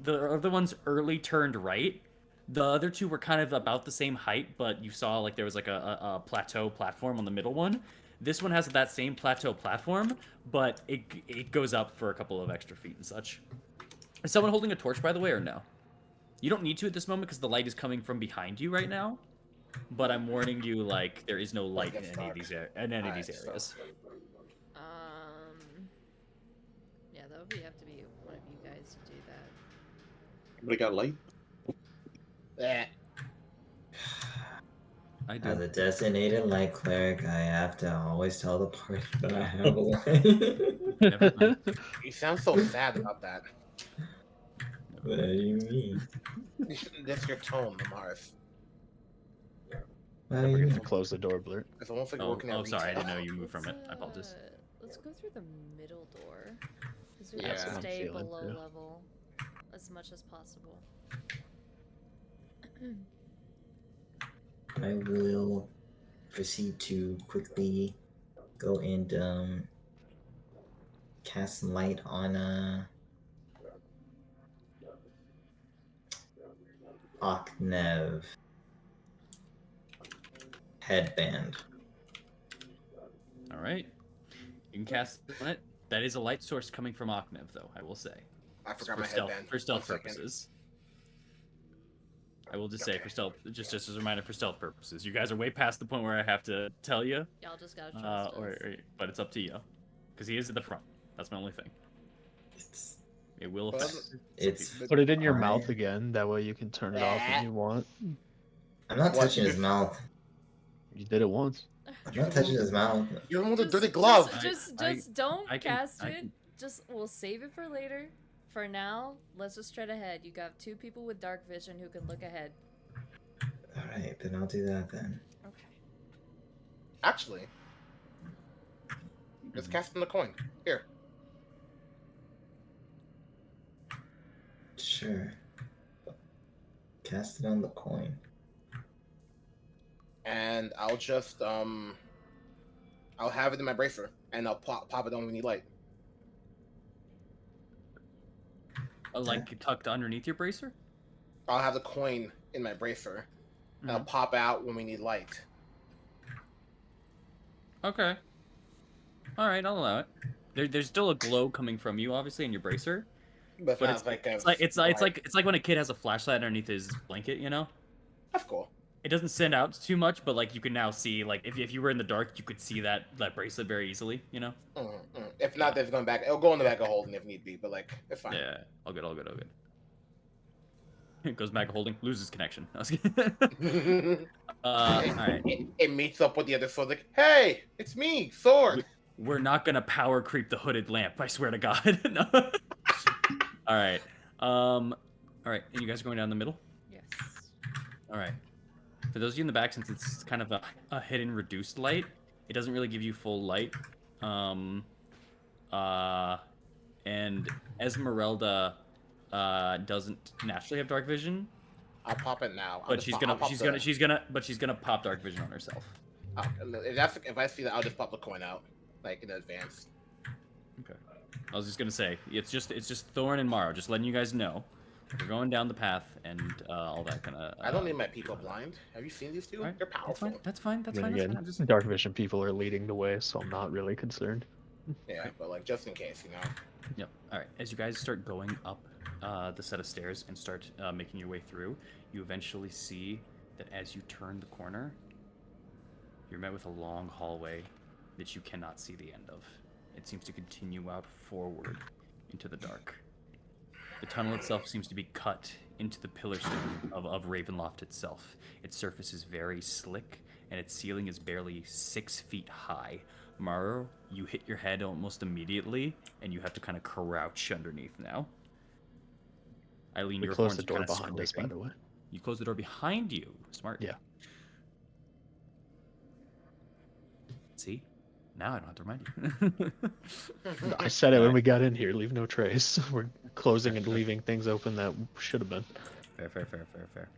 the other ones early turned right. The other two were kind of about the same height, but you saw like there was like a plateau platform on the middle one. This one has that same plateau platform, but it goes up for a couple of extra feet and such. Is someone holding a torch, by the way, or no? You don't need to at this moment because the light is coming from behind you right now. But I'm warning you, like there is no light in any of these areas. Yeah, that would have to be one of you guys to do that. Anybody got a light? Yeah. I do. As a designated light cleric, I have to always tell the party that I have a light. You sound so sad about that. What do you mean? That's your tone, Mars. What do Never you get to mean? close the door, Blurt. It's almost like working at Sorry, I retail. didn't know you moved from it. I apologize. Let's go through the middle door. Because we Yeah. have That's to what I'm stay feeling, below too. level as much as possible. I will proceed to quickly go and cast light on Oknev headband. All right. You can cast it on it. That is a light source coming from Oknev, though, I will say. I forgot For my stealth, headband. for stealth 1 second. purposes. I will just say Okay. for stealth, just as a reminder for stealth purposes. You guys are way past the point where I have to tell you, Y'all just gotta trust us. but it's up to you, because he is at the front. That's my only thing. It's It will Well, affect. it's Put it in your fine. mouth again. That way you can turn it off when you want. I'm not What? touching his mouth. You did it once. I'm not touching his mouth. You're the one with the Just- dirty glove. Just don't I can- cast I it. can- Just we'll save it for later. For now, let's just tread ahead. You got 2 people with dark vision who can look ahead. Alright, then I'll do that then. Okay. Actually, let's cast him the coin. Here. Sure. Cast it on the coin. And I'll just I'll have it in my bracer, and I'll pop it on when we need light. Like tucked underneath your bracer. I'll have the coin in my bracer, and I'll Mhm. pop out when we need light. Okay. All right, I'll allow it. There's still a glow coming from you, obviously, in your bracer. But But it's like it's like when a kid has a flashlight underneath his blanket, you know. That's cool. It doesn't send out too much, but like you can now see, like if you were in the dark, you could see that bracelet very easily, you know. If not, it's going back. It'll go in the bag of holding if need be. But like, it's fine. Yeah, all good. It goes back holding, loses connection. I was kidding. All right. It meets up with the other sword. Like, hey, it's me, sword. We're not gonna power creep the hooded lamp. I swear to God. No. All right. All right. And you guys are going down the middle. Yes. All right. For those of you in the back, since it's kind of a hidden reduced light, it doesn't really give you full light. And Esmeralda doesn't naturally have dark vision, I'll pop it now. but she's gonna pop dark vision on herself. If I see that, I'll just pop the coin out, like in advance. Okay. I was just gonna say it's just Thorn and Morrow, just letting you guys know. We're going down the path and all that kind of. I don't need my people blind. Have you seen these two? Right. They're powerful. That's fine. Then again, I'm just... dark vision people are leading the way, so I'm not really concerned. Yeah, but like just in case, you know. Yep. All right. As you guys start going up the set of stairs and start making your way through, you eventually see that as you turn the corner, you're met with a long hallway that you cannot see the end of. It seems to continue out forward into the dark. The tunnel itself seems to be cut into the pillar stone of Ravenloft itself. Its surface is very slick, and its ceiling is barely 6 feet high. Maro, you hit your head almost immediately, and you have to kind of crouch underneath now. Eileen, We your closed horns the are door kind of behind us, by scraping. the way. You close the door behind you. Smart. Yeah. See? Now I don't have to remind you. I said it when we got in here. Leave no trace. We're closing and leaving things open that should have been. Fair.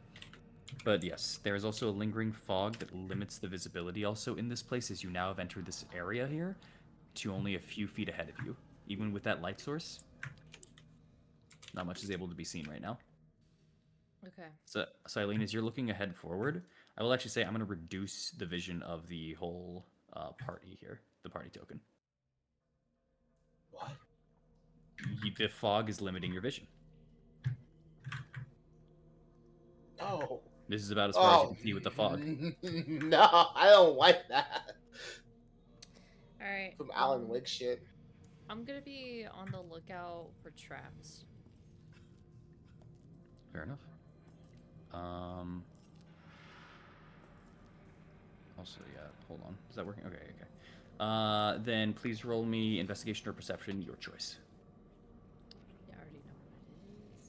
But yes, there is also a lingering fog that limits the visibility also in this place, as you now have entered this area here to only a few feet ahead of you. Even with that light source, not much is able to be seen right now. Okay. So Eileen, as you're looking ahead forward, I will actually say I'm going to reduce the vision of the whole party here, the party token. What? The fog is limiting your vision. No. This is about as far as you can see with the fog. No, I don't like that. All right. From Alan Wake shit. I'm gonna be on the lookout for traps. Fair enough. Also, yeah, hold on. Is that working? Okay. Then please roll me investigation or perception, your choice. Yeah, I already know what it is.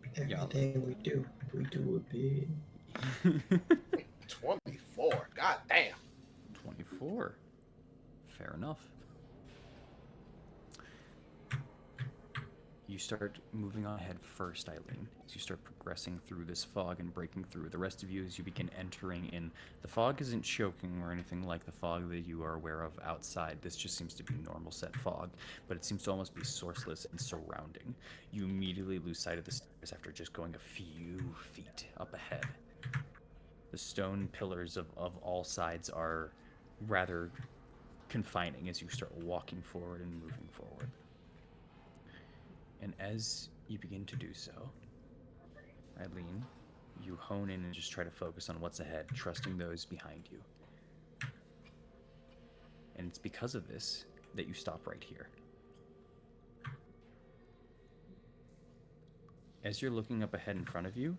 Everything we do a bit. 24. God damn. 24. Fair enough. You start moving on ahead first, Eileen, as you start progressing through this fog and breaking through. The rest of you, as you begin entering in, the fog isn't choking or anything like the fog that you are aware of outside. This just seems to be normal set fog, but it seems to almost be sourceless and surrounding. You immediately lose sight of the stairs after just going a few feet up ahead. The stone pillars of all sides are rather confining as you start walking forward and moving forward. And as you begin to do so, Eileen, you hone in and just try to focus on what's ahead, trusting those behind you. And it's because of this that you stop right here. As you're looking up ahead in front of you,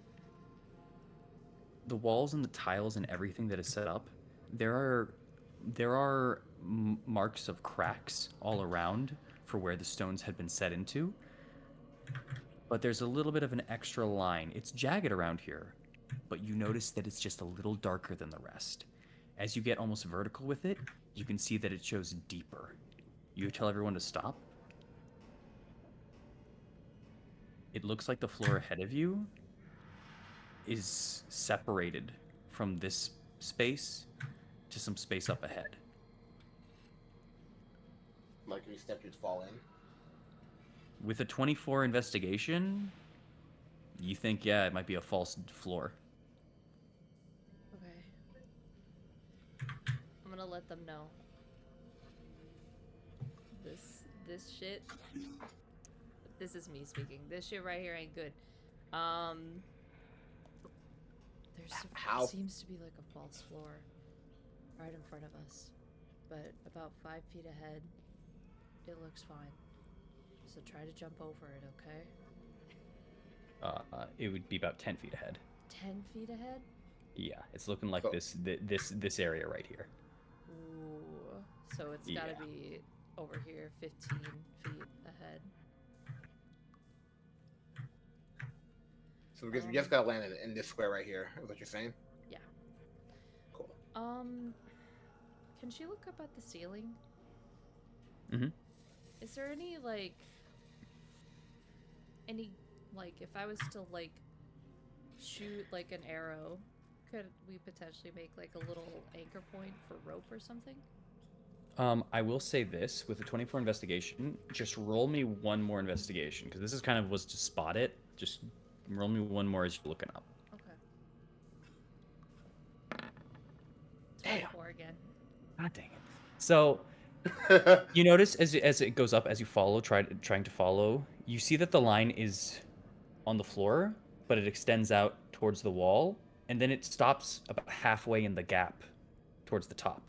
the walls and the tiles and everything that is set up, there are marks of cracks all around for where the stones had been set into. But there's a little bit of an extra line. It's jagged around here, but you notice that it's just a little darker than the rest. As you get almost vertical with it, you can see that it shows deeper. You tell everyone to stop. It looks like the floor ahead of you is separated from this space to some space up ahead. Like you step, you'd fall in. With a 24 investigation, you think, yeah, it might be a false floor. Okay. I'm gonna let them know. This shit. This is me speaking. This shit right here ain't good. There seems to be like a false floor right in front of us, but about 5 feet ahead, it looks fine. So try to jump over it, okay? It would be about 10 feet ahead. 10 feet ahead? Yeah, it's looking like So- this area right here. Ooh. So it's gotta Yeah. be over here, 15 feet ahead. So we just gotta land in this square right here. Is what you're saying? Yeah. Cool. Can she look up at the ceiling? Mm-hmm. Is there any, if I was to, shoot, an arrow, could we potentially make, a little anchor point for rope or something? I will say this, with a 24 investigation, just roll me one more investigation, because this is kind of was to spot it. Just roll me one more as you're looking up. Okay. 24 again. God dang it. So, you notice as it goes up, as you follow, trying to follow, you see that the line is on the floor, but it extends out towards the wall, and then it stops about halfway in the gap towards the top.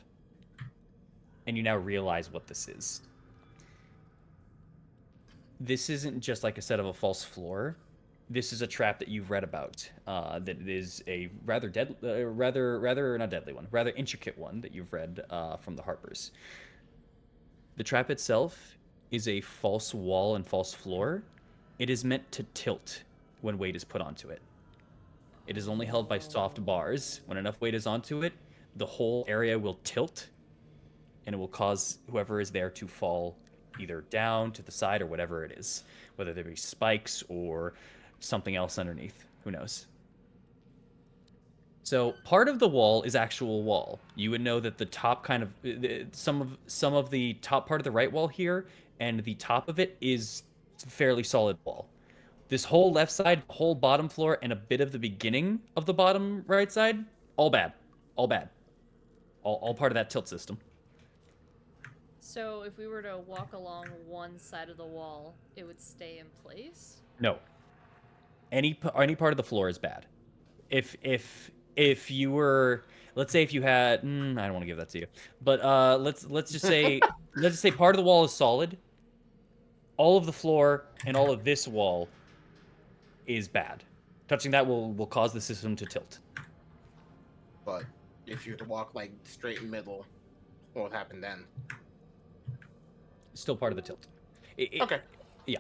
and you now realize what this is. This isn't just like a set of a false floor. This is a trap that you've read about. That is a rather not deadly one, rather intricate one that you've read from the Harpers. The trap itself is a false wall and false floor. It is meant to tilt when weight is put onto it. It is only held by soft bars. When enough weight is onto it, the whole area will tilt, and it will cause whoever is there to fall either down to the side or whatever it is, whether there be spikes or something else underneath. Who knows? So part of the wall is actual wall. You would know that the top kind of some of the top part of the right wall here and the top of it is fairly solid wall. This whole left side, whole bottom floor, and a bit of the beginning of the bottom right side, all bad. All bad. All part of that tilt system. So if we were to walk along one side of the wall, it would stay in place? No. Any part of the floor is bad. If you were, let's say if you had, I don't want to give that to you, but let's just say part of the wall is solid. All of the floor and all of this wall is bad. Touching that will cause the system to tilt. But if you were to walk like straight middle, what would happen then? Still part of the tilt. Okay. Yeah.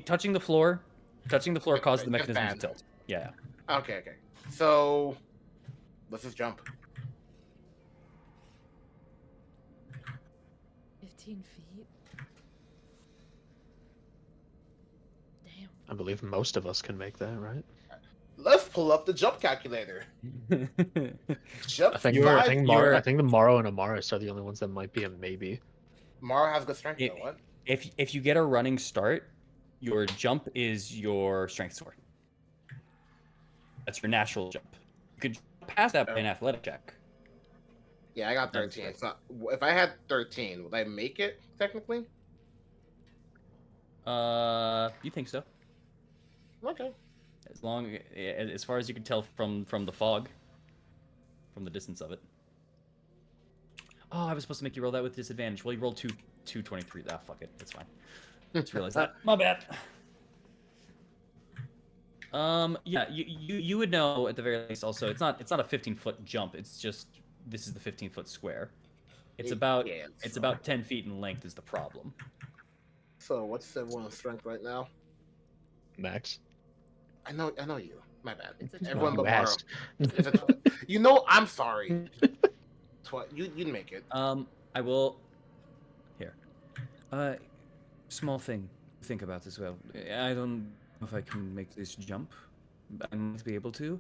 Touching the floor causes the It's mechanism to bad. tilt. Yeah. Okay. So let's just jump. 15 feet? Damn. I believe most of us can make that, right? Let's pull up the jump calculator. Jump. I think the Morrow and Amaris are the only ones that might be a maybe. Mara has good strength though. What? If you get a running start, your jump is your strength score. That's your natural jump. You could jump past that by an athletic check. Yeah, I got 13. So if I had 13, would I make it technically? You think so? Okay. As far as you can tell from the fog, from the distance of it. Oh, I was supposed to make you roll that with disadvantage. Well, you rolled two 23s. Ah, fuck it. It's fine. Just realized that. My bad. Yeah, you would know at the very least. Also, it's not a 15-foot jump. It's just this is the 15-foot square. It's about 10 feet in length is the problem. So what's everyone's strength right now? Max. I know you. My bad. It's a Everyone 12. but You Mara. asked. It's a 12. You know, I'm sorry. You'd make it. I will. Here. Small thing to think about as well. I don't know if I can make this jump. I might be able to,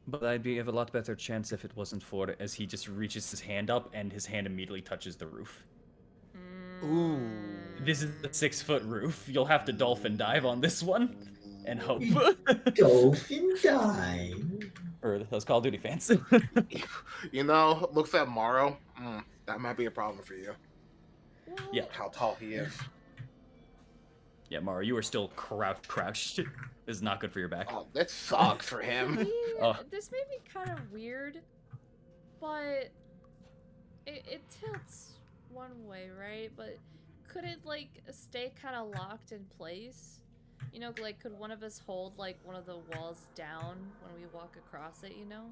but I'd have a lot better chance if it wasn't for as he just reaches his hand up and his hand immediately touches the roof. Ooh. This is a 6-foot roof. You'll have to dolphin dive on this one, and hope. Dolphin dive. For those Call of Duty fans. You know, looks at Morrow. That might be a problem for you. Yeah. How tall he is. Yeah, Mara, you are still crouched. This is not good for your back. Oh, that sucks for him. This may be kind of weird, but it tilts one way, right? But could it like stay kind of locked in place? You know, like could one of us hold like one of the walls down when we walk across it? You know,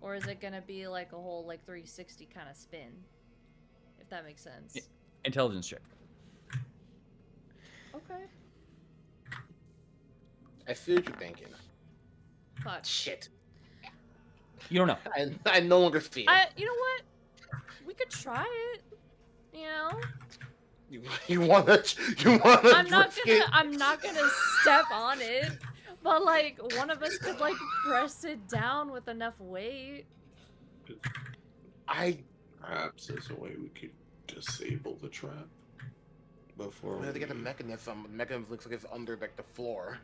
or is it gonna be like a whole like 360 kind of spin? If that makes sense. Intelligence check. Okay. I see what you're thinking. Fuck. Shit. You don't know. I no longer see it. You know what? We could try it. You know. You wanna? I'm not gonna step on it, but like one of us could like press it down with enough weight. Perhaps there's a way we could disable the trap before. We have to get the mechanism. The mechanism looks like it's under like the floor.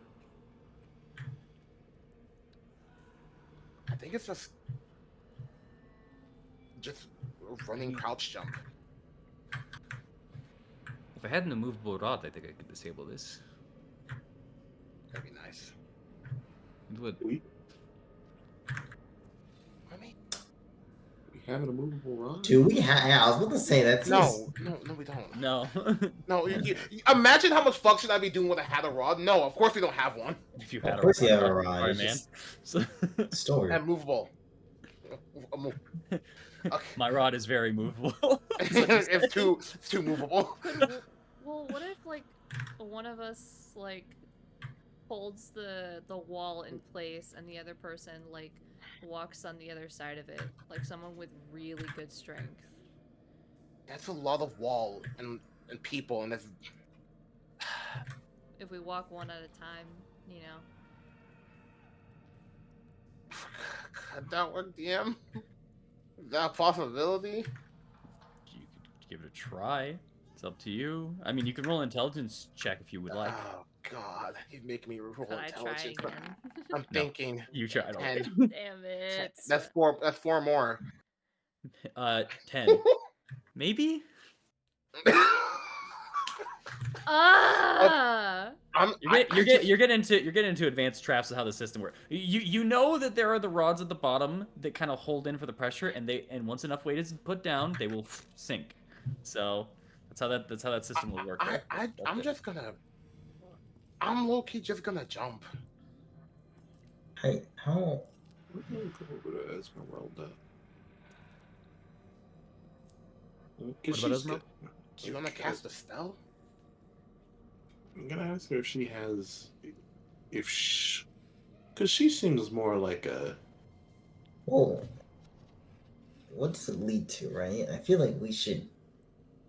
I think it's just running crouch jump. If I had an immovable rod, I think I could disable this. That'd be nice. It would. We I mean, Having a movable rod? Do we have? Yeah, I was about to say that. No, we don't. No. No, imagine how much fuck should I be doing with a had a rod? No, of course we don't have one. If you Of had a course you have a rod, rod. sorry, It's man. just So, story. And movable. Okay. my rod is very movable. It's too movable. Well, what if like one of us like holds the wall in place and the other person like walks on the other side of it, like someone with really good strength? That's a lot of wall and people, and that's If we walk one at a time, you know. could that work, DM? Is that a possibility? You could give it a try. It's up to you. I mean, you can roll an intelligence check if you would like. Oh God, he's making me roll Could I try intelligence. again? I'm thinking. You try. I 10. don't. Damn it. That's four. That's 4 more. 10. Maybe. Ah! You're getting into advanced traps of how the system works. You know that there are the rods at the bottom that kind of hold in for the pressure, and once enough weight is put down, they will sink. So that's how that system will work. I'm low key just gonna jump. Hey, how? We're gonna go over to Esmeralda. What about Esmeralda? Do you wanna cast a spell? I'm gonna ask her if she has, because she seems more like a. Whoa. What does it lead to, right? I feel like we should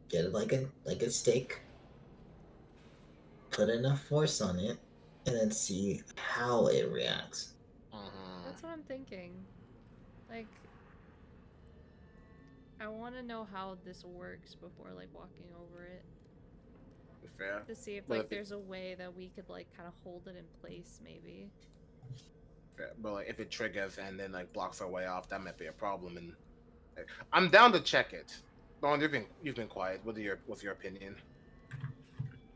get like a stake, put enough force on it, and then see how it reacts. That's what I'm thinking. Like, I want to know how this works before like walking over it. Fair. To see if Well, like if it- there's a way that we could like kind of hold it in place, maybe. Fair. But like, if it triggers and then like blocks our way off, that might be a problem. And like, I'm down to check it. Dawn, you've been quiet. What's your opinion?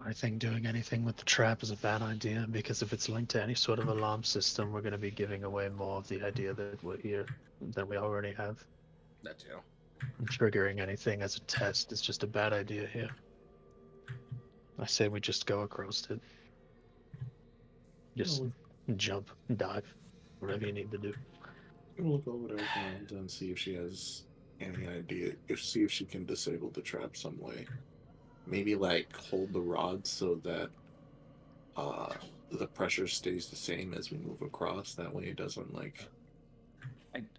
I think doing anything with the trap is a bad idea because if it's linked to any sort of alarm system, we're going to be giving away more of the idea that we're here than we already have. That too. And triggering anything as a test is just a bad idea here. I say we just go across it. Just jump, dive, whatever you need to do. I'm gonna look over to Esmeralda and see if she has any idea. See if she can disable the trap some way. Maybe like hold the rod so that the pressure stays the same as we move across. That way it doesn't like.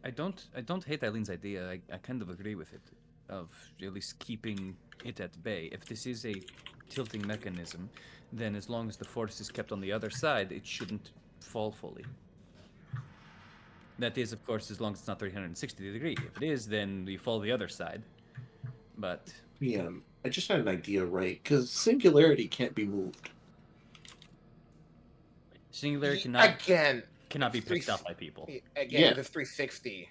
I don't hate Eileen's idea. I kind of agree with it, of at least keeping it at bay. If this is a tilting mechanism, then as long as the force is kept on the other side, it shouldn't fall fully. That is, of course, as long as it's not 360 degrees. If it is, then you fall the other side. But Yeah, I just had an idea, right? Because singularity can't be moved. singularity cannot be picked up by people. Again, Yeah. if it's 360,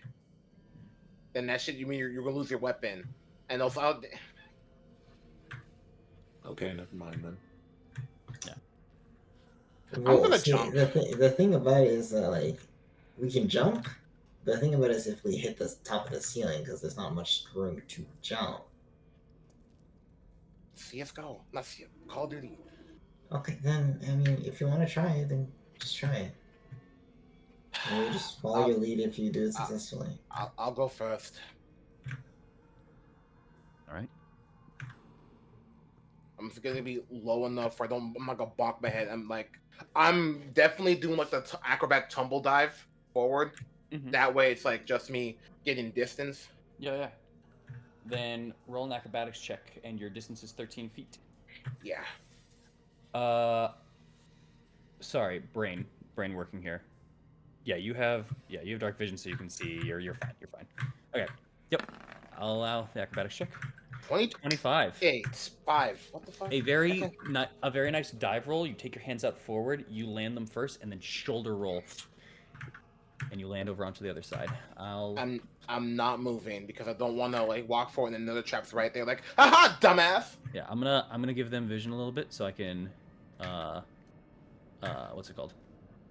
then that shit. You mean you're gonna lose your weapon, and also Okay, never mind then. Well, gonna see, jump. The thing about it is that like we can jump. The thing about it is if we hit the top of the ceiling because there's not much room to jump. CS:GO, not CS, Call of Duty. Okay, then I mean, if you want to try it, then just try it. And we'll just follow your lead if you do it successfully. I'll go first. All right. I'm gonna be low enough where I'm not gonna bonk my head. I'm definitely doing like the acrobat tumble dive forward. Mhm. That way, it's like just me getting distance. Yeah. Then roll an acrobatics check, and your distance is 13 feet. Yeah. Sorry, brain working here. Yeah, you have dark vision, so you can see. You're fine. You're fine. Okay. Yep. I'll allow the acrobatics check. 25. 5. What the fuck? A very nice dive roll. You take your hands out forward. You land them first, and then shoulder roll, and you land over onto the other side. I'm not moving because I don't want to like walk forward and another trap's right there. Like, haha, dumbass. Yeah, I'm gonna give them vision a little bit so I can, what's it called?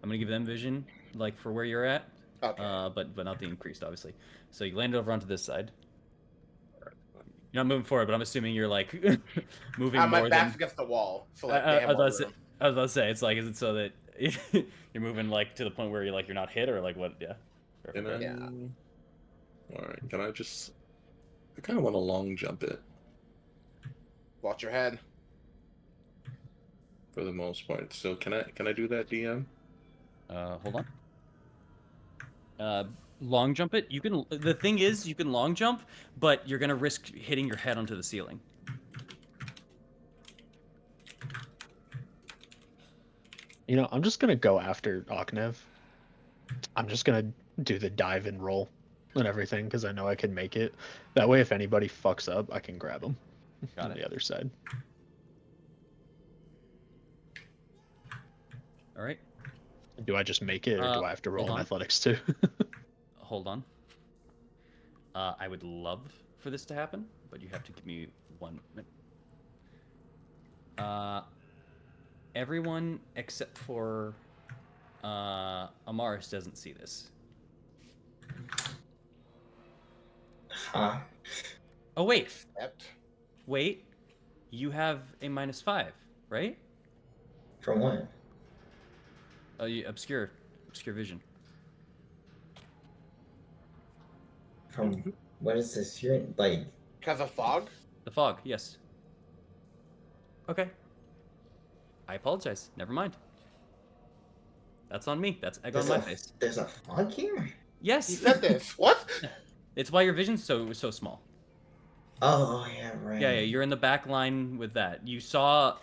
I'm gonna give them vision like for where you're at, Okay. but not the increased, obviously. So you landed over onto this side. You're not moving forward, but I'm assuming you're like moving My more back's than. against the wall, so I, like I, they I have was more about to say, room. I was about to say, it's like, is it so that you're moving like to the point where you're like you're not hit, or like what? Yeah. Can I? Yeah. All right. Can I just? I kind of want to long jump it Watch your head. for the most part. So can I do that, DM? Hold on. Long jump it. You can. The thing is, you can long jump, but you're gonna risk hitting your head onto the ceiling. You know, I'm just gonna go after Oknev. I'm just gonna do the dive and roll and everything because I know I can make it. That way, if anybody fucks up, I can grab them Got on it. the other side. All right. Do I just make it, or do I have to roll hold in on. athletics too? Hold on. I would love for this to happen, but you have to give me 1 minute. Everyone except for Amaris doesn't see this. Huh? Oh wait, Except. wait. You have a -5, right? From what? Oh, you obscure vision. From what is this? You're like. Because of fog? The fog, yes. Okay. I apologize. Never mind. That's on me. That's egg on my face. There's a fog here? Yes. He said this. What? It's why your vision's so small. Oh, yeah, right. Yeah, you're in the back line with that. You saw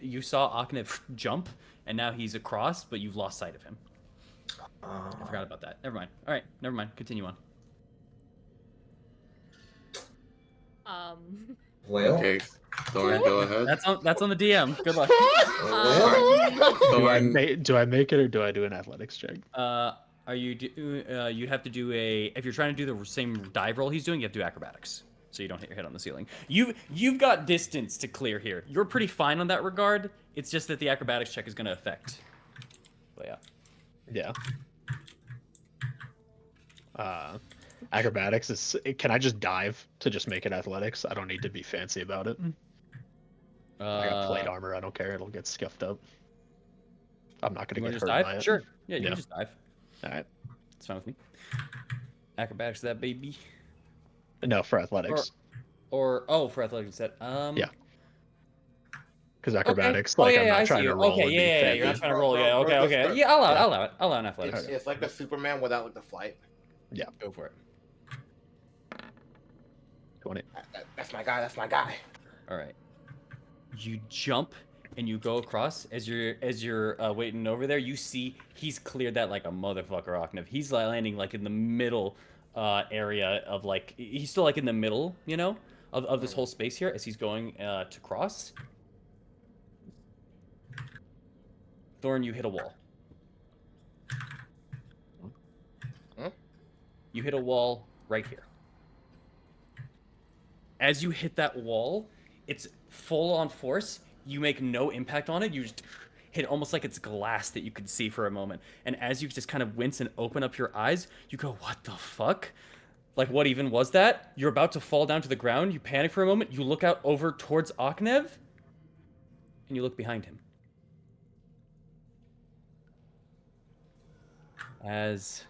Aknev jump, and now he's across, but you've lost sight of him. I forgot about that. Never mind. All right, never mind. Continue on. Well. Okay, Thorn, go ahead. That's on the DM. Good luck. Do I make it, or do I do an athletics check? Are you you'd have to do if you're trying to do the same dive roll he's doing, you have to do acrobatics, so you don't hit your head on the ceiling. You've got distance to clear here. You're pretty fine on that regard. It's just that the acrobatics check is going to affect. But yeah. Acrobatics is. Can I just dive to just make it athletics? I don't need to be fancy about it. I got plate armor. I don't care. It'll get scuffed up. I'm not gonna get just hurt dive? by it. Sure. Yeah, you can just dive. All right. It's fine with me. Acrobatics, that baby. No, for athletics. For athletics instead. Yeah. Because acrobatics, okay. I'm not trying to roll. Okay, yeah, you're not trying to roll. Yeah, okay. Yeah, I'll allow it. I'll allow an athletics. It's like the Superman without like the flight. Yeah. Go for it. 20. That's my guy. That's my guy. All right. You jump and you go across. As you're waiting over there, you see he's cleared that like a motherfucker, Oknev. He's landing like in the middle area of like he's still like in the middle, you know, of this whole space here as he's going to cross. Thorn, you hit a wall. Huh? You hit a wall right here. As you hit that wall, it's full on force. You make no impact on it. You just hit it almost like it's glass that you could see for a moment. And as you just kind of wince and open up your eyes, you go, what the fuck? Like, what even was that? You're about to fall down to the ground. You panic for a moment. You look out over towards Oknev, and you look behind him. As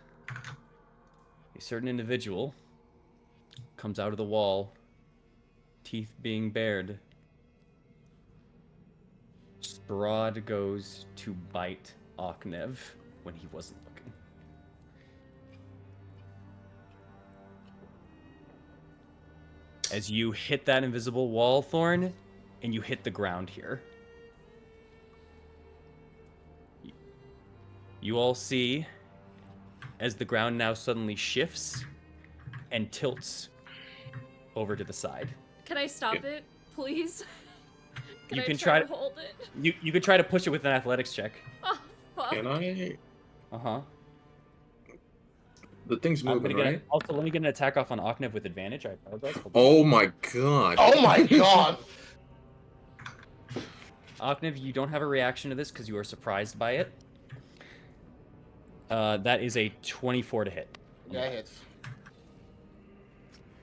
a certain individual comes out of the wall, teeth being bared, Strahd goes to bite Oknev when he wasn't looking. As you hit that invisible wall, Thorn, and you hit the ground here. You all see as the ground now suddenly shifts and tilts over to the side. Can I stop it, please? You can try try to hold it. You could try to push it with an athletics check. Oh, fuck. Can I? Uh-huh. The thing's moving, right? Also, let me get an attack off on Oknev with advantage. I apologize. Oh my god. Oh my god. Oknev, you don't have a reaction to this because you are surprised by it. That is a 24 to hit. Yeah, it hits.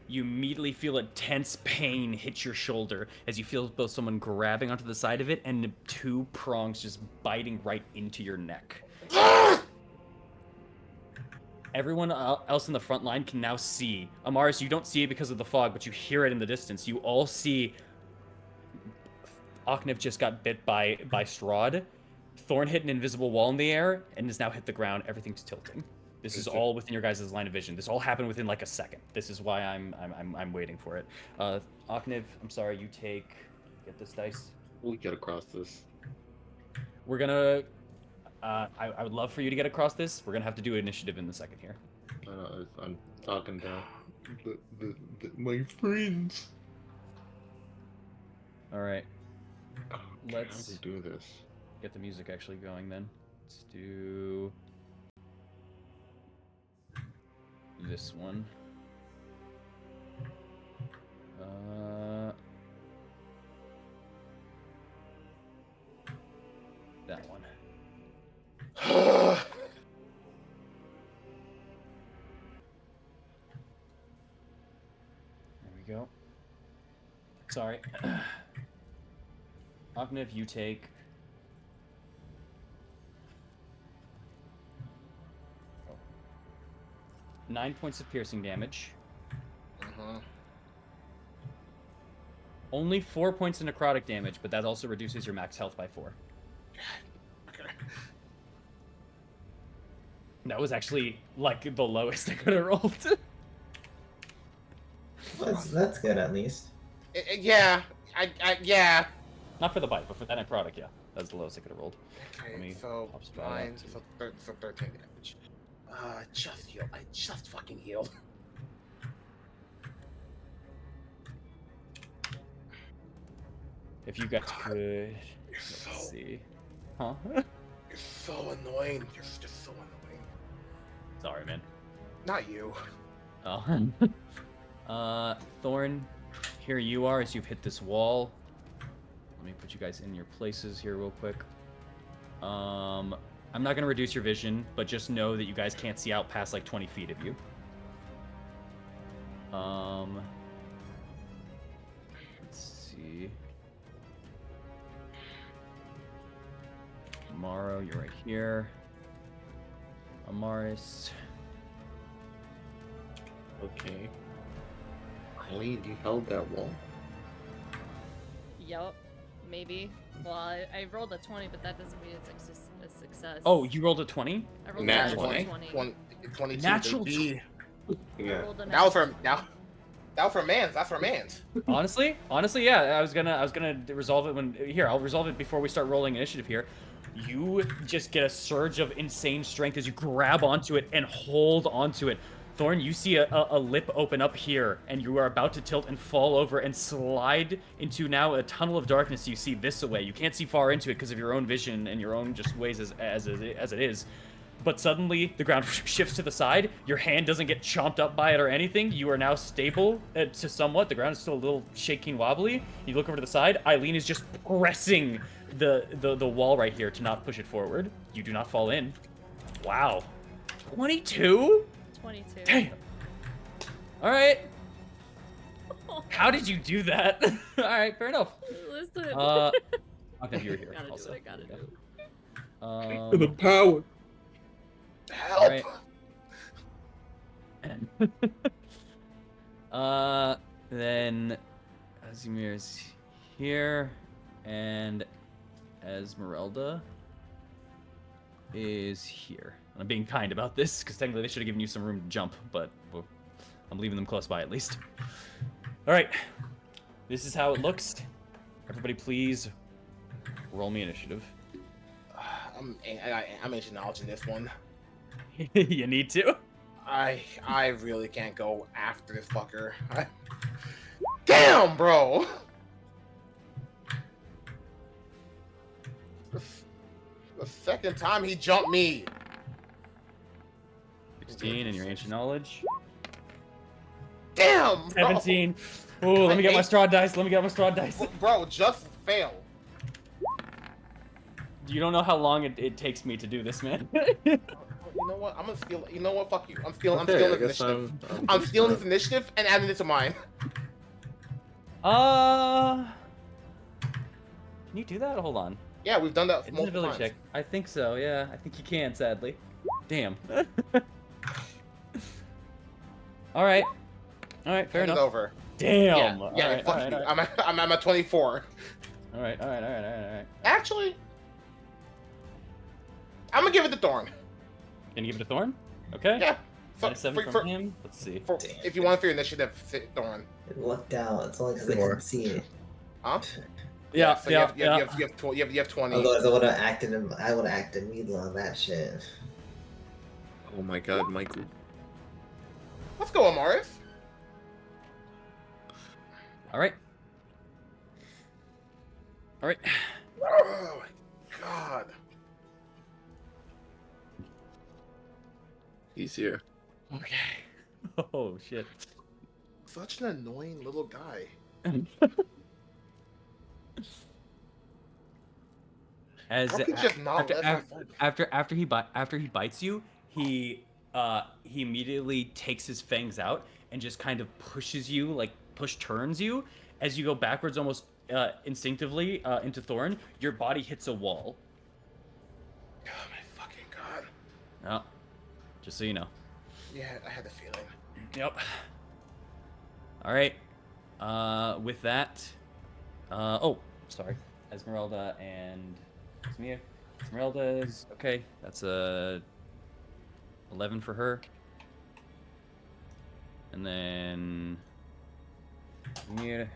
You immediately feel a tense pain hit your shoulder as you feel both someone grabbing onto the side of it and 2 prongs just biting right into your neck. Everyone else in the front line can now see. Amaris, you don't see it because of the fog, but you hear it in the distance. You all see Oknev just got bit by Strahd. Thorn hit an invisible wall in the air and has now hit the ground. Everything's tilting. This is all within your guys' line of vision. This all happened within like a second. This is why I'm waiting for it. Oknev, I'm sorry. You get this dice. We get across this. We're gonna. I would love for you to get across this. We're gonna have to do initiative in the second here. I'm talking to my friends. All right. Okay, Let's how do we do this. Get the music actually going then. Let's do this one. That one. There we go. Sorry. Oknev, you take 9 points of piercing damage. Only 4 points of necrotic damage, but that also reduces your max health by 4. Okay. That was actually like the lowest I could have rolled. That's good at least. Yeah, yeah. Not for the bite, but for that necrotic, yeah. That's the lowest I could have rolled. Okay, so 9, so 13 damage. Just heal. I just fucking healed. If you guys could... Let's see. Huh? You're so annoying. You're just so annoying. Sorry, man. Not you. Oh. Thorn, here you are as you've hit this wall. Let me put you guys in your places here real quick. I'm not going to reduce your vision, but just know that you guys can't see out past like 20 feet of you. Let's see. Morrow, you're right here. Amaris. Okay. Eileen, you held that wall. Yup. Maybe. Well, I rolled a 20, but that doesn't mean it's a success. Oh, you rolled a 20? I rolled Nat a 20? 22. Natural baby. Yeah. That was for mans. That's for mans. Honestly, yeah. I was gonna resolve it when here. I'll resolve it before we start rolling initiative here. You just get a surge of insane strength as you grab onto it and hold onto it. Thorn, you see a lip open up here, and you are about to tilt and fall over and slide into now a tunnel of darkness. You see this away. You can't see far into it because of your own vision and your own just ways as it is. But suddenly, the ground shifts to the side. Your hand doesn't get chomped up by it or anything. You are now stable to somewhat. The ground is still a little shaky and wobbly. You look over to the side. Eileen is just pressing the wall right here to not push it forward. You do not fall in. Wow. 22? 22. Damn. All right. How did you do that? All right, fair enough. Listen. Okay, you're here. Gotta also. do it, gotta do it. The power. Help. Right. Then Azimir's here, and Esmeralda is here. I'm being kind about this, because technically they should have given you some room to jump, but I'm leaving them close by at least. Alright. This is how it looks. Everybody please roll me initiative. I'm acknowledging this one. You need to? I really can't go after this fucker. Damn, bro! The second time he jumped me. 16 in your ancient knowledge. Damn, bro. 17. Ooh, let me get my Strahd dice. Bro, just fail. You don't know how long it takes me to do this, man. You know what? I'm gonna steal. You know what? Fuck you. I'm stealing. Okay, I'm stealing I his guess initiative. I'm I'm stealing his initiative and adding it to mine. Can you do that? Hold on. Yeah, we've done that multiple Invisibility times. check. I think so. Yeah, I think you can. Sadly. Damn. All right. All right. Fair Hand enough. it over. Damn. Yeah, All yeah. right. Fuck All right. you. All right. I'm at 24. All right. All right. All right. All right. Actually, I'm gonna give it to Thorn. Can you give it a Thorn? Okay. Yeah. Minus 7 from him. Let's see. If you want for your initiative, Thorn. It lucked out. It's only because I couldn't see it. Huh? Yeah. So Yeah. you have 20. Otherwise, I would have acted. I would have acted needle on that shit. Oh my god, Michael. Let's go, Amaris. All right. All right. Oh my god. He's here. Okay. Oh shit. Such an annoying little guy. As How could you just not let him fight? after he bites you, he immediately takes his fangs out and just kind of pushes you, like turns you as you go backwards almost instinctively into Thorn. Your body hits a wall. Oh my fucking god. Oh, just so you know. Yeah, I had a feeling. Yep. All right. With that, oh, sorry, Esmeralda and Smia. Esmeralda's okay. That's a 11 for her, and then Smia,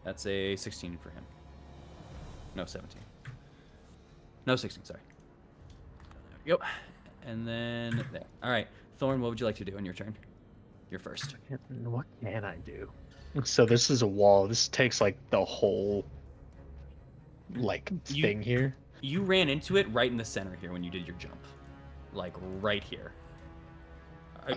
that's a 16 for him. No, 17. No, 16. Sorry. Yep. And then there. All right, Thorn. What would you like to do on your turn? You're first. What can I do? So this is a wall. This takes like the whole like thing here. You ran into it right in the center here when you did your jump, like right here.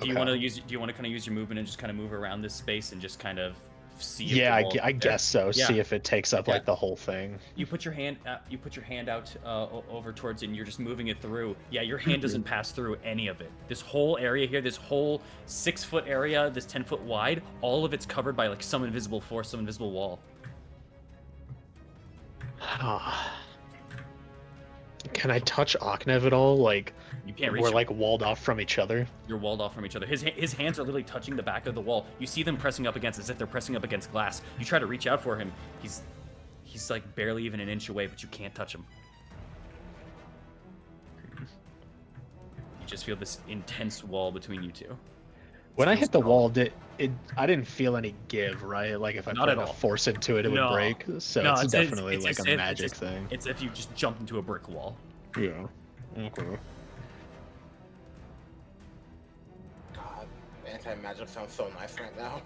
Do you want to use? Do you want to kind of use your movement and just kind of move around this space and just kind of see? If Yeah, the wall I guess so. Yeah. See if it takes up like the whole thing. You put your hand. You put your hand out over towards it, and you're just moving it through. Yeah, your hand doesn't pass through any of it. This whole area here, this whole 6-foot area, this 10-foot wide, all of it's covered by like some invisible force, some invisible wall. Can I touch Aknev at all? Like, you can't reach we're him. like walled off from each other. You're walled off from each other. His hands are literally touching the back of the wall. You see them pressing up against, as if they're pressing up against glass. You try to reach out for him. He's like barely even an inch away, but you can't touch him. You just feel this intense wall between you two. When I feels hit the cold. wall, I didn't feel any give, right? Like if I Not put at enough all. force into it, it No. would break. So No, it's definitely it's like as a if- magic thing. It's if you just jumped into a brick wall. Yeah. Okay. God, anti-magic sounds so nice right now.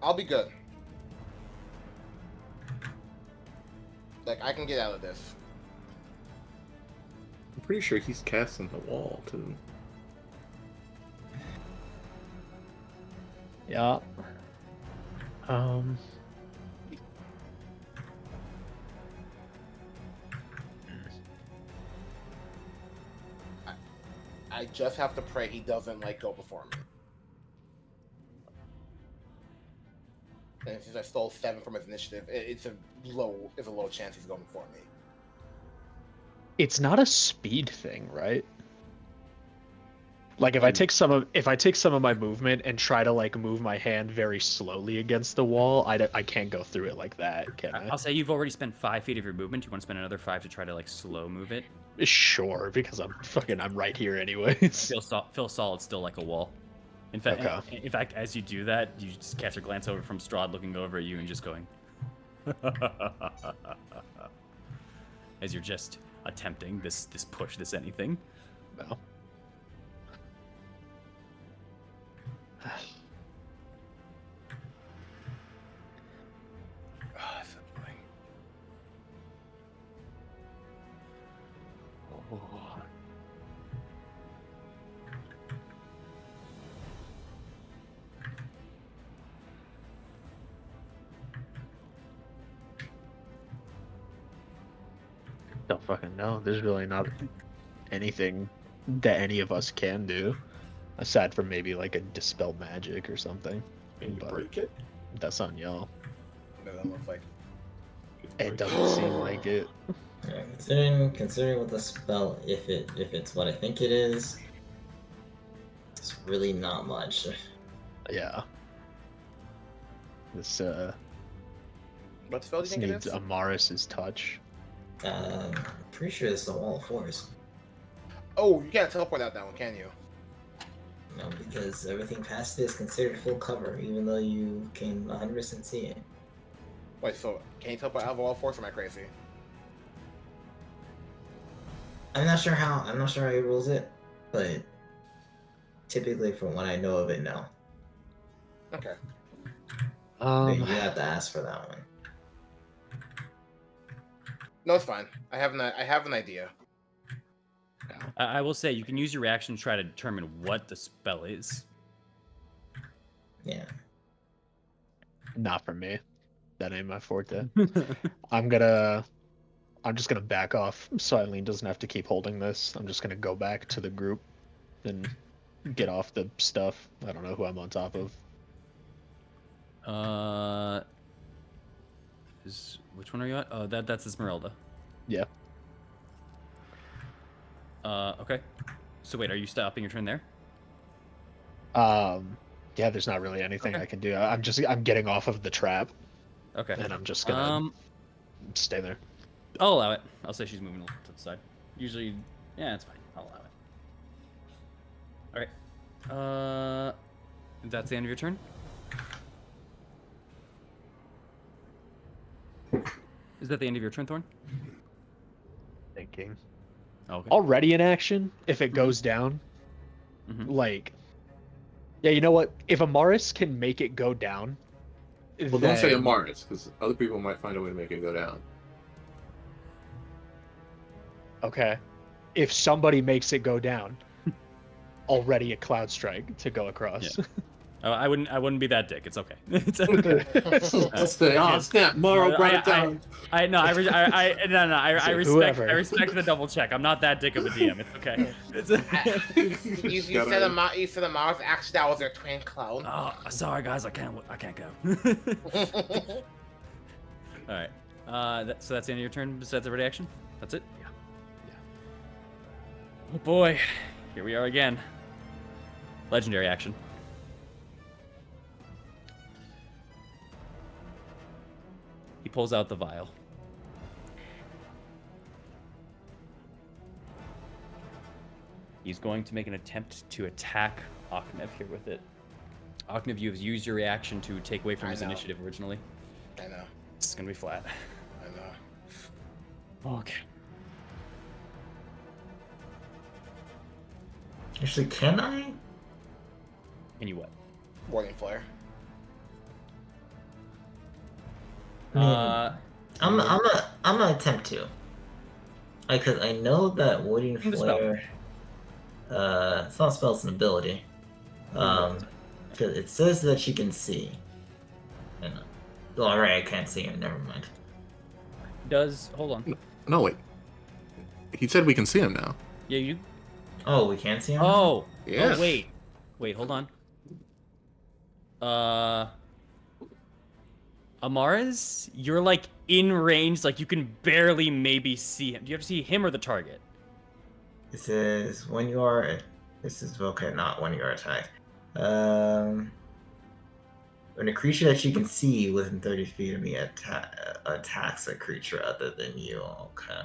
I'll be good. Like, I can get out of this. I'm pretty sure he's casting the wall too. Yeah. I just have to pray he doesn't, like, go before me. And since I stole 7 from his initiative, it's a low chance he's going before me. It's not a speed thing, right? Like if I take some of my movement and try to like move my hand very slowly against the wall, I can't go through it like that, can I? I'll say you've already spent 5 feet of your movement. You want to spend another 5 to try to like slow move it? Sure, because I'm right here anyways. Feel solid still like a wall. In fact, as you do that, you just catch a glance over from Strahd looking over at you and just going, as you're just attempting this push, this anything. No. That's annoying. Don't fucking know. There's really not anything that any of us can do, aside from maybe like a dispel magic or something. Can you But break it? that's on y'all. What does that look like? It doesn't seem like it. Yeah, considering what the spell, if it's what I think it is, it's really not much. Yeah. This What spell do you this think it needs is? Amaris's touch. Pretty sure it's the wall of force. Oh, you can't teleport out that one, can you? No, because everything past it is considered full cover, even though you can 100% see it. Wait, so can you teleport out of all force? Or am I crazy? I'm not sure how he rules it, but typically from what I know of it, no. Okay. Then you have to ask for that one. No, it's fine. I have an idea. I will say you can use your reaction to try to determine what the spell is. Yeah. Not for me. That ain't my forte. I'm just gonna back off so Eileen doesn't have to keep holding this. I'm just gonna go back to the group and get off the stuff. I don't know who I'm on top of. Which one are you at? Oh, that's Esmeralda. Yeah. Okay. So wait, are you stopping your turn there? Yeah, there's not really anything I can do. I'm getting off of the trap. Okay. And I'm just gonna stay there. I'll allow it. I'll say she's moving a little to the side. Usually, yeah, it's fine. I'll allow it. All right. That's the end of your turn. Is that the end of your turn, Thorn? Thinking. Okay. Already in action, if it goes down, like, yeah, you know what? If Amaris can make it go down, well, don't say Amaris, because other people might find a way to make it go down. Okay. If somebody makes it go down, already a cloud strike to go across. Yeah. I wouldn't be that dick. It's okay. It's okay. Oh snap! Morrow brought it down. I respect the double check. I'm not that dick of a DM. It's okay. You said Amaris. Actually, that was their twin clone. Oh, sorry guys. I can't go. All right. So that's the end of your turn. Besides the reaction, that's it. Yeah. Oh boy, here we are again. Legendary action. He pulls out the vial. He's going to make an attempt to attack Aknev here with it. Aknev, you have used your reaction to take away from his initiative originally. I know. It's going to be flat. I know. Okay. Actually, can I? Can you what? Warding flare. I'm gonna attempt to. Because I know that Warding Flare. It's not a spell, it's an ability. Because it says that she can see. Alright, I can't see him. Never mind. Hold on. No, wait. He said we can see him now. Yeah, you. Oh, we can see him. Oh. Yeah. Oh, wait, hold on. Amaris, you're like in range, like you can barely maybe see him. Do you have to see him or the target? This is when you are. This is okay, not when you are attacked. When a creature that you can see within 30 feet of me attacks a creature other than you. Okay.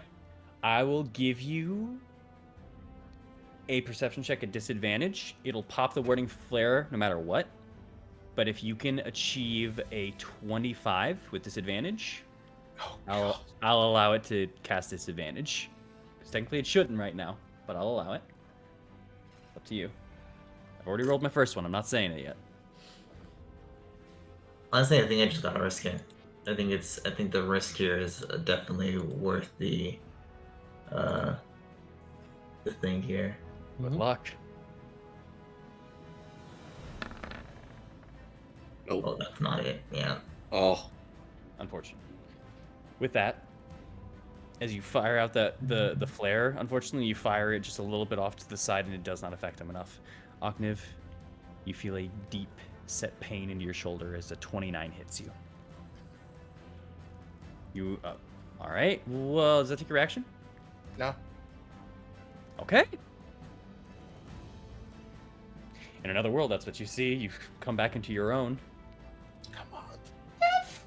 I will give you a perception check at disadvantage. It'll pop the warding flare no matter what. But if you can achieve a 25 with disadvantage, I'll allow it to cast disadvantage. Because technically it shouldn't right now, but I'll allow it. It's up to you. I've already rolled my first one. I'm not saying it yet. Honestly, I think I just gotta risk it. I think the risk here is definitely worth the thing here. Good luck. Nope. Oh, that's not it. Yeah. Oh. Unfortunate. With that, as you fire out the flare, unfortunately, you fire it just a little bit off to the side, and it does not affect him enough. Okniv, you feel a deep set pain into your shoulder as a 29 hits you. You, all right. Well, does that take your action? No. Okay. In another world, that's what you see. You come back into your own. Come on. Yes!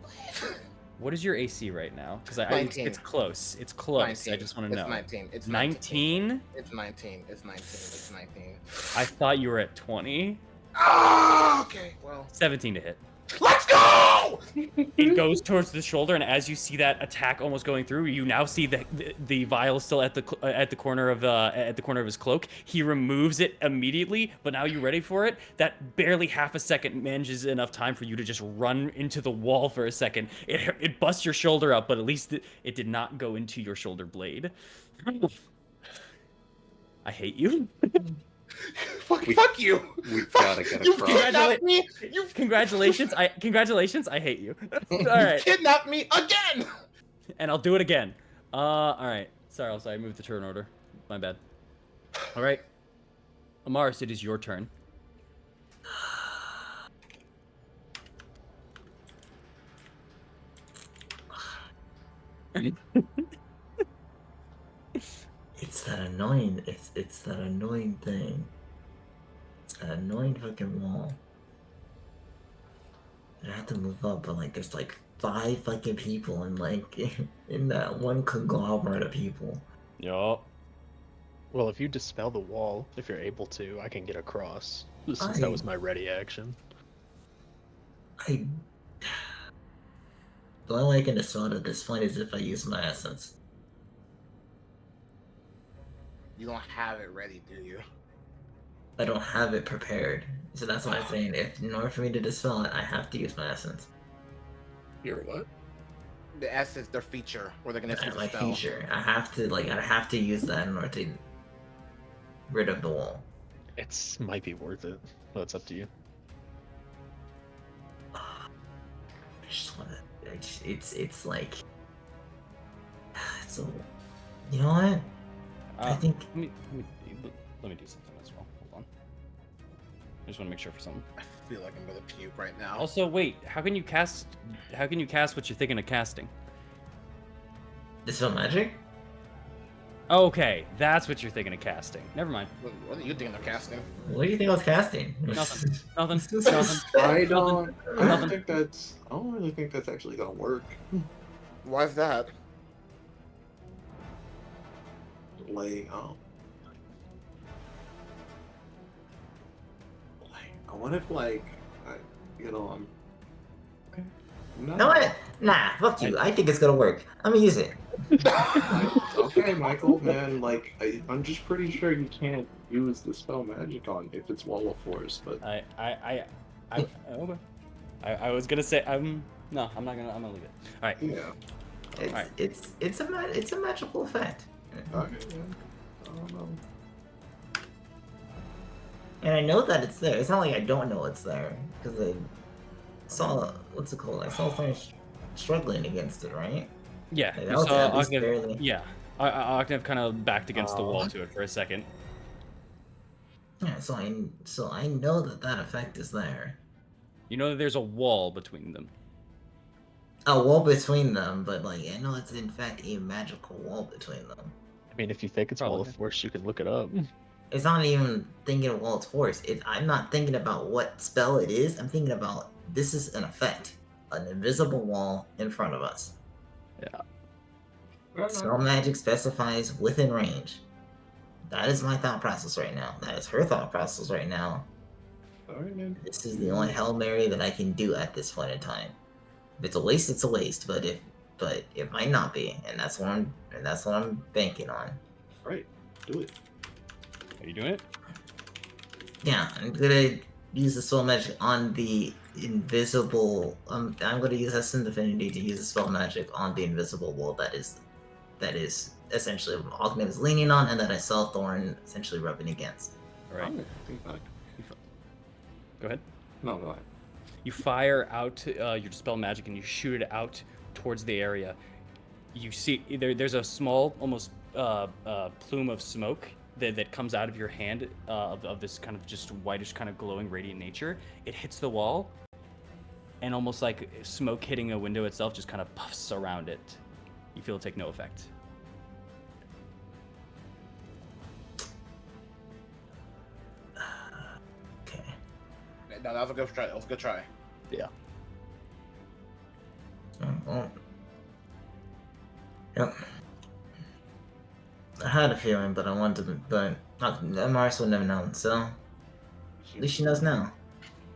Please. What is your AC right now? Because it's close. It's close. 19. I just want to know. 19. It's 19. It's 19. It's 19. It's 19. I thought you were at 20. Oh, okay. Well, 17 to hit. let's go! It goes towards the shoulder, and as you see that attack almost going through, you now see the vial still at the corner of his cloak. He removes it immediately, but now you're ready for it. That barely half a second manages enough time for you to just run into the wall for a second. It busts your shoulder up, but at least it did not go into your shoulder blade. I hate you. Fuck you! We gotta get You across. kidnapped me! Congratulations! I hate you. All right, Kidnapped me again! and I'll do it again. All right. Sorry, I moved the turn order. My bad. All right, Amaris, it is your turn. It's that annoying. It's that annoying thing. It's that annoying fucking wall. I have to move up, but like there's like 5 fucking people and like in that one conglomerate of people. Yup. Well, if you dispel the wall, if you're able to, I can get across. Since that was my ready action. The only way I can dispel it at this point is if I use my essence. You don't have it ready, do you? I don't have it prepared. So that's what I'm saying. In order for me to dispel it, I have to use my essence. You're what? The essence, their feature, where they're gonna That's use my the spell. feature. I have to use that in order to rid of the wall. It might be worth it, but it's up to you. I just wanna. It's like. So, you know what? I think. Let me do something as well. Hold on. I just want to make sure for something. I feel like I'm gonna puke right now. Also, wait. How can you cast what you're thinking of casting? Dispel magic? Okay, that's what you're thinking of casting. Never mind. What are you thinking of casting? What do you think I was casting? Nothing. Nothing. I don't Nothing. think that's. I don't really think that's actually gonna work. Why's that? Like, I wonder if I'm. Okay. No. You know what? Nah, fuck you. I think it's gonna work. I'm gonna use it. Okay, Michael, man. I'm just pretty sure you can't use the spell magic on if it's Wall of Force, but Okay. I was gonna say no, I'm not gonna. I'm gonna leave it. All right. yeah. It's a magical effect. Okay, yeah. I don't know. And I know that it's there. It's not like I don't know it's there because I saw what's it called? I saw someone struggling against it, right? Yeah. Like, You that was saw at least Ognev. barely. Yeah. Ognev kind of backed against the wall to it for a second. Yeah, so I know that effect is there. You know that there's a wall between them. A wall between them, but like I know it's in fact a magical wall between them. I mean, if you think it's Wall of Probably. Force, you can look it up. It's not even thinking of Wall of Force. I'm not thinking about what spell it is. I'm thinking about this is an effect, an invisible wall in front of us. Yeah. Spell magic specifies within range. That is my thought process right now. That is her thought process right now. Alright, man. This is the only Hail Mary that I can do at this point in time. If it's a waste, it's a waste. But it might not be, and that's what I'm banking on. Alright, do it. Are you doing it? Yeah, I'm gonna use the spell magic on the invisible. I'm gonna use Essence Affinity to use the spell magic on the invisible wall that is essentially what Ognev is leaning on, and that I saw Thorn essentially rubbing against. All right. I think that. Go ahead. No, go ahead. You fire out your dispel magic and you shoot it out towards the area, you see there's a small, almost plume of smoke that comes out of your hand of this kind of just whitish, kind of glowing, radiant nature. It hits the wall, and almost like smoke hitting a window itself, just kind of puffs around it. You feel it take no effect. Okay. No, that was a good try. That was a good try. Yeah. Well, yep. I had a feeling, but I wanted to, but Mars would never known, so at least she knows now.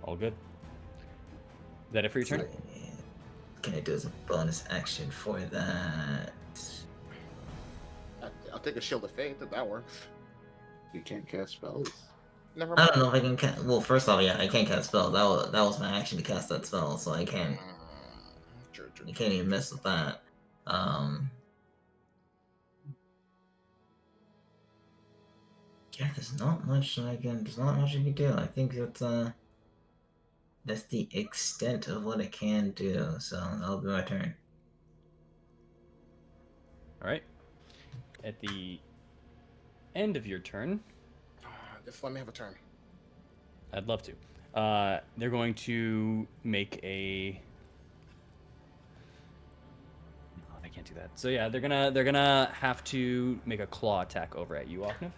All good. Is that it for your turn? Can I do as a bonus action for that? I'll take a Shield of Faith if that works. You can't cast spells. Never I mind. don't know if I can cast. Well, first off, yeah, I can't cast spells. That was my action to cast that spell, so I can't. True. You can't even mess with that. Yeah, there's not much I can. There's not much I can do. I think that's the extent of what it can do. So that'll be my turn. All right. At the end of your turn, Just let me have a turn. I'd love to. They're going to make a. No, I can't do that. So yeah, they're gonna have to make a claw attack over at you, Ochnef.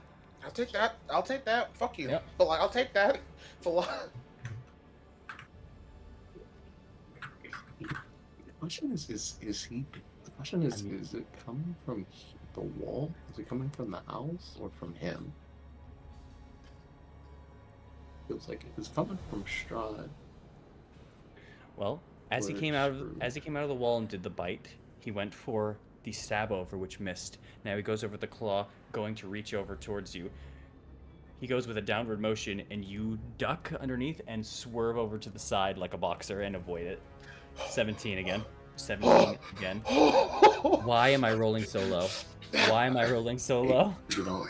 I'll take that. I'll take that. Fuck you. Yep. But like, I'll take that. For what? The question is he? The question is it coming from the wall? Is it coming from the house or from him? Feels like it was coming from Strahd. Well, as he came out of the wall and did the bite, he went for the stab over, which missed. Now he goes over the claw, going to reach over towards you. He goes with a downward motion, and you duck underneath and swerve over to the side like a boxer and avoid it. 17 again. 17 again. Why am I rolling so low? Why am I rolling so low? You know,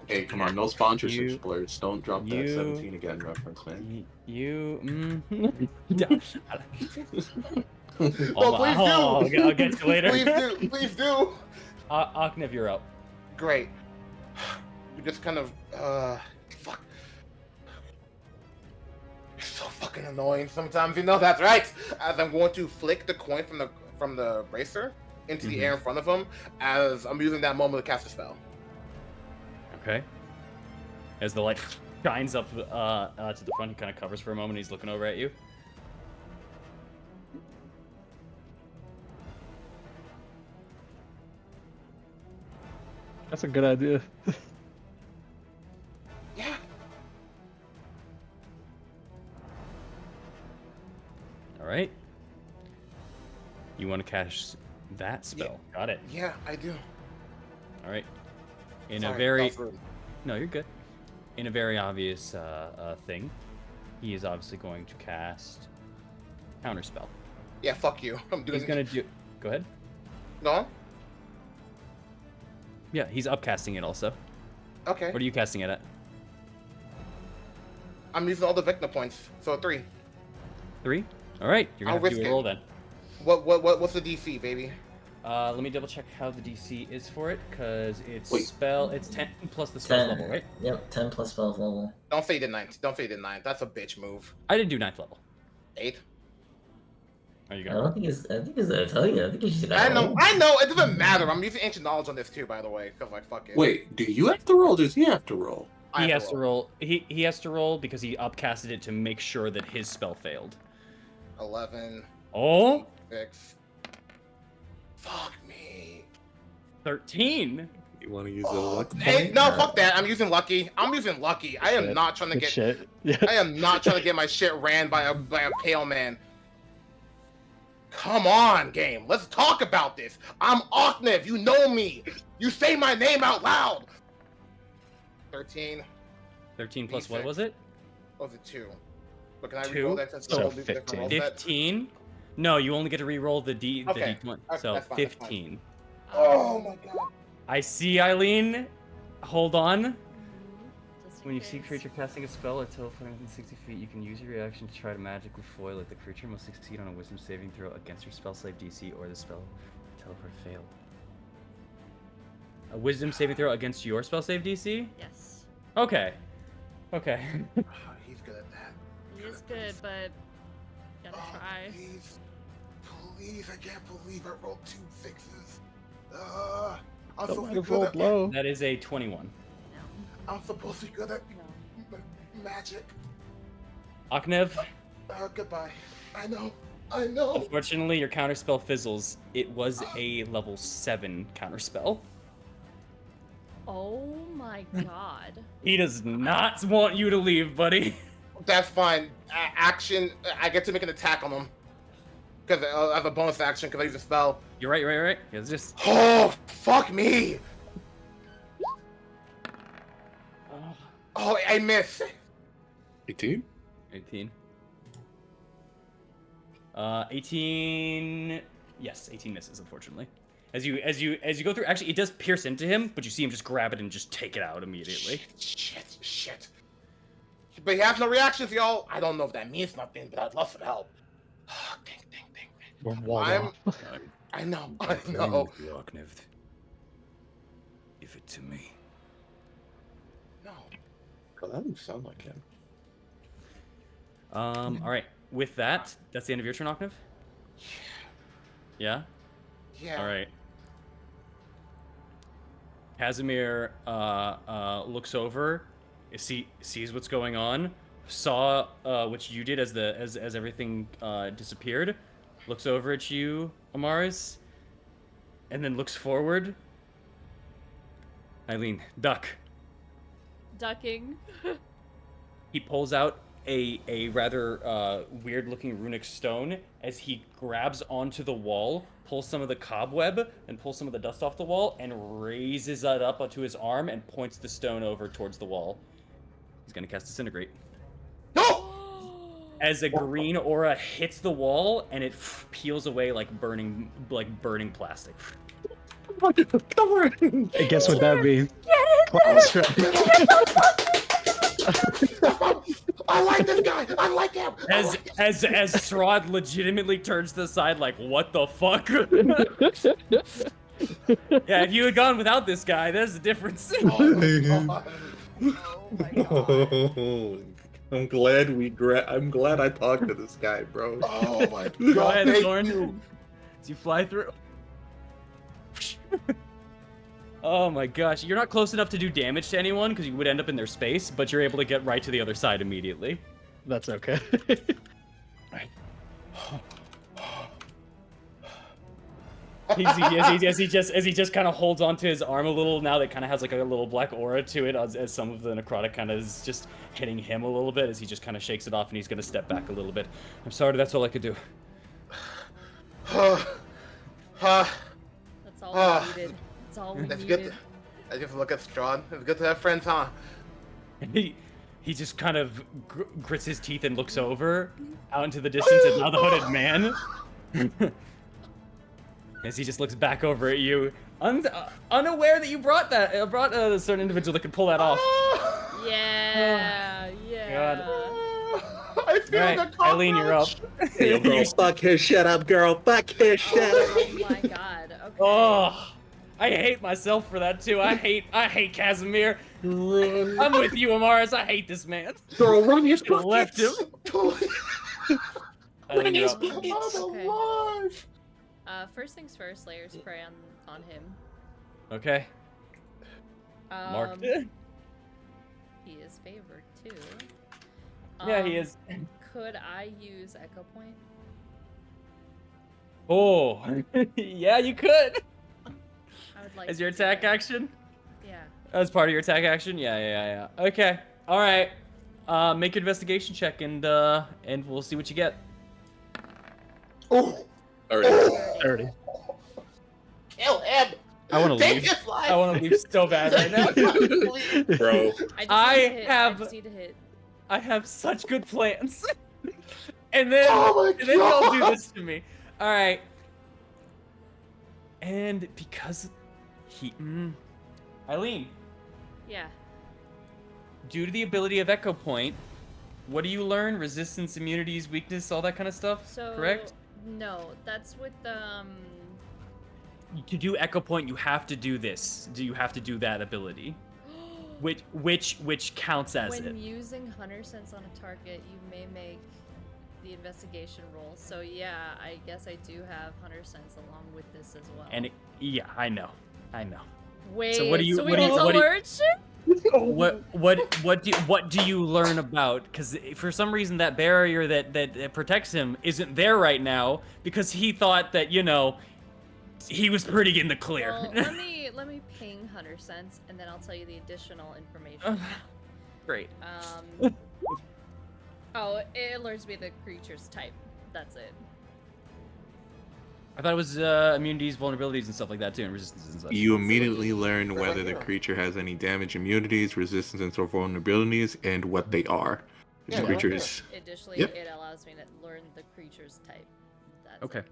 hey, come on, no sponsorship splurge. Don't drop that 17 again reference, man. Well, please do. I'll get to you later. Please do. Ochnef, you're up. Great. You just kind of, fuck. You're so fucking annoying sometimes, you know that's right. As I'm going to flick the coin from the bracer into the air in front of him, as I'm using that moment to cast a spell. Okay. As the light shines up to the front, he kind of covers for a moment. He's looking over at you. That's a good idea. Yeah. All right. You want to cast that spell? Yeah. Got it. Yeah, I do. All right. Sorry, No, you're good. In a very obvious thing, he is obviously going to cast Counterspell. Yeah, fuck you. I'm doing. He's gonna do. Go ahead. Go on. Yeah, he's upcasting it also. Okay. What are you casting it at? I'm using all the victim points, so 3. 3? All right. You're gonna I'll have to do risk a it. roll then. What's the DC, baby? Let me double check how the DC is for it, because it's Wait. It's 10 plus the spell 10 level, right? Yep, 10 plus spells level. Don't say the 9th. Don't say the 9th. That's a bitch move. I didn't do 9th level. 8. Are you I gonna? don't think it's. I think it's. I tell you. I think it's. I know. It doesn't matter. I'm using ancient knowledge on this too, by the way, because like fuck it. Wait, do you have to roll or does he have to roll? I He have has to roll. He has to roll because he upcasted it to make sure that his spell failed. 11. Oh, 6. Fuck me. 13. You want to use a luck Hey, point? no, fuck that. I'm using lucky. I am not trying to Good get. shit. Yeah. I am not trying to get my shit ran by a pale man. Come on, game. Let's talk about this. I'm Ochnef. You know me. You say my name out loud. 13. 13 plus D6. what was it? What was it 2? But can I 2? re-roll that since So I'll do different 15. roll set? 15. No, you only get to re-roll the D. Okay. The D20. Okay, So that's fine, that's fine. 15. Oh my god. I see, Eileen. Hold on. Just When you see a case. creature casting a spell or teleporting within 60 feet, you can use your reaction to try to magically foil it. The creature must succeed on a wisdom saving throw against your spell save DC or the spell teleport fail. A wisdom saving throw against your spell save DC? Yes. Okay. Okay. He's good at that. He is good, but gotta try. Please, I can't believe I rolled 2 6s. I'm Don't supposed let to it be roll good at low. That is a 21. I'm supposed to be good at No. magic. Aknev, Goodbye. I know. unfortunately, your counterspell fizzles. It was a level 7 counterspell. Oh my god. He does not want you to leave, buddy. That's fine. Action. I get to make an attack on him. Because I have a bonus action because I use a spell. You're right, you're right. It's just... Oh, fuck me. Oh, I miss. 18? 18. 18. Yes, 18 misses, unfortunately. As you go through, actually, it does pierce into him, but you see him just grab it and just take it out immediately. Shit. But he has no reactions, y'all. I don't know if that means nothing, but I'd love some help. Dang. We're walled off. I know. With you, Aknev. Give it to me. No. Oh, that doesn't sound like him. All right. With that, that's the end of your turn, Aknev? Yeah? Yeah. All right. Casimir looks over, sees what's going on, saw what you did as everything disappeared, looks over at you, Amaris, and then looks forward. Eileen, duck. Ducking. He pulls out a rather weird-looking runic stone as he grabs onto the wall, pulls some of the cobweb and pulls some of the dust off the wall, and raises it up onto his arm and points the stone over towards the wall. He's gonna cast Disintegrate. No! As a green aura hits the wall and it peels away like burning plastic. Cover it! Hey, guess what that means? I like this guy. I like him. As Strahd legitimately turns to the side like, what the fuck? Yeah, if you had gone without this guy, there's a difference. Oh my god. I'm glad I talked to this guy, bro. Oh my god. Go ahead, thank Thorn. you. As you fly through. Oh my gosh, you're not close enough to do damage to anyone because you would end up in their space, but you're able to get right to the other side immediately. That's okay. As he just kind of holds onto his arm a little now that kind of has like a little black aura to it as some of the necrotic kind of is just hitting him a little bit as he just kind of shakes it off and he's gonna step back a little bit. I'm sorry, that's all I could do. That's all we needed. That's all we That's needed. good. I just look at Strahd. It's good to have friends, huh? And he just kind of grits his teeth and looks over out into the distance at now the hooded man. As he just looks back over at you, unaware that you brought a certain individual that could pull that off. Yeah. I feel Right, the Eileen, you're up. Hey, yo, girl, fuck his shit up, girl. Fuck his shit up. Oh my god. Okay. Oh, I hate myself for that too. I hate Casimir. I'm with you, Amaris. I hate this man. Girl, run his Should've left him. Eileen, you're up. Okay. alive. First things first, Slayer spray on him. Okay. Mark. He is favored too. Yeah, he is. Could I use Echo Point? Oh, yeah, you could. I would like As to your do attack that. action? Yeah. As part of your attack action? Yeah. Okay. All right. Make an investigation check and we'll see what you get. Oh, Alright. 30. kill him. I want to Take leave. his life. I want to leave so bad right now. Bro. I just need to hit. I have such good plans. and then Oh my y'all do God. this to me. All right. And because he Eileen, Yeah. due to the ability of Echo Point, what do you learn? Resistance, immunities, weakness, all that kind of stuff. So Correct? no, that's with To do Echo Point, you have to do this. You have to do that ability, which counts as when it. using Hunter Sense on a target, you may make the investigation roll. So yeah, I guess I do have Hunter Sense along with this as well. And yeah, I know. Wait, So what do you? so we what do need you? to What do you, learn shit? what do you learn about? Because for some reason that barrier that protects him isn't there right now because he thought that he was pretty in the clear. Well, let me ping Hunter Sense, and then I'll tell you the additional information. Great. Oh, it alerts me the creature's type. That's it. I thought it was immunities, vulnerabilities, and stuff like that too, and resistances and such. You immediately learn whether the creature has any damage, immunities, resistances, or vulnerabilities, and what they are. Yeah, The right creature there. is. Additionally, Yep. it allows me to learn the creature's type. That's Okay. it.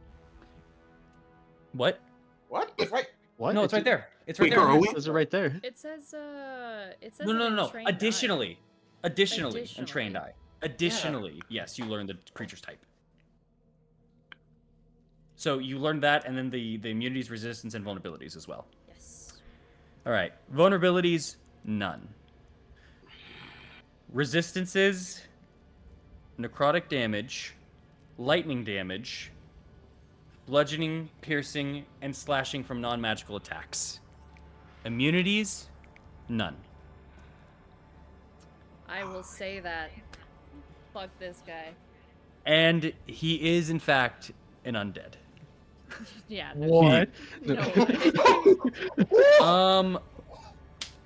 What? What? It's right. What? No, it's right there. It's right Wait, there. are we? It says it right there. It says No, it no, in no. Trained Eye. Additionally, on Trained Additionally. Eye. Additionally, yes, you learn the creature's type. So you learned that, and then the immunities, resistance, and vulnerabilities as well. Yes. All right, vulnerabilities, none. Resistances, necrotic damage, lightning damage, bludgeoning, piercing, and slashing from non-magical attacks. Immunities, none. I will say that. Fuck this guy. And he is, in fact, an undead. Yeah. No, What? no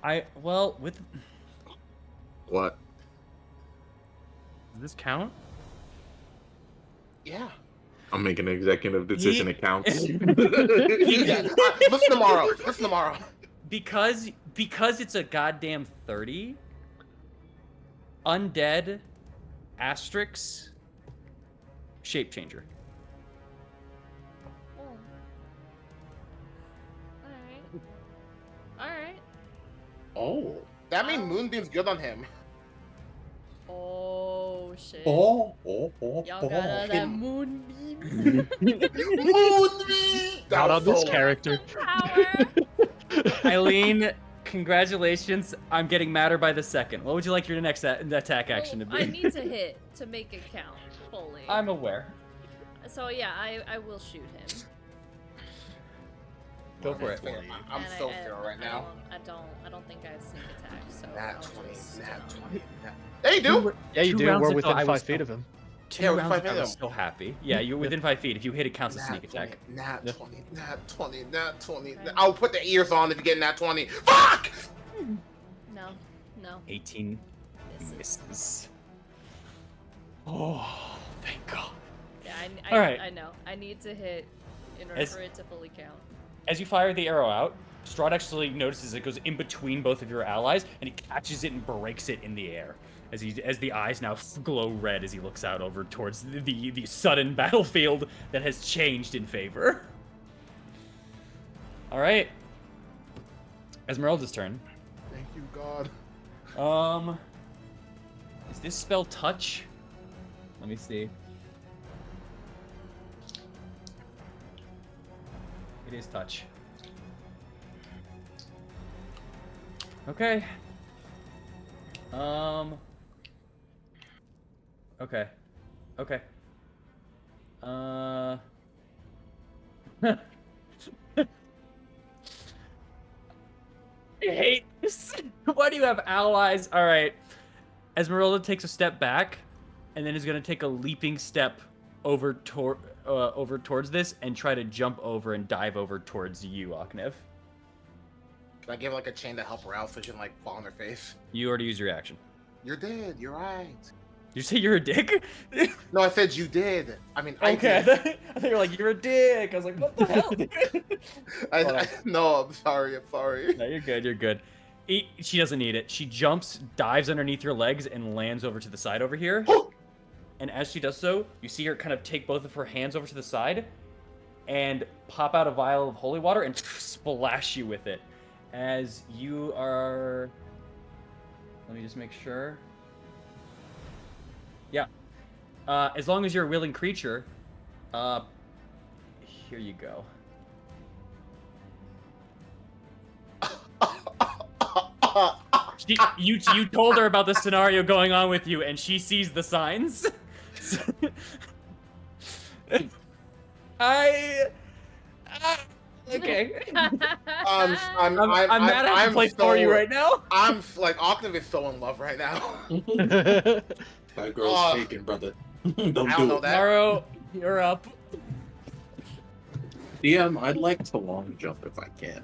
way. With... What? Does this count? Yeah. I'm making an executive decision. It counts. Yeah. Listen tomorrow. Because it's a goddamn 30, undead, asterisk, shape changer. Oh. Alright. Oh. That means Moonbeam's good on him. Oh shit. Oh. Y'all got that moonbeam Moonbeam! Shout out this character. power. Eileen, congratulations. I'm getting madder by the second. What would you like your next attack action to Well, be? I need to hit to make it count fully. I'm aware. So yeah, I will shoot him. Go for it. I'm And so fair right now. I don't think I have sneak attack. So Nat I'll 20. just, Nat 20. Hey, dude! Yeah, you Two do. rounds We're ago, within I was 5 feet so- of him. Two Yeah, we're rounds five ago, I was minutes. so happy. Yeah, you're within 5 feet. If you hit, it counts as sneak attack. Nat Yeah. 20. Nat 20. Nat 20. I'll put the ears on if you get Nat 20. Fuck! No. 18 Misses. misses. Oh, thank God. Yeah, All right. I know. I need to hit in order As- for it to fully count. As you fire the arrow out, Strahd actually notices it goes in between both of your allies, and he catches it and breaks it in the air. As the eyes now glow red as he looks out over towards the sudden battlefield that has changed in favor. All right, Esmeralda's turn. Thank you, God. Is this spell touch? Let me see. It is touch. Okay. Okay. Okay. I hate this. Why do you have allies? All right. Esmeralda takes a step back, and then is going to take a leaping step over towards this and try to jump over and dive over towards you, Aknev. Can I give her like a chain to help her out so she can like fall on her face? You already used your action. You're dead. You're right. Did you say you're a dick? No, I said you did. I mean, I Okay, did. I thought you were like, you're a dick. I was like, what the hell? No, I'm sorry. I'm sorry. No, you're good. You're good. She doesn't need it. She jumps, dives underneath your legs, and lands over to the side over here. And as she does so, you see her kind of take both of her hands over to the side and pop out a vial of holy water and splash you with it. As you are... Let me just make sure. Yeah. As long as you're a willing creature, here you go. You told her about the scenario going on with you, and she sees the signs. Okay. I'm mad I have to play for you right now. I'm like Octave is so in love right now. That girl's taken, brother. Don't I don't know that. Morrow, you're up. DM, I'd like to long jump if I can.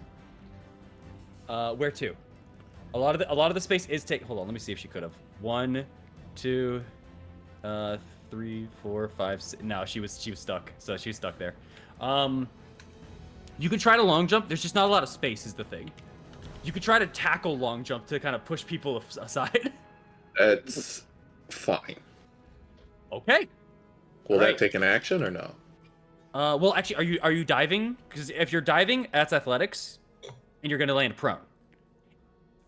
Where to? A lot of the space is take. Hold on, let me see if she could have. 1, 2, 3, 4, 5. 6. No, she was stuck. So she's stuck there. You can try to long jump. There's just not a lot of space. Is the thing. You could try to tackle long jump to kind of push people aside. That's fine. Okay. Will that take an action or no? Well, actually, are you diving? Because if you're diving, that's athletics, and you're gonna land prone.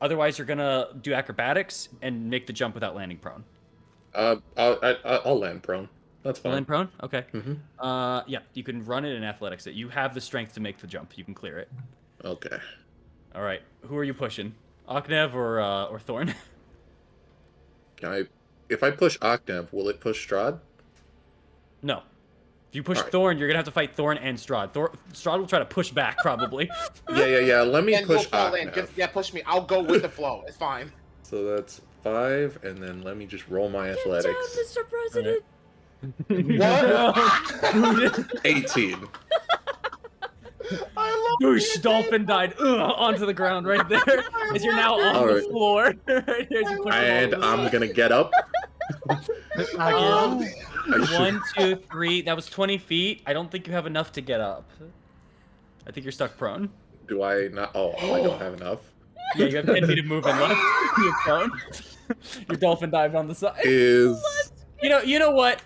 Otherwise, you're gonna do acrobatics and make the jump without landing prone. I'll land prone. That's fine. Land prone? Okay. Mm-hmm. Yeah, you can run it in athletics. You have the strength to make the jump. You can clear it. Okay. All right. Who are you pushing? Oknev or Thorn? If I push Octav, will it push Strahd? No. If you push All right. Thorn, you're gonna have to fight Thorn and Strahd. Strahd will try to push back, probably. Yeah. Let me push Octav. Just push me. I'll go with the flow. It's fine. So that's 5, and then let me just roll my athletics. Good job, Mr. President. What? 18. I love Goosh, dolphin died onto the ground right there. As you're now on the floor. Right there, as you push And I'm gonna get up. 1, 2, 3. That was 20 feet. I don't think you have enough to get up. I think you're stuck prone. Do I not? Oh, I don't have enough. Yeah, you have 10 feet of movement left. You're prone. Your dolphin dived on the side. You know what?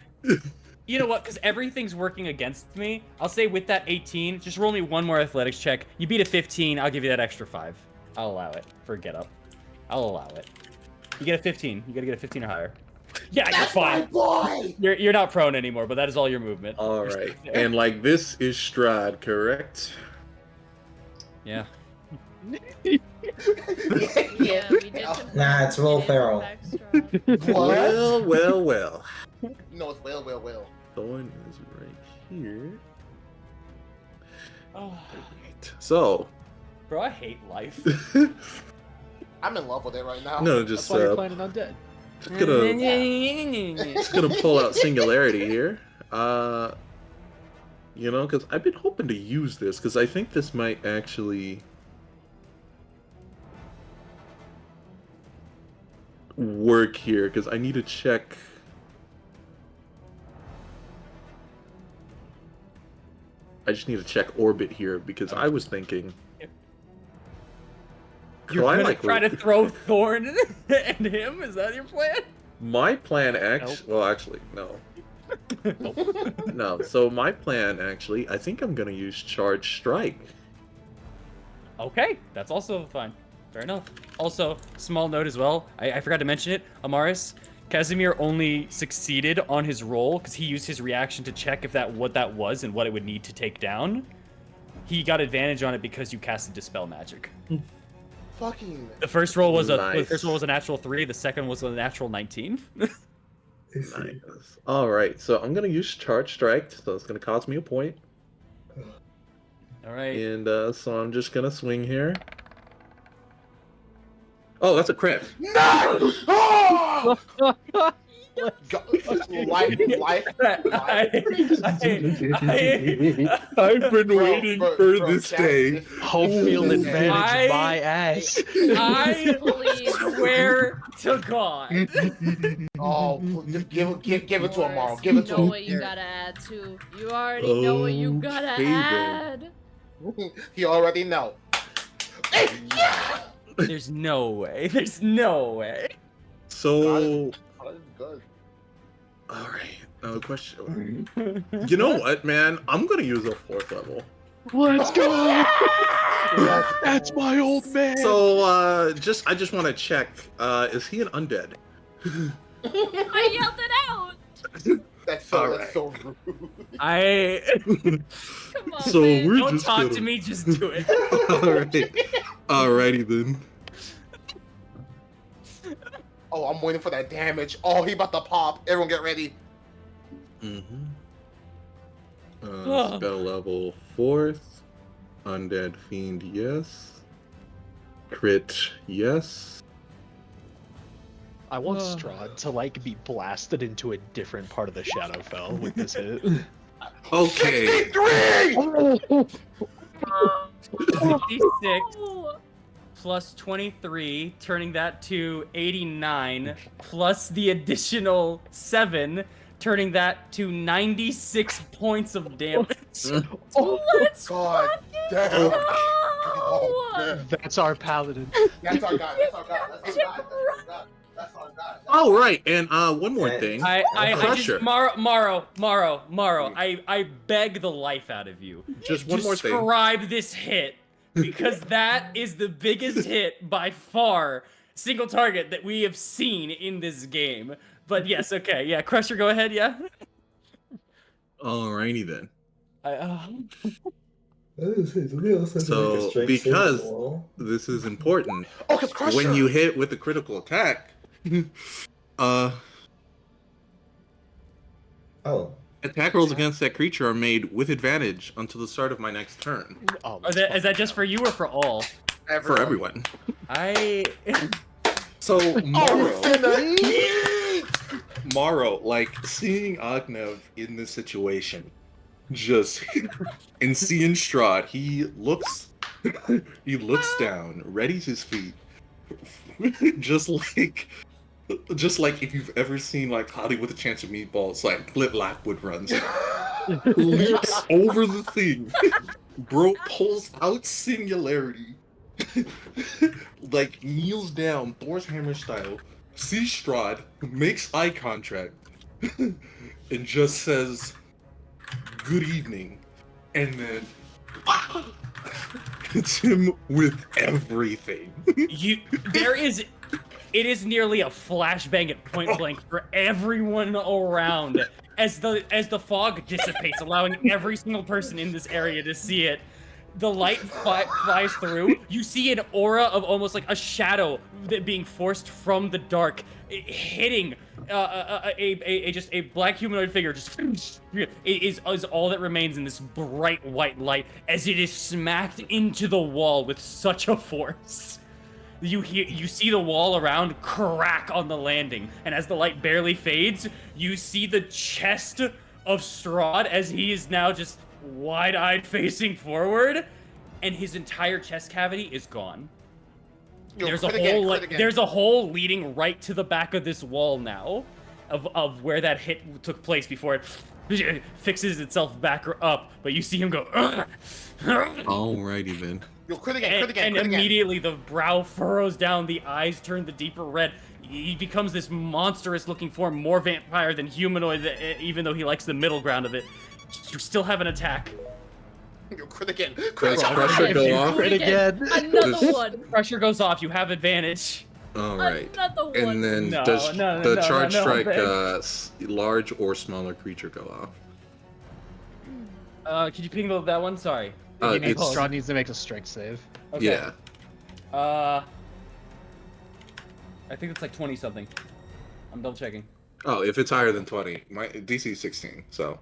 You know what? Because everything's working against me. I'll say with that 18, just roll me one more athletics check. You beat a 15, I'll give you that extra 5. I'll allow it for get up. I'll allow it. You get a 15. You gotta get a 15 or higher. Yeah, you're fine. Boy. You're not prone anymore, but that is all your movement. All right. And like this is Strahd, correct? Yeah. Yeah, we did. Nah, it's Will Ferrell. Well. No, it's well. Thorn is right here. Oh, Right. So. bro, I hate life. I'm in love with it right now. No, just That's why you're planning on dead. just gonna pull out Singularity here. You know, because I've been hoping to use this because I think this might actually work here because I need to check. I just need to check orbit here because I was thinking. You're gonna try to throw Thorn and him? Is that your plan? My plan actually, no. No, so my plan actually, I think I'm gonna use Charge Strike. Okay, that's also fine. Fair enough. Also, small note as well, I forgot to mention it, Amaris, Casimir only succeeded on his roll because he used his reaction to check if what that was and what it would need to take down. He got advantage on it because you casted Dispel Magic. Fucking. The first roll was Nice. a natural 3. The second was a natural 19. Nice. All right, so I'm gonna use Charge Strike, so it's gonna cost me a point. All right. And so I'm just gonna swing here. Oh, that's a crit. No! Oh! I've been waiting for this day. Home field advantage, my ass. I swear to God. Oh, just give it to him, Morrow. Morris, Give it you to know him. what you gotta add too. You already know what you gotta Okay, then. add. He already know. Hey, yeah! There's no way. There's no way. So, Good. all right. Now the question. You know what, man? I'm gonna use a 4th level. Let's go! That's my old man! So, I just want to check. Is he an undead? I yelled it out. That's so Alright. that's so rude. Come on, So man. we're Don't just talk gonna... to me, just do it. Alrighty then. Oh, I'm waiting for that damage. Oh, he about to pop. Everyone get ready. Mm-hmm. Spell level 4th. Undead Fiend, yes. Crit, yes. I want Strahd to like be blasted into a different part of the Shadowfell with this hit. Okay. 63! 56 Oh, plus 23, turning that to 89, plus the additional 7, turning that to 96 points of damage. let's God damn. go. Oh, man. That's our paladin. That's our guy. That's our guy. That's our guy. That's our guy. That's our guy. All right, and one more thing. I Crusher. just Morrow, I beg the life out of you. Just one more thing. Describe this hit, because that is the biggest hit by far, single target that we have seen in this game. But yes, okay, yeah, Crusher, go ahead, yeah. Alrighty then. So, because this is important, Oh, because Crusher. when you hit with a critical attack, attack rolls against that creature are made with advantage until the start of my next turn. Oh, Is that just for you or for all? For everyone. So, Morrow, like, seeing Agnev in this situation, and seeing Strahd, he looks down, readies his feet, just like if you've ever seen, like, Hottie with a Chance of Meatballs, like, Clint Lockwood runs, leaps over the thing, bro pulls out Singularity, like, kneels down, Thor's Hammer style, sees Strahd, makes eye contact, and just says, "Good evening," and then hits him with everything. It is nearly a flashbang at point blank for everyone around as the fog dissipates, allowing every single person in this area to see it. The light flies through. You see an aura of almost like a shadow being forced from the dark, hitting just a black humanoid figure. Just is all that remains in this bright white light as it is smacked into the wall with such a force. You see the wall around crack on the landing, and as the light barely fades, you see the chest of Strahd as he is now just wide-eyed facing forward, and his entire chest cavity is gone. There's a hole leading right to the back of this wall now, of where that hit took place before it fixes itself back up. But you see him go. Alrighty then. Yo, crit again. Immediately the brow furrows down, the eyes turn the deeper red. He becomes this monstrous-looking form, more vampire than humanoid, even though he likes the middle ground of it. You still have an attack. Yo, crit again. Does Crusher go off? Crit again. Another one. Pressure goes off. You have advantage. Alright. Another one. And then does the charge strike large or smaller creature go off? Could you ping that one? Sorry. Strahd needs to make a strength save. Okay. Yeah. I think it's like 20 something. I'm double checking. Oh, if it's higher than 20, my DC is 16, so.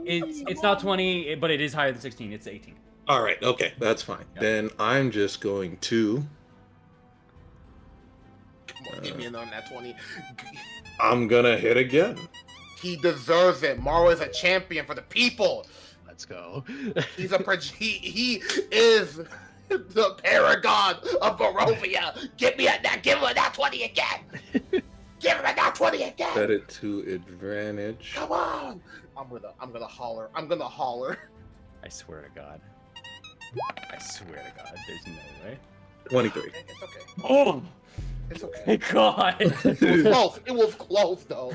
It's not 20, but it is higher than 16. It's 18. All right, okay, that's fine. Yeah. Then I'm just going to. Come on, give me another nat 20. I'm gonna hit again. He deserves it. Morrow is a champion for the people. Let's go. He's he is the paragon of Barovia. Give him a nat 20 again. Give him a nat 20 again. Set it to advantage. Come on. I'm gonna holler. I swear to God. There's no way. 23. It's okay. Oh! It's okay. Thank God! It was close. It was close though.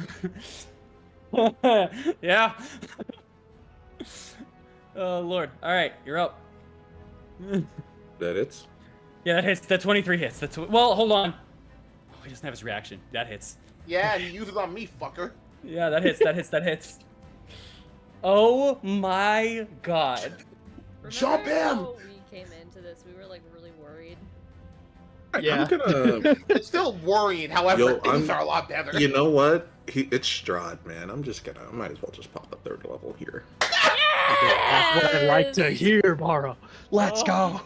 Yeah. Oh Lord. All right, you're up. That it's. Yeah, that hits. That 23 hits. That's well. Hold on. Oh, he doesn't have his reaction. That hits. Yeah, he uses on me, fucker. Yeah, that hits. That hits. That hits. Oh my God. Jump Remember him! how we came into this, we were like really worried. I'm gonna. It's still worrying, however, Yo, things I'm- are a lot better. You know what? It's Strahd, man. I might as well just pop the 3rd level here. That's what I like to hear, Mara. Let's go.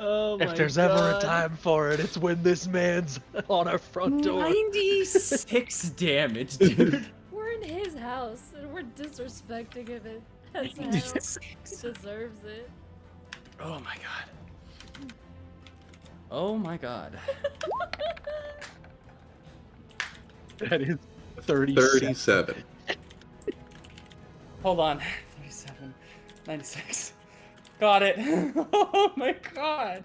Oh my If there's ever a God. time for it, it's when this man's on our front door. 96 damage, dude. We're in his house and we're disrespecting him as hell. He deserves it. Oh my God. Oh my God. That is 37. 37. Hold on. 37, 96. Got it. Oh my God.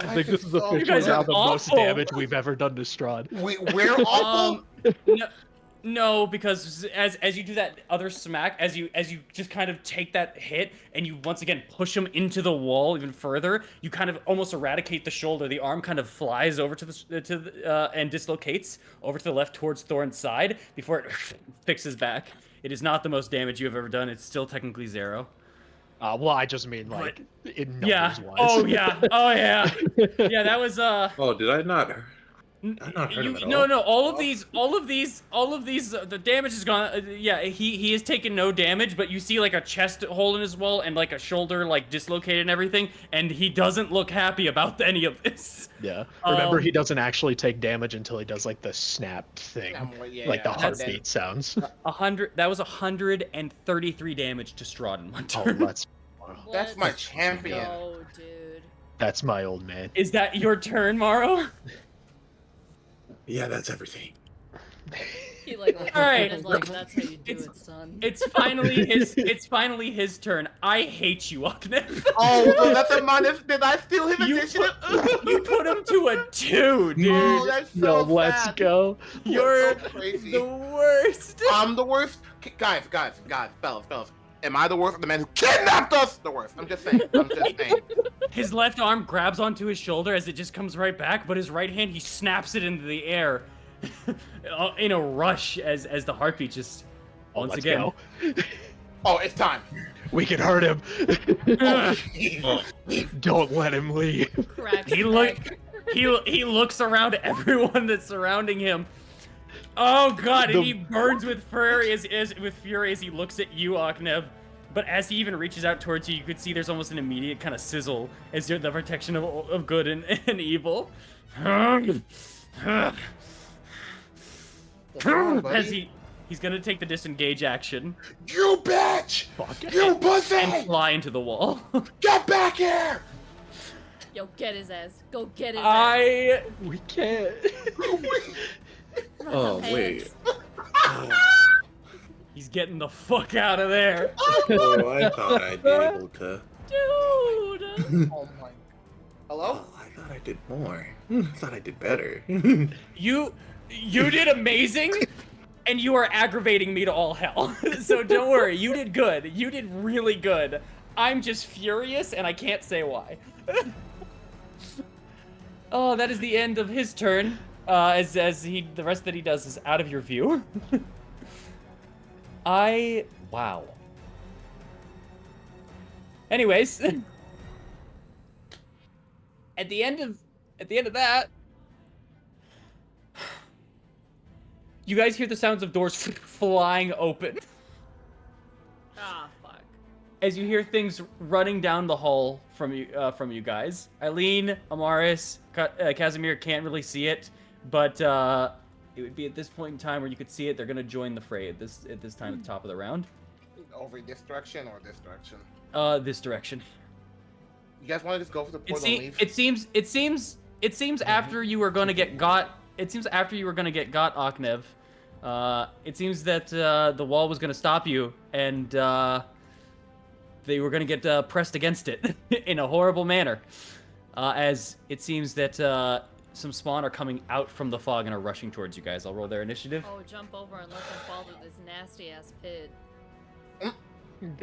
I think this is so- officially You guys now are the most awful. damage we've ever done to Strahd. We're awful. No, because as you do that other smack, as you just kind of take that hit and you once again push him into the wall even further, you kind of almost eradicate the shoulder. The arm kind of flies over to the and dislocates over to the left towards Thorn's side before it fixes back. It is not the most damage you have ever done. It's still technically 0. Well, I just mean like in numbers Yeah. wise. Oh yeah. Oh yeah. Yeah, that was Oh, did I not? I not hurt him at all. No. All of these, the damage is gone. Yeah, he has taken no damage, but you see like a chest hole in his wall and like a shoulder like dislocated and everything, and he doesn't look happy about any of this. Yeah. Remember, he doesn't actually take damage until he does like the snap thing, like the heartbeat sounds. 100. That was 133 damage to Strahd in one turn. Oh, that's That's my champion. No, dude. that's my old man. Is that your turn, Morrow? Yeah, that's everything. He like looks All right. at it like, that's how you do it, son. It's finally his. It's finally his turn. I hate you, Aknef. Oh, so that's a minus. Did I steal his You initiative? You put him to a 2, dude. Oh, that's so Let's sad. go. You're so crazy. the worst. I'm the worst. Guys, fellas. Am I the worst or the man who kidnapped us? The worst. I'm just saying. His left arm grabs onto his shoulder as it just comes right back, but his right hand, he snaps it into the air in a rush as the heartbeat just once Let's again. go. Oh, it's time. We can hurt him. Oh, Don't let him leave. Cracks He he looks around at everyone that's surrounding him. Oh god, and he burns with fury as he looks at you, Aknev. But as he even reaches out towards you, you could see there's almost an immediate kind of sizzle as you're the protection of good and evil. As he's gonna take the disengage action You bitch! You pussy! and fly into the wall. Get back here! Yo, get his ass. Go get his ass. We can't. Oh, wait. He's getting the fuck out of there. Oh, I thought I'd be able to. Dude! Oh my. Hello? Oh, I thought I did more. I thought I did better. You did amazing, and you are aggravating me to all hell. So don't worry, you did good. You did really good. I'm just furious, and I can't say why. Oh, that is the end of his turn. As the rest that he does is out of your view. Wow. Anyways, at the end of that, you guys hear the sounds of doors flying open. Ah, fuck. As you hear things running down the hall from you guys. Eileen, Amaris, Casimir can't really see it, but it would be at this point in time where you could see it. They're gonna join the fray at this time at the top of the round. Over this direction or this direction? This direction. You guys want to just go for the portal and leave? It seems after you were gonna get got. It seems after you were gonna get got, Aknev. It seems that the wall was gonna stop you, and they were gonna get pressed against it in a horrible manner. As it seems that some spawn are coming out from the fog and are rushing towards you guys. I'll roll their initiative. Oh, jump over and let them fall to this nasty ass pit.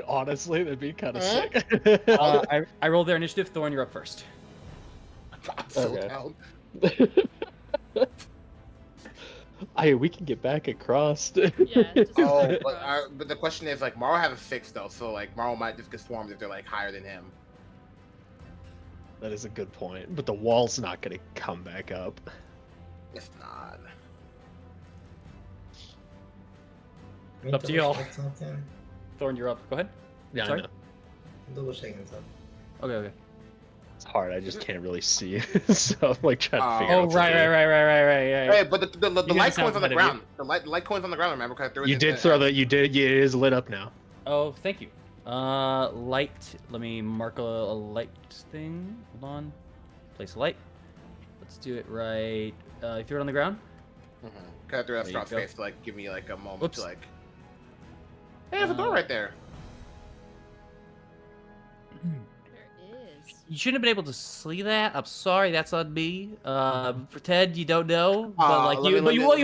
Honestly, that'd be kind of Huh? sick. I rolled their initiative. Thorn, you're up first. I'm so Okay. down. We can get back across. Yeah, just Oh, walk but, across. but the question is, like, Morrow has a 6, though, so, like, Morrow might just get swarmed if they're, like, higher than him. That is a good point, but the wall's not gonna come back up. It's not. Let me Up to y'all. double check something. Thorn, you're up. Go ahead. Yeah, Sorry? I know. Double checking something. Okay. It's hard. I just can't really see it, so I'm like trying to figure Oh, out. what to right. do. Hey, but the You light guys sound coin's on the ahead of ground. The light coin's on the ground, remember? 'Cause I threw it You in did the- throw that. You did. Yeah, it is lit up now. Oh, thank you. Light. Let me mark a light thing. Hold on. Place a light. Let's do it right. You threw it on the ground? Mhm. 'Cause I threw that There you Strahd's go. face to, like, give me, like, a moment Whoops. to, like... Hey, there's a door right there. There is. You shouldn't have been able to see that. I'm sorry, that's on me. For Ted, you don't know, but like let you, me- but you, let well, me-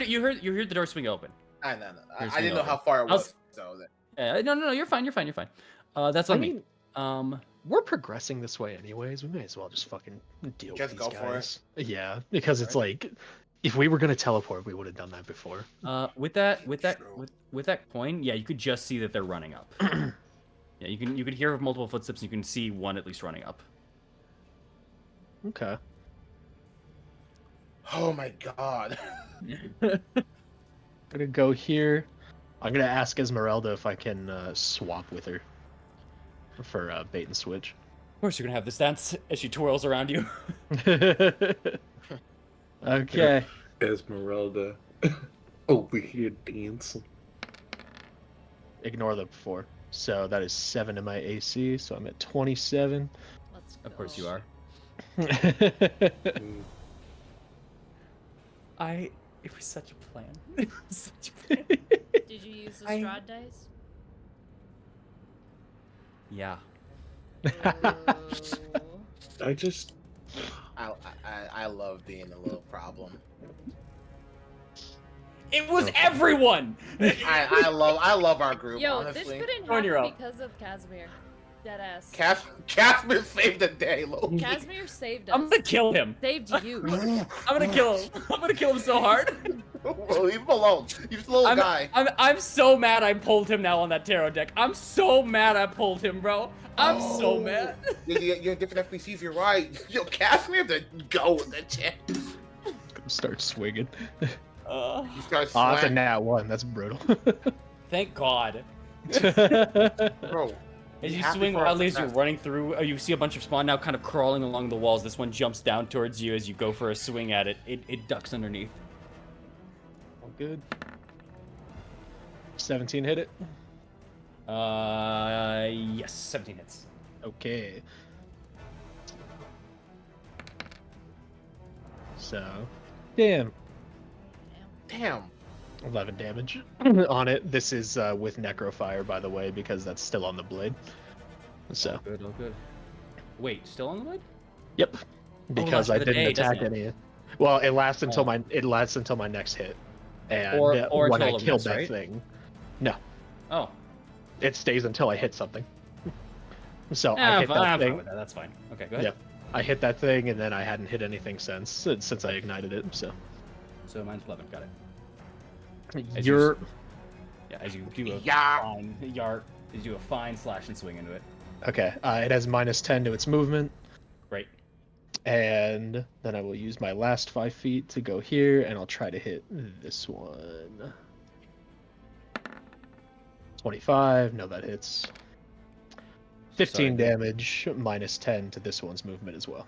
you heard the door swing open. I know. Here's I didn't know over. how far it I was- was, so... That... No, you're fine. That's I on me. mean, we're progressing this way anyways. We may as well just fucking deal Just with these go for it. guys. Yeah, because it's like, if we were gonna teleport, we would have done that before. With that True. with that coin, yeah, you could just see that they're running up. Yeah, you could hear multiple footsteps. And you can see one at least running up. Okay. Oh my god. Gonna go here. I'm gonna ask Esmeralda if I can swap with her for bait and switch. Of course, you're gonna have this dance as she twirls around you. Okay. Esmeralda. Over here dancing. Ignore the 4. So that is 7 in my AC, so I'm at 27. Let's go. Of course, you are. Mm. It was such a plan. It was such a plan. Did you use the Strahd dice? Yeah. Ooh. I just I love being a little problem. It was everyone. I love our group, Yo, honestly. this couldn't Thorn, you're happen up. because of Casimir. Deadass. Casper saved the day, Loki. Casimir saved us. I'm gonna kill him. Saved you. I'm gonna kill him. I'm gonna kill him so hard. Well, leave him alone. He's a little guy. I'm so mad I pulled him now on that tarot deck. I'm so mad I pulled him, bro. I'm so mad. You're different FPCs, you're right. Yo, Casimir, the go with the chance. Gonna start swinging. You start Oh, that's a swag, nat 1. That's brutal. Thank God. bro. As you happy swing for our wildly as you're success. running through, you see a bunch of spawn now kind of crawling along the walls. This one jumps down towards you as you go for a swing at it. It ducks underneath. All good. 17 hit it. Yes, 17 hits. Okay. So, damn. Damn. 11 damage on it. This is with Necrofire, by the way, because that's still on the blade. So, Good, oh good. Wait, still on the blade? yep. Because lasts I for the didn't day, attack doesn't any. Well, it lasts until Oh. my next hit. And Or when I until killed Luminous, that right? thing, no, Oh. it stays until I hit something. So I I'm hit that fine thing. with that. That's fine. Okay, go ahead. Yep. I hit that thing, and then I hadn't hit anything since I ignited it. So So mine's 11. Got it. As you're Yeah, as you do a Yeah. fine yard, you do a fine slash and swing into it. okay. It has -10 to its movement. Great. And then I will use my last 5 feet to go here, and I'll try to hit this one. 25. No, that hits. 15 Sorry, damage, -10 to this one's movement as well.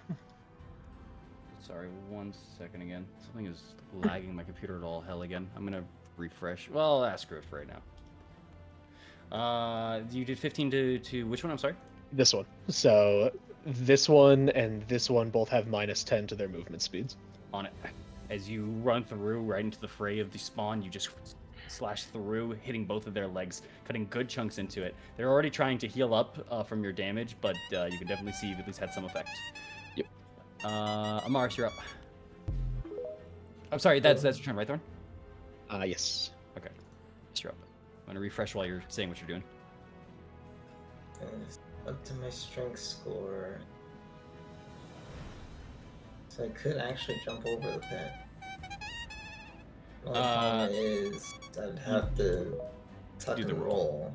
Sorry, 1 second again. Something is lagging my computer to all hell again. I'm gonna refresh. Well, screw it for right now. You did 15 to which one? I'm sorry. This one. So this one and this one both have -10 to their movement speeds. On it. As you run through right into the fray of the spawn, you just slash through, hitting both of their legs, cutting good chunks into it. They're already trying to heal up from your damage, but you can definitely see you've at least had some effect. Yep. Amaris, you're up. I'm sorry, that's your turn, right, Thorn? Yes. Okay. Just drop it. I'm gonna refresh while you're saying what you're doing. Up to my strength score. So I could actually jump over the pit. The only problem is I'd have to tuck do and the roll.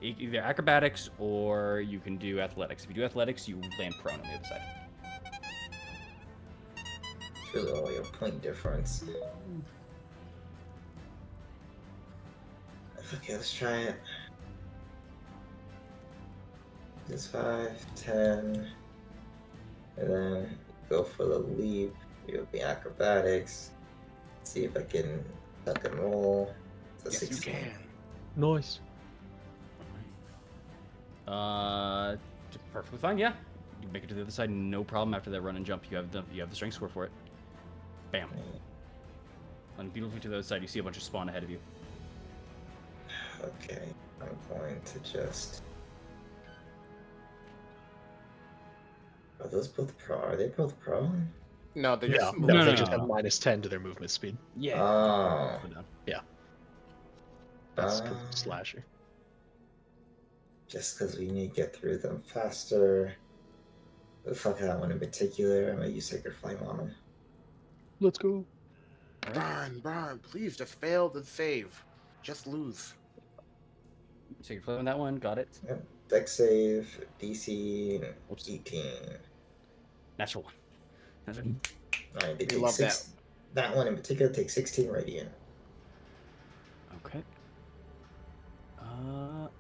Either acrobatics or you can do athletics. If you do athletics, you land prone on the other side. It's really only a point difference. Okay, let's try it. Just 5, 10, and then go for the leap. It'll be acrobatics. See if I can tuck and roll. It's a Yes, 16. you can. Nice. Perfectly fine. Yeah, you make it to the other side, no problem. After that run and jump, you have the strength score for it. Bam. And beautifully to the other side, you see a bunch of spawn ahead of you. Okay, I'm going to just. Are those both pro? Are they both pro? No, they Yeah, just no, No, they no, just no, have no. -10 to their movement speed. Yeah. Oh. Yeah. That's because of slasher. Just because we need to get through them faster. The fuck that one in particular. I'm gonna use Sacred Flame on him. Let's go. Brian, please just fail the save. Just lose. So you're flipping that one. Got it. Yep. Dex save, DC Oops. 18. Natural one. Alright, they We take love 6. That one in particular takes 16 radiant. Okay. All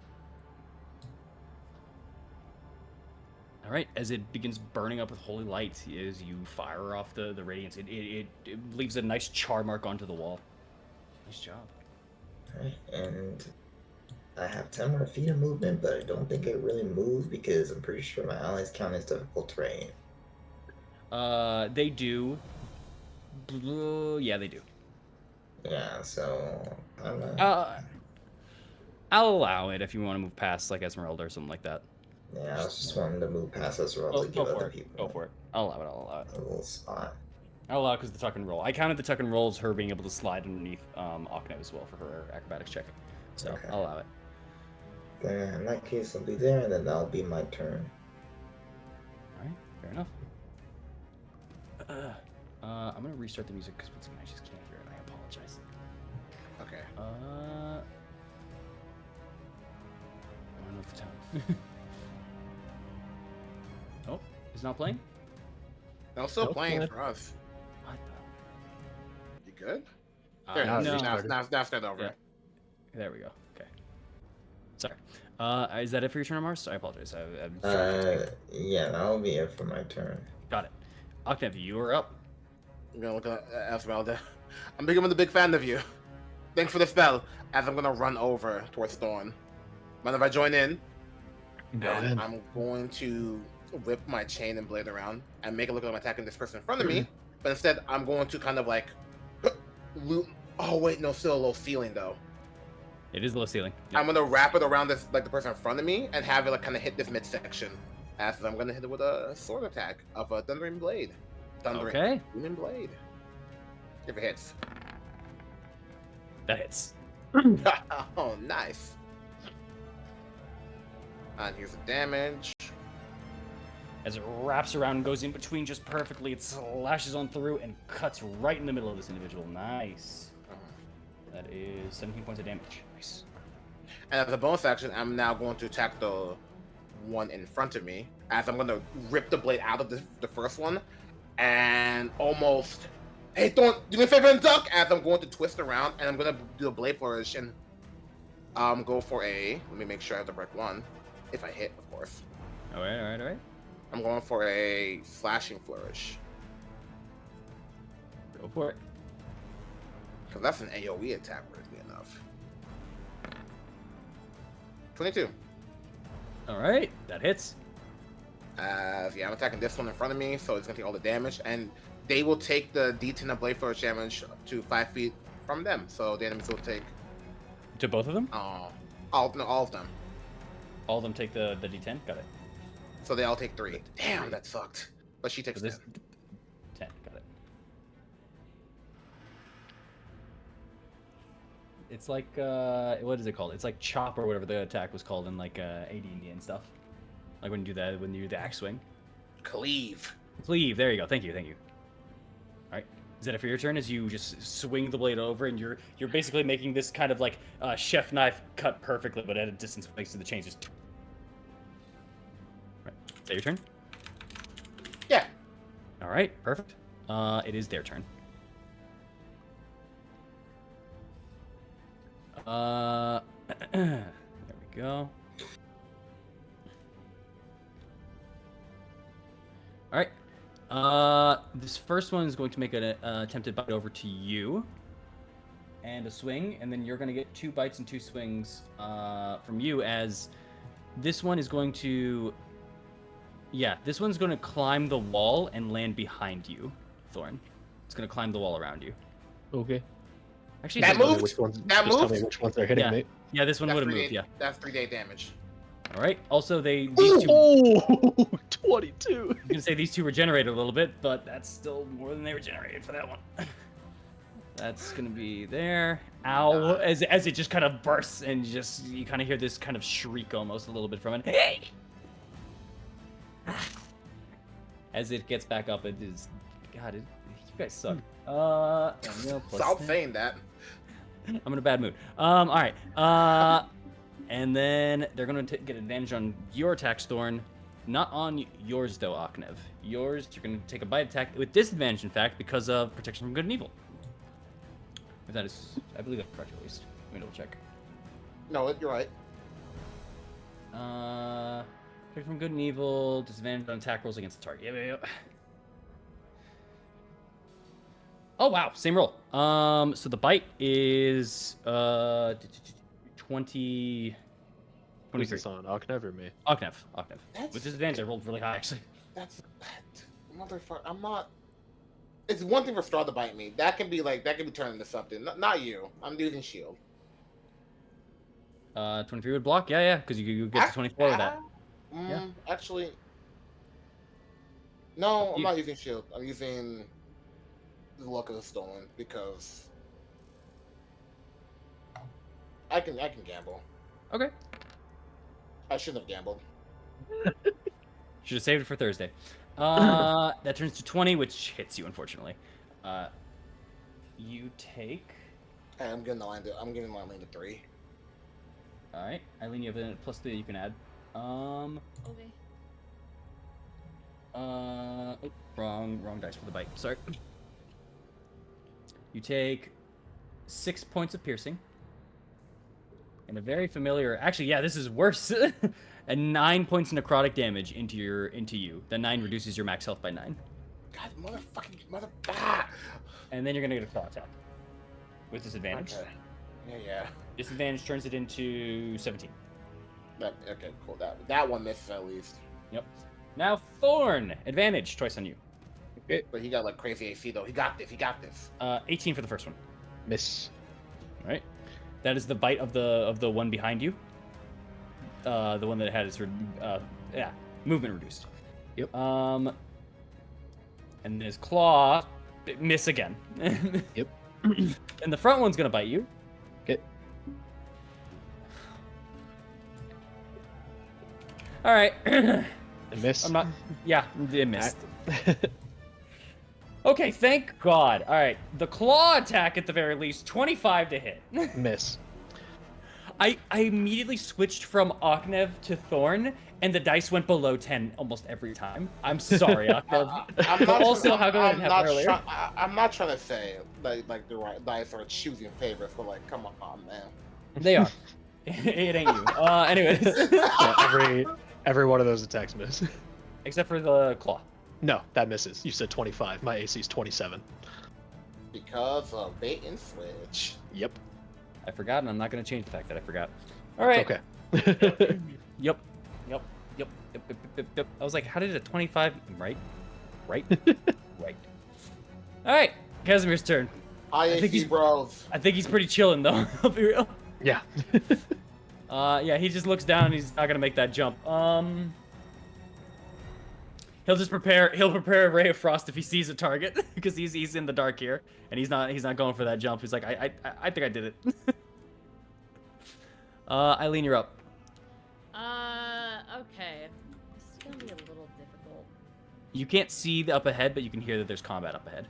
right. As it begins burning up with holy light, as you fire off the radiance, it leaves a nice char mark onto the wall. Nice job. Alright, and I have 10 more feet of movement, but I don't think I really move because I'm pretty sure my allies count as difficult terrain. They do. Yeah, they do. Yeah, so I'm not. I'll allow it if you want to move past like Esmeralda or something like that. Yeah, I was just wanting to move past us or else to give other people Go for it. I'll allow it. a little spot. I'll allow it because the tuck and roll. I counted the tuck and roll as her being able to slide underneath Aknev as well for her acrobatics check. So Okay. I'll allow it. Then in that case, I'll be there, and then that'll be my turn. All right, fair enough. I'm gonna restart the music because once again I just can't hear it. I apologize. Okay. I don't know the tone. Oh, it's not playing? No, still Nope, playing good. for us. What You good? the? There, now it's no. restarted. now it's over. Yeah. There we go. Okay. Sorry. Is that it for your turn, Mars? I apologize. I'm sorry. Yeah, that'll be it for my turn. Got it. Aknev, you are up. I'm gonna look at Esmeralda. I'm becoming a big fan of you. Thanks for the spell. As I'm gonna run over towards Thorn. Mind if I join in? Go And ahead. I'm going to whip my chain and blade around and make it look like I'm attacking this person in front of me. But instead, I'm going to kind of like loot. Oh wait, no, still a low ceiling though. It is low ceiling. I'm gonna wrap it around this, like the person in front of me, and have it like kind of hit this midsection. As I'm gonna hit it with a sword attack of a thundering blade. Okay. Demon blade. If it hits. That hits. Oh, nice. And here's the damage. As it wraps around and goes in between just perfectly, it slashes on through and cuts right in the middle of this individual. Nice. That is 17 points of damage. Nice. And as a bonus action, I'm now going to attack the one in front of me. As I'm going to rip the blade out of the first one. And almost... Hey, Thorn, do me a favor and duck! As I'm going to twist around, and I'm going to do a blade flourish and go for a... Let me make sure I have the right one. If I hit, of course. All right. I'm going for a slashing flourish. Go for it. Because that's an AoE attack, weirdly enough. 22. All right. That hits. Yeah, I'm attacking this one in front of me, so it's going to take all the damage. And they will take the D10 of blade flourish damage to 5 feet from them. So the enemies will take... To both of them? all of them. All of them take the D10? Got it. So they all take 3. Damn, that sucked. But she takes So this 10. 10. Got it. It's like what is it called? It's like chop or whatever the attack was called in like AD&D and stuff. Like when you do the axe swing. Cleave. Cleave. There you go. Thank you. All right. Is that it for your turn? As you just swing the blade over, and you're basically making this kind of like chef knife cut perfectly, but at a distance thanks to the changes. Right. Is that your turn? Yeah. All right. Perfect. It is their turn. There we go. All right. This first one is going to make an attempted bite over to you, and a swing, and then you're going to get 2 bites and 2 swings from you. As this one is going to, this one's going to climb the wall and land behind you, Thorn. It's going to climb the wall around you. Okay. Actually, That just moved? Which ones, That just tell moved? me which ones they're hitting, Yeah. mate. Yeah, this one would have moved. Yeah. That's 3D damage. All right. Also, these two. Oh, 22. I'm gonna say these 2 regenerated a little bit, but that's still more than they regenerated for that one. That's gonna be there. Ow! As it just kind of bursts and you kind of hear this kind of shriek almost a little bit from it. Hey! As it gets back up, it is. God, you guys suck. Stop saying that. I'm in a bad mood. All right. And then they're gonna get advantage on your attacks, Thorn. Not on yours though, Aknev. Yours, you're gonna take a bite attack with disadvantage, in fact, because of protection from good and evil. If that is, I believe that's correct at least. Let me double check. No, you're right. Protection from good and evil, disadvantage on attack rolls against the target. Yep. Oh wow, same roll. So the bite is 20. Who's this on? Aknev or me? Aknev. That's- With disadvantage, I rolled really high actually. That's motherfucker. I'm not. It's one thing for Strahd to bite me. That can be turned into something. Not you. I'm using shield. 23 would block. Yeah, because you get to 24 with that. Yeah. Actually, no. I'm You- not using shield. I'm using the luck of the stolen because I can gamble. Okay. I shouldn't have gambled. Should have saved it for Thursday. That turns to 20, which hits you, unfortunately. You take. And I'm giving my lane to 3. All right, Eileen, you have a +3 that you can add. Okay. Wrong dice for the bite. Sorry. You take 6 points of piercing. And a very familiar. Actually, yeah, this is worse. And 9 points of necrotic damage into you. The 9 reduces your max health by 9. God, mother. And then you're gonna get a claw attack with disadvantage. Okay. Yeah. Disadvantage turns it into 17. Okay, cool. That one misses at least. Yep. Now Thorn, advantage twice on you. But he got like crazy AC though. He got this. 18 for the first one. Miss. All right. That is the bite of the one behind you. The one that had its movement reduced. Yep. And his claw miss again. Yep. And the front one's gonna bite you. Okay. All right. I miss. I'm not. Yeah, it missed. Okay, thank God. All right, the claw attack at the very least, 25 to hit. Miss. I immediately switched from Aknev to Thorn, and the dice went below 10 almost every time. I'm sorry, Aknev. I'm not Also, how come it didn't happen earlier? I'm not trying to say like the right dice are choosing favorites, but like, come on, man. They are. It ain't you. Anyways. Yeah, every one of those attacks miss. Except for the claw. No, that misses. You said 25. My AC is 27. Because of bait and switch. Yep. I forgot, and I'm not going to change the fact that I forgot. All right. Okay. Yep. I was like, how did a 25? Right. Right. All right. Casimir's turn. I think he's bros. I think he's pretty chilling though. I'll be real. Yeah. Yeah. He just looks down. And he's not gonna make that jump. He'll just prepare. He'll prepare a ray of frost if he sees a target because he's in the dark here, and he's not going for that jump. He's like, I think I did it. Eileen, you're up. Okay. This is gonna be a little difficult. You can't see the up ahead, but you can hear that there's combat up ahead.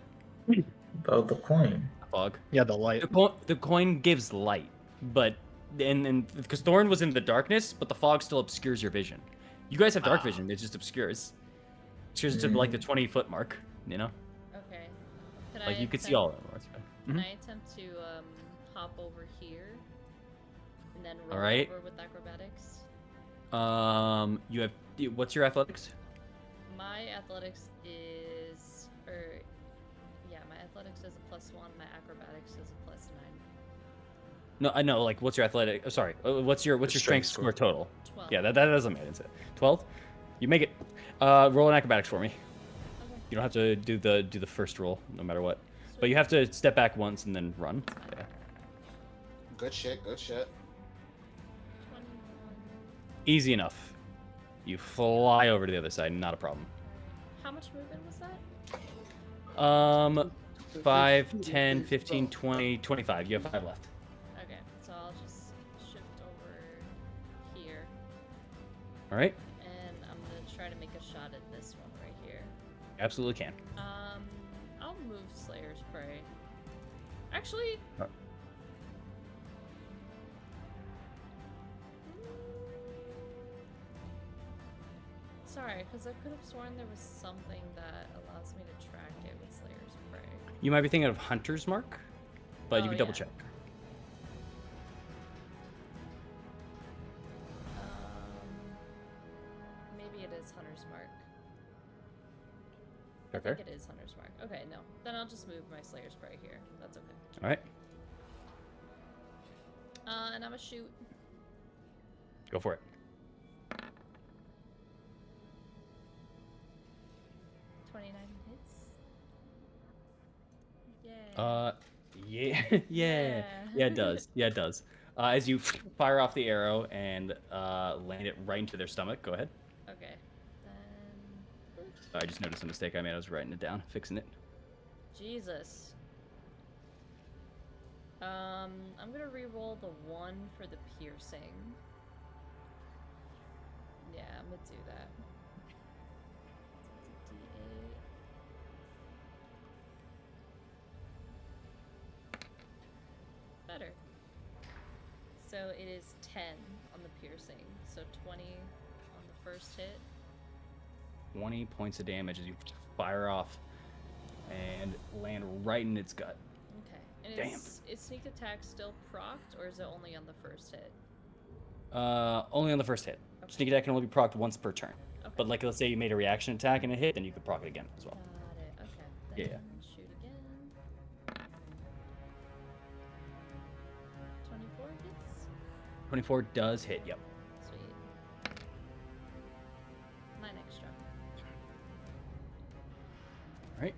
About the coin. Fog. Yeah, the light. The coin gives light, but and because Thorn was in the darkness, but the fog still obscures your vision. You guys have dark vision; it just obscures. Obscures to like the 20-foot mark. You know, Okay. Can like I you could see attempt- all of them. Can I attempt to hop over here and then roll Alright. over with acrobatics? You have what's your athletics? My athletics is, my athletics is a +1. My acrobatics is a +9. No, I know. Like, what's your athletic? Oh, sorry, what's your strength score total? 12. Yeah, that doesn't matter. 12. You make it. Roll an acrobatics for me. Okay. You don't have to do the first roll, no matter what. But Sweet. you have to step back once and then run. Yeah. Good shit. Good shit. 21. Easy enough. You fly over to the other side, not a problem. How much movement was that? 5, 10, 15, 20, 25. You have 5 left. Okay, so I'll just shift over here, All right. and I'm gonna try to make a shot at this one right here. Absolutely can. I'll move Slayer's Prey. Actually, sorry, because I could have sworn there was something that allows me to track it with Slayer's Prey. You might be thinking of Hunter's Mark, but you Oh, can double yeah. check. Maybe it is Hunter's Mark. Okay. I think it is Hunter's Mark. Okay, no. Then I'll just move my Slayer's Prey here. That's okay. All right. And I'm gonna shoot. Go for it. 29 hits. Yeah. Yeah, yeah, it does. Yeah, it does. As you fire off the arrow and land it right into their stomach. Go ahead. Okay. Then. I just noticed a mistake I made. I was writing it down, fixing it. Jesus. I'm gonna re-roll the 1 for the piercing. Yeah, I'm gonna do that. So it's a D8. Better. So it is 10 on the piercing. So 20 on the first hit. 20 points of damage as you fire off and land right in its gut. Okay. And Damn. is sneak attack still procced, or is it only on the first hit? Only on the first hit. Okay. Sneak attack can only be procced once per turn. Okay. But like, let's say you made a reaction attack and it hit, then you could proc it again as well. Got it. Okay. Yeah, Then shoot again. 24 hits. 24 does hit. Yep. Sweet. 9 extra. All right.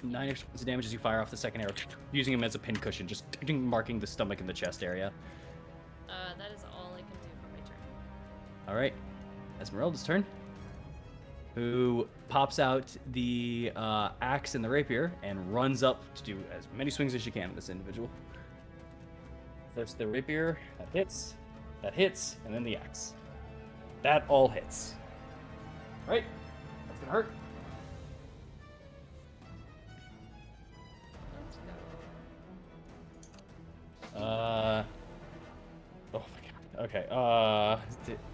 9 extra points of damage as you fire off the second arrow, using him as a pincushion, just marking the stomach and the chest area. That is all I can do for my turn. All right. Esmeralda's turn. Who pops out the axe and the rapier and runs up to do as many swings as she can with this individual. First the rapier, that hits, and then the axe. That all hits. Right? That's gonna hurt. Let's go. Oh my god. Okay.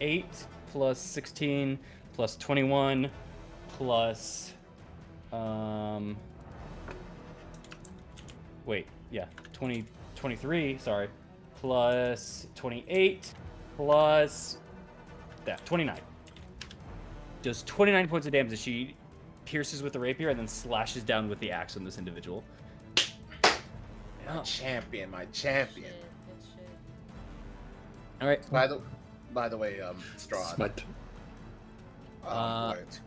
8 plus 16 plus 21 plus wait, yeah, 23, sorry. Plus 28 plus that 29. Does 29 points of damage as she pierces with the rapier and then slashes down with the axe on this individual. My champion, my champion. Good shit. All right. By the way, Strahd. Smite. Wait.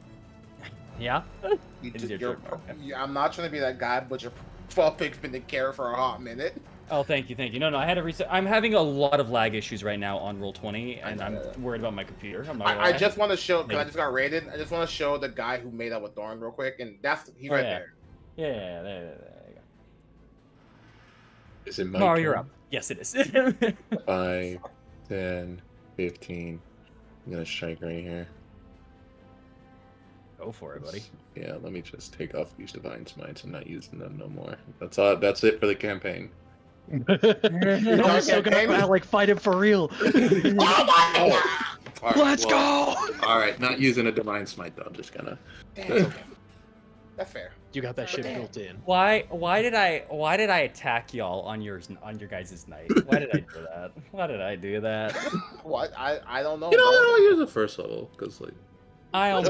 Yeah. You It is your you're turn, okay. I'm not trying to be that guy, but your profile pic's been in care for a hot minute. Oh, thank you. No, I had to reset. I'm having a lot of lag issues right now on Roll20, and I'm worried about my computer. I'm not gonna I lie. just want to show, because Yeah. I just got raided. I just want to show the guy who made out with Thorn real quick, and he's right yeah. there. Yeah, there you go. Is it my Mara, turn? you're up. Yes, it is. 5, 10, 15. I'm gonna strike right here. Go for it, buddy. Yeah, let me just take off these divine smites. I'm not using them no more. That's all. That's it for the campaign. No, we're still gonna like fight him for real. Oh my Oh. god! All right, Let's well, go! All right, not using a divine smite though. I'm just gonna. Damn. That's fair. You got that shit Damn. built in. Why did I attack y'all on your guys' night? Why did I do that? Why did I do that? What? I don't know. You know, bro. I'll use a first level because like. I Let's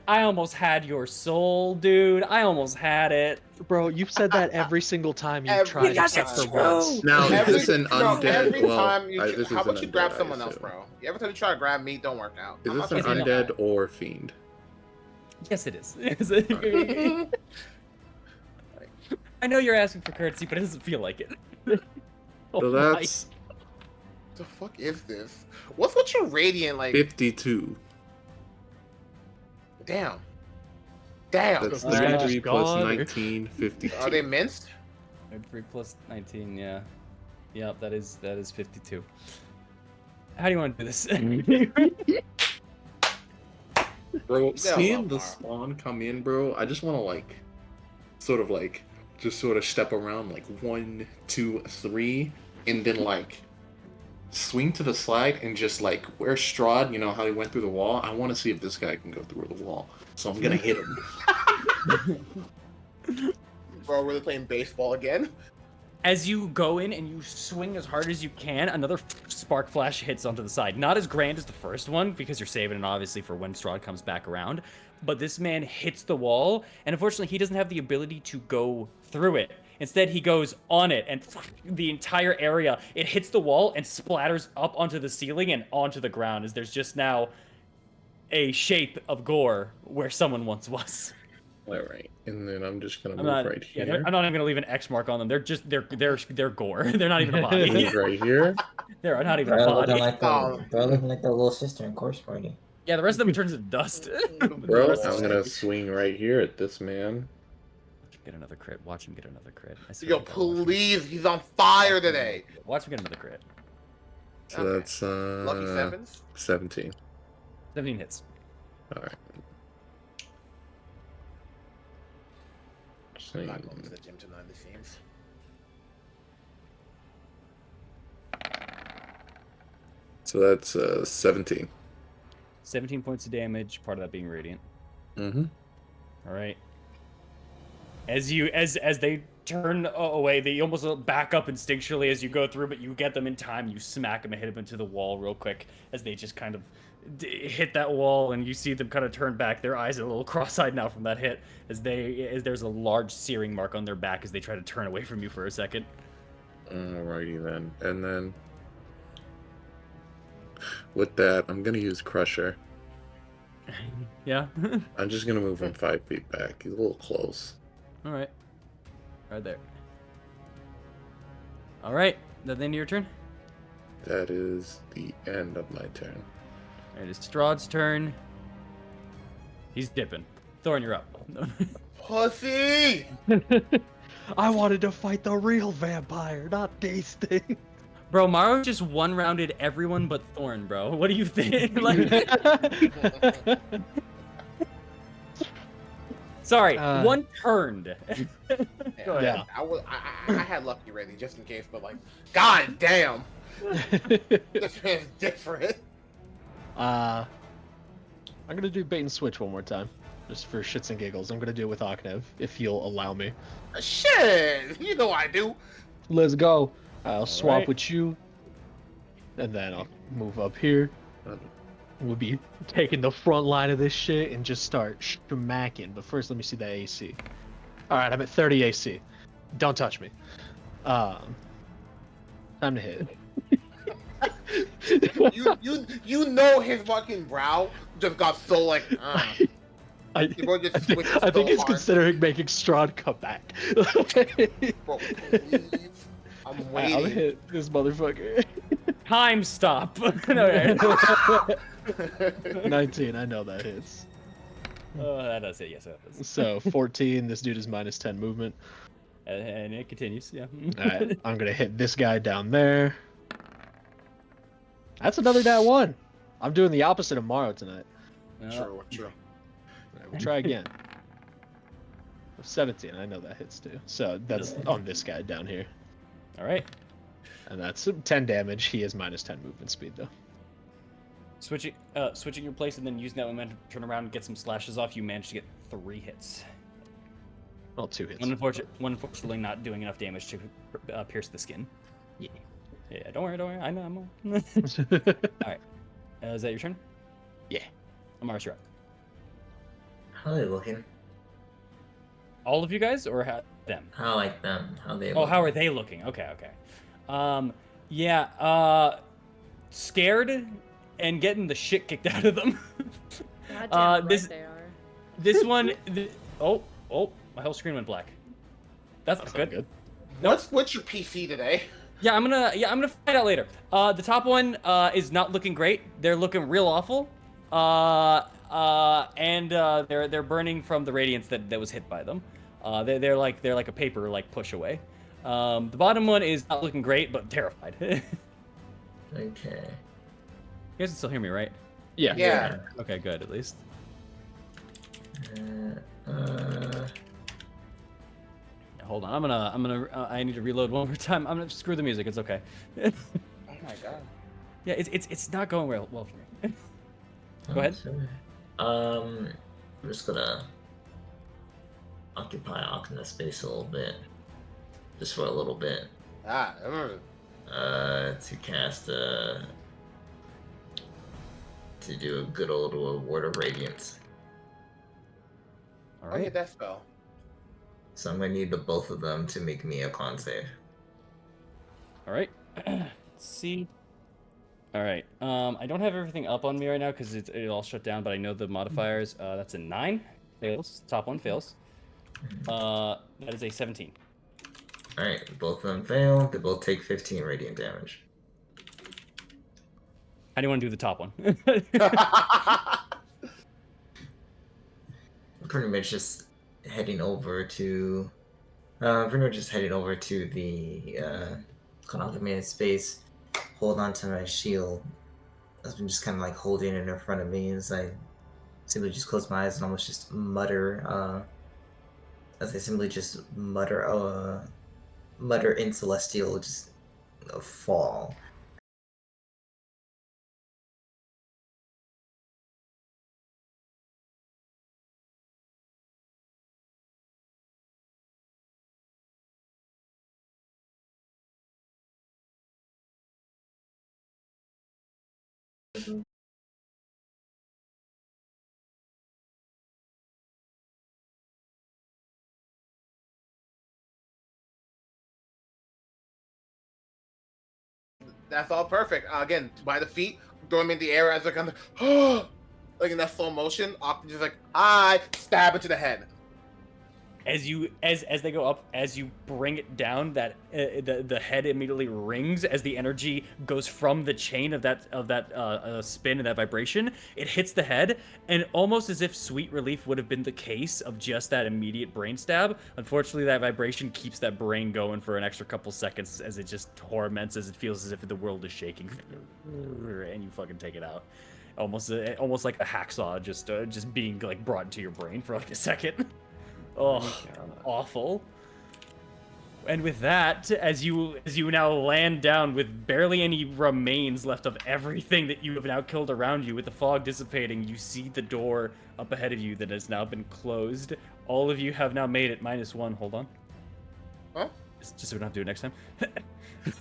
almost had your soul, dude. I almost had it. Bro, you've said that every single time you Every tried That's except for true. once. Now Every, is this an no, undead? every Well, time you, this how is about an you grab undead, someone I else, assume. bro? Every time you try to grab me, don't work out. Is I'm this not an trying to do undead or fiend? Yes, it is. that. I know you're asking for courtesy, but it doesn't feel like it. Oh So my- that's The fuck is this? What's with your radiant like? 52. Damn. Damn. That's This guy 33 just plus gone, or- 19, 52. Are they minced? 3 plus 19, yeah. Yep, that is 52. How do you want to do this? Bro, gotta seeing love the Mara. spawn come in, bro, I just want to like, sort of like, just sort of step around like 1, 2, 3, and then like swing to the side and just like where Strahd, you know how he went through the wall. I want to see if this guy can go through the wall, so I'm gonna hit him. Bro, we're playing baseball again. As you go in and you swing as hard as you can, another spark flash hits onto the side. Not as grand as the first one, because you're saving it obviously for when Strahd comes back around. But this man hits the wall, and unfortunately he doesn't have the ability to go through it. Instead, he goes on it, and the entire area, it hits the wall and splatters up onto the ceiling and onto the ground, as there's just now a shape of gore where someone once was. All right, and then I'm just gonna I'm move not, right yeah, here. I'm not even gonna leave an X mark on them. They're just they're gore. They're not even a body. Move right here. They're not even a Bro body. looking like bro looking like the little sister in Corpse Party. Yeah, the rest of them turns into dust. Bro, The rest of I'm them- gonna swing right here at this man. Get another crit. Watch him get another crit. I swear Yo, to God, watch him. please, he's on fire today. Watch him get another crit. So Okay. that's Lucky sevens. 17. 17 hits. All right. I'm not going to the gym tonight, it seems. So that's 17. 17 points of damage. Part of that being radiant. Mm-hmm. All right. As they turn away, they almost back up instinctually as you go through, but you get them in time. You smack them and hit them into the wall real quick as they just kind of hit that wall, and you see them kind of turn back. Their eyes are a little cross-eyed now from that hit, as there's a large searing mark on their back as they try to turn away from you for a second. Alrighty then. And then with that, I'm gonna use Crusher. Yeah. I'm just gonna move him 5 feet back. He's a little close. All right. Right there. All right. That the end of your turn? That is the end of my turn. It is Strahd's turn. He's dipping. Thorn, you're up. Pussy! I wanted to fight the real vampire, not these things. Bro, Maro just one-rounded everyone but Thorn, bro. What do you think? Sorry, one turned. Go ahead. Yeah. I had lucky ready just in case, but like, god damn, this man's different. I'm gonna do bait and switch one more time, just for shits and giggles. I'm gonna do it with Aknev, if you'll allow me. Shit, you know I do. Let's go. I'll swap right. with you, and then I'll move up here. We'll be taking the front line of this shit and just start smacking. But first, let me see that AC. All right, I'm at 30 AC. Don't touch me. Time to hit. You know his fucking brow just got so like. I just think switched so he's hard. considering making Strahd come back. Bro, please. I'm waiting. I'll hit this motherfucker. Time stop. Okay. 19, I know that hits. That does it. Yes, that does. So 14, this dude is minus 10 movement. And it continues. Yeah. Alright, I'm gonna hit this guy down there. That's another nat 1. I'm doing the opposite of Mario tonight. True. Alright, we'll try again. 17, I know that hits too. So that's on this guy down here. All right. And that's 10 damage. He has minus 10 movement speed though. Switching your place and then using that momentum to turn around and get some slashes off, you manage to get 3 hits. Well, 2 hits. One unfortunately not doing enough damage to pierce the skin. Yeah. Yeah, don't worry. I know, I'm all... Alright. Is that your turn? Yeah. Amaris, you're up. How are they looking? All of you guys, or them? How like them? How they? Oh, how are they looking? Okay. Scared and getting the shit kicked out of them. Goddamn right they are. This one... Oh, my whole screen went black. That's not good. What's your PC today? Yeah, I'm gonna find out later. The top one is not looking great. They're looking real awful. And they're burning from the radiance that was hit by them. They're like a paper push away. The bottom one is not looking great, but terrified. Okay. You guys can still hear me, right? Yeah. Okay, good at least. Hold on, I need to reload one more time. I'm gonna screw the music. It's okay. Oh my god. Yeah, it's not going well for me. Go ahead. I'm just gonna occupy Octana space a little bit, just for a little bit. To cast to do a good old Word of Radiance. All Oh, yeah, right. that spell. So I'm gonna need the both of them to make me a con save. All right. Let's see. All right. I don't have everything up on me right now because it all shut down, but I know the modifiers. That's a 9. Fails. Top one fails. That is a 17. Alright, both of them fail. They both take 15 radiant damage. How do you want to do the top one? I'm pretty much just heading over to the contaminated space. Hold on to my shield. I've been just kind of holding it in front of me as I simply just close my eyes and almost just mutter. As I simply just mutter in Celestial, just fall. That's all perfect. Again, by the feet, throw them in the air as they're kind of like in that slow motion. Octa just hi, stab into the head. As they go up, as you bring it down, that the head immediately rings as the energy goes from the chain of that spin and that vibration. It hits the head, and almost as if sweet relief would have been the case of just that immediate brain stab. Unfortunately, that vibration keeps that brain going for an extra couple seconds as it just torments, as it feels as if the world is shaking, and you fucking take it out. Almost like a hacksaw just being brought into your brain for a second. Oh, awful. And with that, as you now land down with barely any remains left of everything that you have now killed around you, with the fog dissipating, you see the door up ahead of you that has now been closed. All of you have now made it -1. Hold on. Huh? Just so we don't have to do it next time.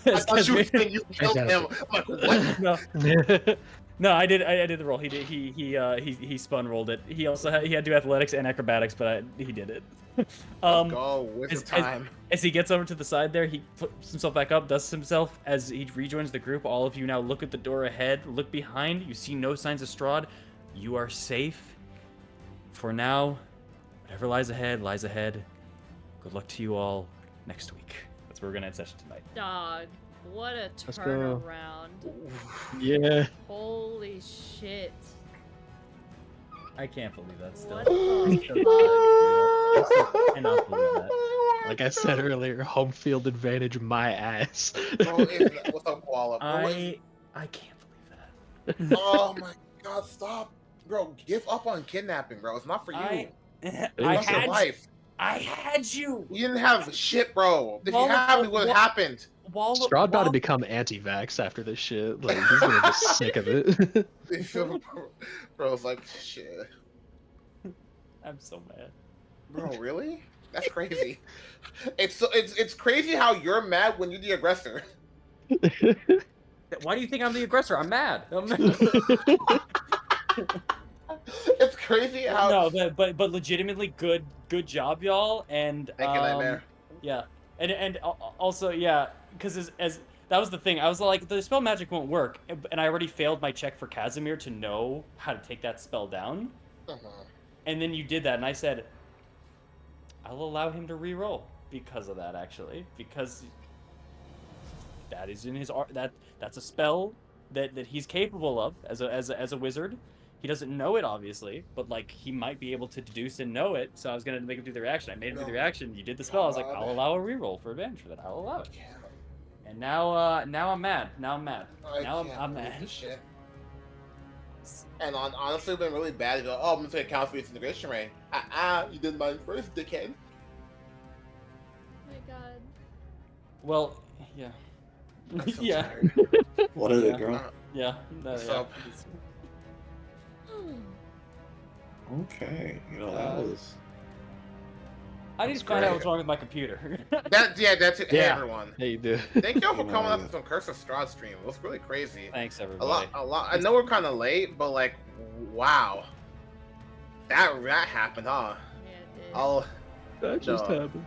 I thought you were saying you killed him. I'm like, what? No, I did the roll. He spun rolled it. He also had to do athletics and acrobatics, but he did it. Let's go. Where's the time? As he gets over to the side there, he puts himself back up, dusts himself. As he rejoins the group, all of you now look at the door ahead, look behind. You see no signs of Strahd. You are safe. For now, whatever lies ahead, lies ahead. Good luck to you all next week. That's where we're going to end session tonight. Dog. What a Let's go. turnaround. Yeah. Holy shit. I can't believe that still. What the I cannot believe that. Like I said earlier, home field advantage, my ass. Bro, what's up, Koala? Bro, I can't believe that. oh my god, stop. Bro, give up on kidnapping, bro. It's not for you. I It's not your life. I had you. You didn't have shit, bro. If you had, it would have happened. Strahd about to become anti-vax after this shit. Like he's gonna be sick of it. Bro, it's like shit. I'm so mad. Bro, really? That's crazy. It's crazy how you're mad when you're the aggressor. Why do you think I'm the aggressor? I'm mad. It's crazy how. No, but legitimately good job, y'all. And Thank you, Nightmare. yeah, and also yeah, because as that was the thing. I was like, the spell magic won't work, and I already failed my check for Casimir to know how to take that spell down. And then you did that, and I said, I'll allow him to re-roll because of that, actually, because that is in his art. That's a spell that he's capable of as a wizard. He doesn't know it, obviously, but like he might be able to deduce and know it. So I was gonna make him do the reaction. I made him do the reaction. You did the spell. I was like, I'll allow a reroll for advantage for that. I'll allow it. And now I'm mad. Now I'm mad. I'm mad. Shit. And honestly, it's been really bad to go, oh, I'm just gonna count for its integration ring. You did mine first, dickhead. Oh my god. Well, yeah. I'm so Yeah. tired. What is it, girl? Yeah. What's Yeah. up? Okay, you know that was. I need to find out what's wrong with my computer. That's it. Hey, everyone. Yeah, you do. Thank y'all for coming up with some Curse of Strahd stream. It was really crazy. Thanks, everybody. A lot. I know we're kind of late, but like, wow, that happened, huh? Yeah, it did. That just happened.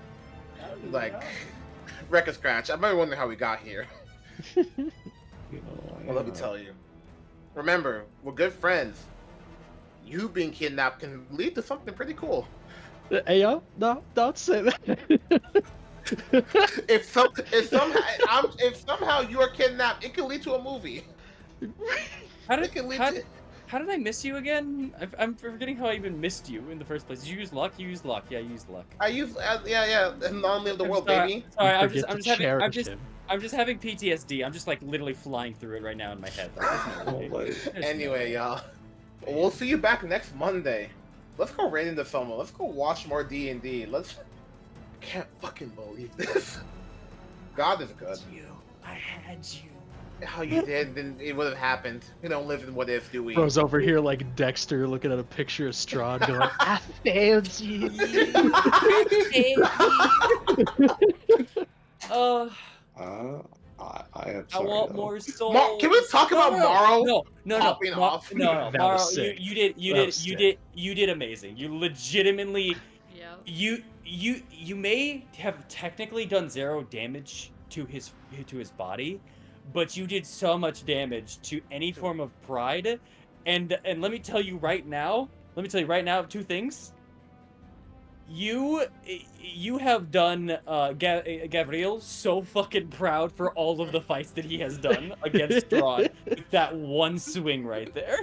Like, record scratch. I'm really wondering how we got here. Well, let me tell you. Remember, we're good friends. You being kidnapped can lead to something pretty cool. Hey yo, no, don't say that. If somehow you are kidnapped, it can lead to a movie. How did I miss you again? I'm forgetting how I even missed you in the first place. Did you use luck? You used luck. Yeah, you used luck. I use yeah, non-live the world, baby. Sorry, I'm just having PTSD. I'm just like literally flying through it right now in my head. Anyway, y'all, we'll see you back next Monday. Let's go raid into someone. Let's go watch more D&D. I can't fucking believe this. God is good. I had you. How you did, then it would have happened. We don't live in what if, do we? Bro's over here like Dexter looking at a picture of Strahd going, I failed you. I am I sorry. want more souls. Can we talk about Morrow? No. That was sick. You did amazing. You legitimately. Yeah. You may have technically done 0 damage to his body, but you did so much damage to any form of pride, and let me tell you right now 2 things. You have done Gabriel so fucking proud for all of the fights that he has done against Strahd with that one swing right there.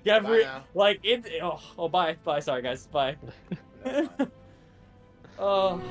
Gabriel, like it. Oh, bye. Sorry, guys. Bye. Oh.